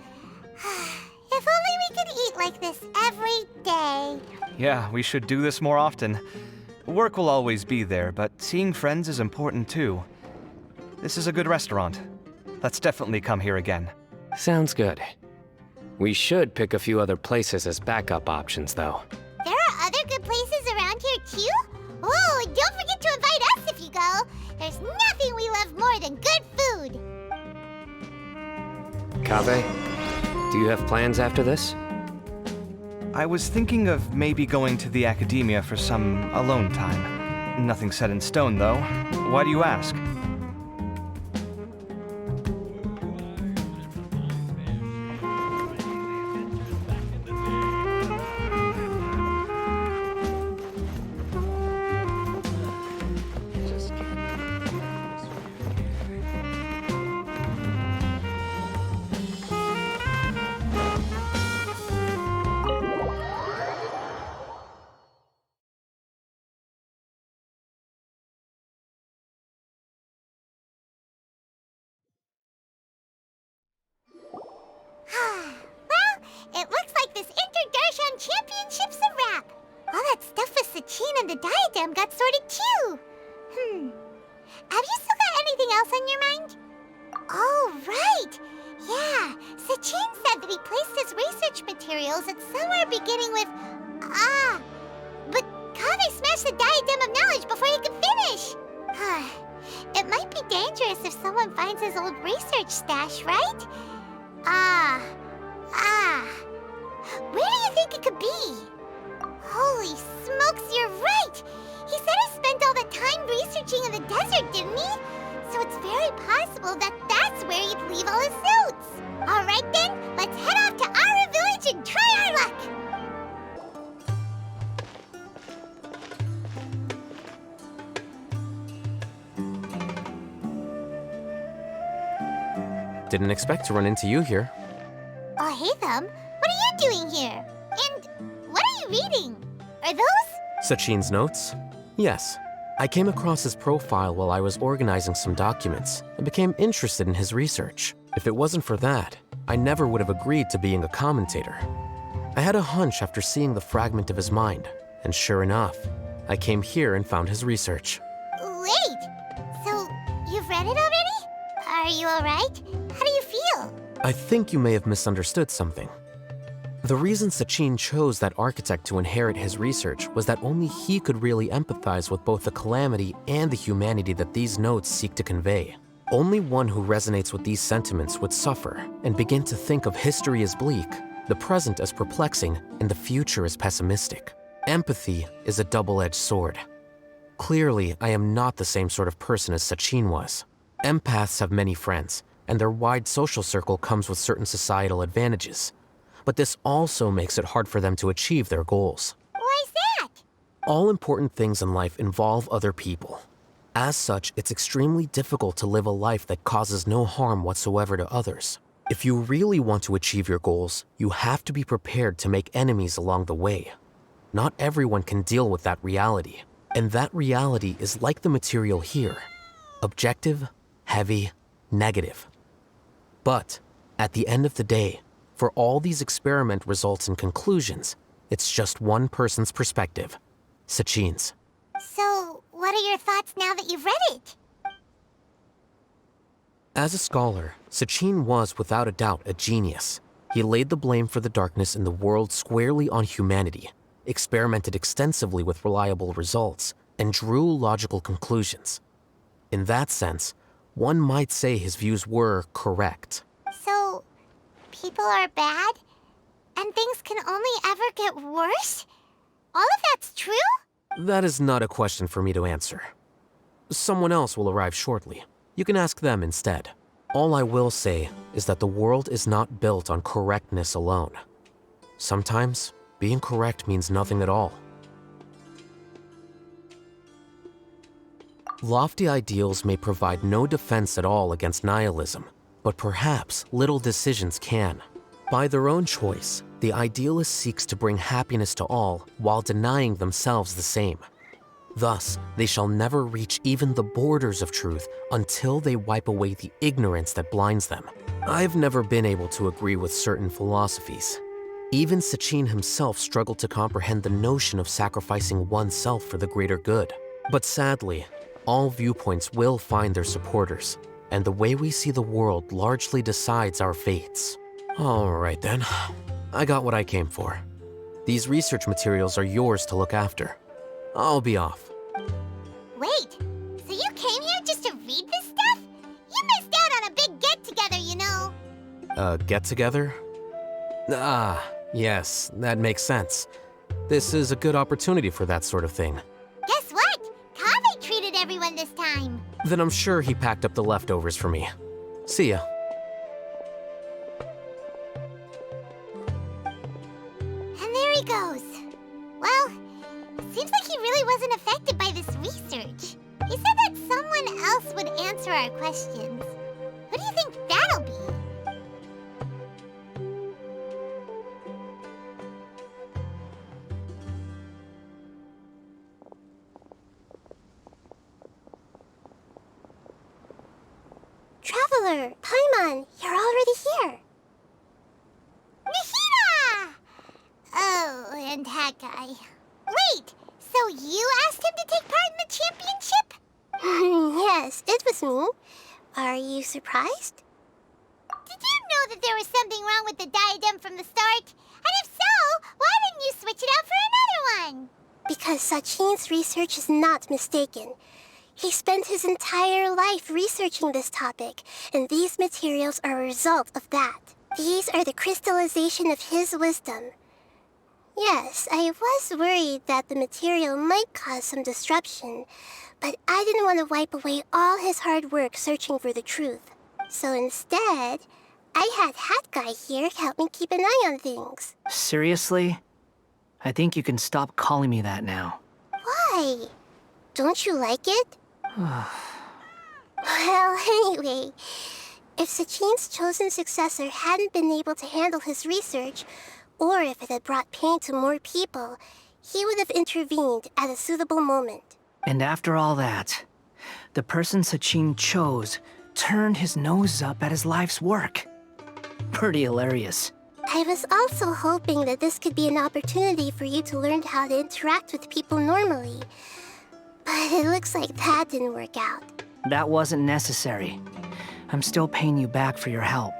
If only we could eat like this every day. Yeah, we should do this more often. Work will always be there, but seeing friends is important too. This is a good restaurant. Let's definitely come here again. Sounds good. We should pick a few other places as backup options, though. There are other good places around here, too? Oh, and don't forget to invite us if you go. There's nothing we love more than good food. Kaveh, do you have plans after this? I was thinking of maybe going to the academia for some alone time. Nothing set in stone, though. Why do you ask? Well, it looks like this Inter-Darshan Championship's a wrap. All that stuff with Sachin and the diadem got sorted too. Have you still got anything else on your mind? Oh, right. Yeah, Sachin said that he placed his research materials at somewhere beginning with but Kaveh smashed the diadem of knowledge before he could finish. It might be dangerous if someone finds his old research stash, right? Where do you think it could be? Holy smokes, you're right! He said he spent all the time researching in the desert, didn't he? So it's very possible that that's where he'd leave all his notes. All right then, let's head off to Ara Village and try our luck! Didn't expect to run into you here. Oh, hey, Thumb. What are you doing here? And what are you reading? Are those? Sachin's notes? Yes. I came across his profile while I was organizing some documents and became interested in his research. If it wasn't for that, I never would have agreed to being a commentator. I had a hunch after seeing the fragment of his mind, and sure enough, I came here and found his research. Wait! So, you've read it already? Are you alright? How do you feel? I think you may have misunderstood something. The reason Sachin chose that architect to inherit his research was that only he could really empathize with both the calamity and the humanity that these notes seek to convey. Only one who resonates with these sentiments would suffer and begin to think of history as bleak, the present as perplexing, and the future as pessimistic. Empathy is a double-edged sword. Clearly, I am not the same sort of person as Sachin was. Empaths have many friends, and their wide social circle comes with certain societal advantages. But this also makes it hard for them to achieve their goals. Why's that? All important things in life involve other people. As such, it's extremely difficult to live a life that causes no harm whatsoever to others. If you really want to achieve your goals, you have to be prepared to make enemies along the way. Not everyone can deal with that reality. And that reality is like the material here. Objective, heavy, negative. But, at the end of the day, for all these experiment results and conclusions, it's just one person's perspective. Sachin's. So, what are your thoughts now that you've read it? As a scholar, Sachin was without a doubt a genius. He laid the blame for the darkness in the world squarely on humanity, experimented extensively with reliable results, and drew logical conclusions. In that sense, one might say his views were correct. So, people are bad? And things can only ever get worse? All of that's true? That is not a question for me to answer. Someone else will arrive shortly. You can ask them instead. All I will say is that the world is not built on correctness alone. Sometimes, being correct means nothing at all. Lofty ideals may provide no defense at all against nihilism, but perhaps little decisions can. By their own choice, the idealist seeks to bring happiness to all while denying themselves the same. Thus, they shall never reach even the borders of truth until they wipe away the ignorance that blinds them. I've never been able to agree with certain philosophies. Even Sachin himself struggled to comprehend the notion of sacrificing oneself for the greater good. But sadly, all viewpoints will find their supporters, and the way we see the world largely decides our fates. All right then, I got what I came for. These research materials are yours to look after. I'll be off. Wait, so you came here just to read this stuff? You missed out on a big get-together, you know. Get-together? Ah, yes, that makes sense. This is a good opportunity for that sort of thing. Guess what? Kaveh treated everyone this time. Then I'm sure he packed up the leftovers for me. See ya. And there he goes. Well, seems like he really wasn't affected by this research. He said that someone else would answer our questions. Who do you think that'll be? Traveler, Paimon, you're already here. Nahida! Oh, and that guy. Wait, so you asked him to take part in the championship? Yes, it was me. Are you surprised? Did you know that there was something wrong with the diadem from the start? And if so, why didn't you switch it out for another one? Because Sachin's research is not mistaken. He spent his entire life researching this topic, and these materials are a result of that. These are the crystallization of his wisdom. Yes, I was worried that the material might cause some disruption, but I didn't want to wipe away all his hard work searching for the truth. So instead, I had Hat Guy here help me keep an eye on things. Seriously? I think you can stop calling me that now. Why? Don't you like it? Well, anyway, if Sachin's chosen successor hadn't been able to handle his research, or if it had brought pain to more people, he would have intervened at a suitable moment. And after all that, the person Sachin chose turned his nose up at his life's work. Pretty hilarious. I was also hoping that this could be an opportunity for you to learn how to interact with people normally. But it looks like that didn't work out. That wasn't necessary. I'm still paying you back for your help.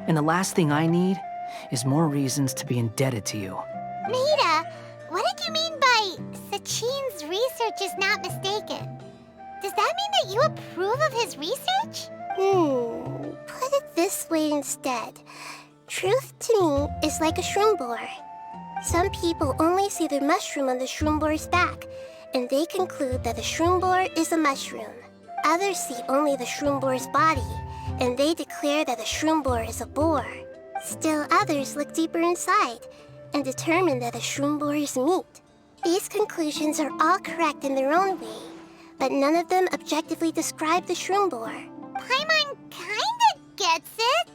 And the last thing I need is more reasons to be indebted to you. Maida, what did you mean by Sachin's research is not mistaken? Does that mean that you approve of his research? Put it this way instead. Truth to me is like a shroom boar. Some people only see the mushroom on the shroom boar's back, and they conclude that the shroom boar is a mushroom. Others see only the shroom boar's body, and they declare that the shroom boar is a boar. Still others look deeper inside and determine that the shroom boar is meat. These conclusions are all correct in their own way, but none of them objectively describe the shroom boar. Paimon kinda gets it,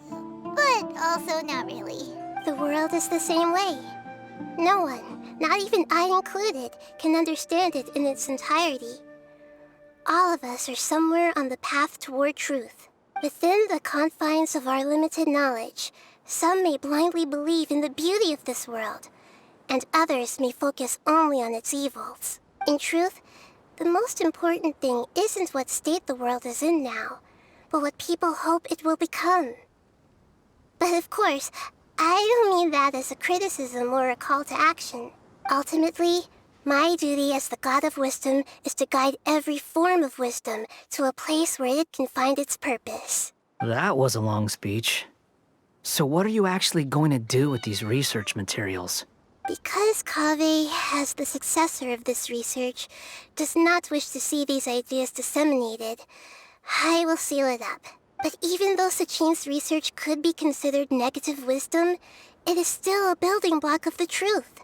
but also not really. The world is the same way. No one, not even I included, can understand it in its entirety. All of us are somewhere on the path toward truth. Within the confines of our limited knowledge, some may blindly believe in the beauty of this world, and others may focus only on its evils. In truth, the most important thing isn't what state the world is in now, but what people hope it will become. But of course, I don't mean that as a criticism or a call to action. Ultimately, my duty as the God of Wisdom is to guide every form of wisdom to a place where it can find its purpose. That was a long speech. So what are you actually going to do with these research materials? Because Kaveh, as the successor of this research, does not wish to see these ideas disseminated, I will seal it up. But even though Sachin's research could be considered negative wisdom, it is still a building block of the truth.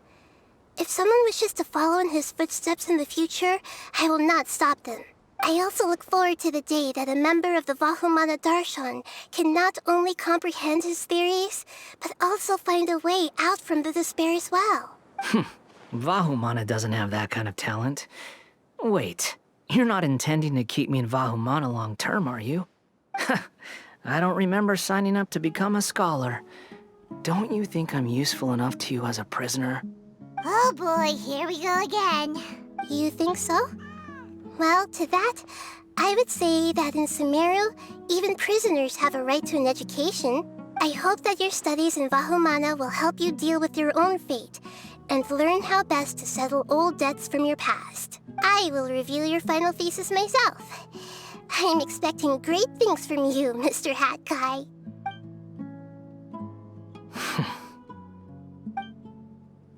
If someone wishes to follow in his footsteps in the future, I will not stop them. I also look forward to the day that a member of the Vahumana Darshan can not only comprehend his theories, but also find a way out from the despair as well. Vahumana doesn't have that kind of talent. Wait, you're not intending to keep me in Vahumana long term, are you? I don't remember signing up to become a scholar. Don't you think I'm useful enough to you as a prisoner? Oh boy, here we go again. You think so? Well, to that, I would say that in Sumeru, even prisoners have a right to an education. I hope that your studies in Vahumana will help you deal with your own fate and learn how best to settle old debts from your past. I will review your final thesis myself. I'm expecting great things from you, Mr. Hat Guy.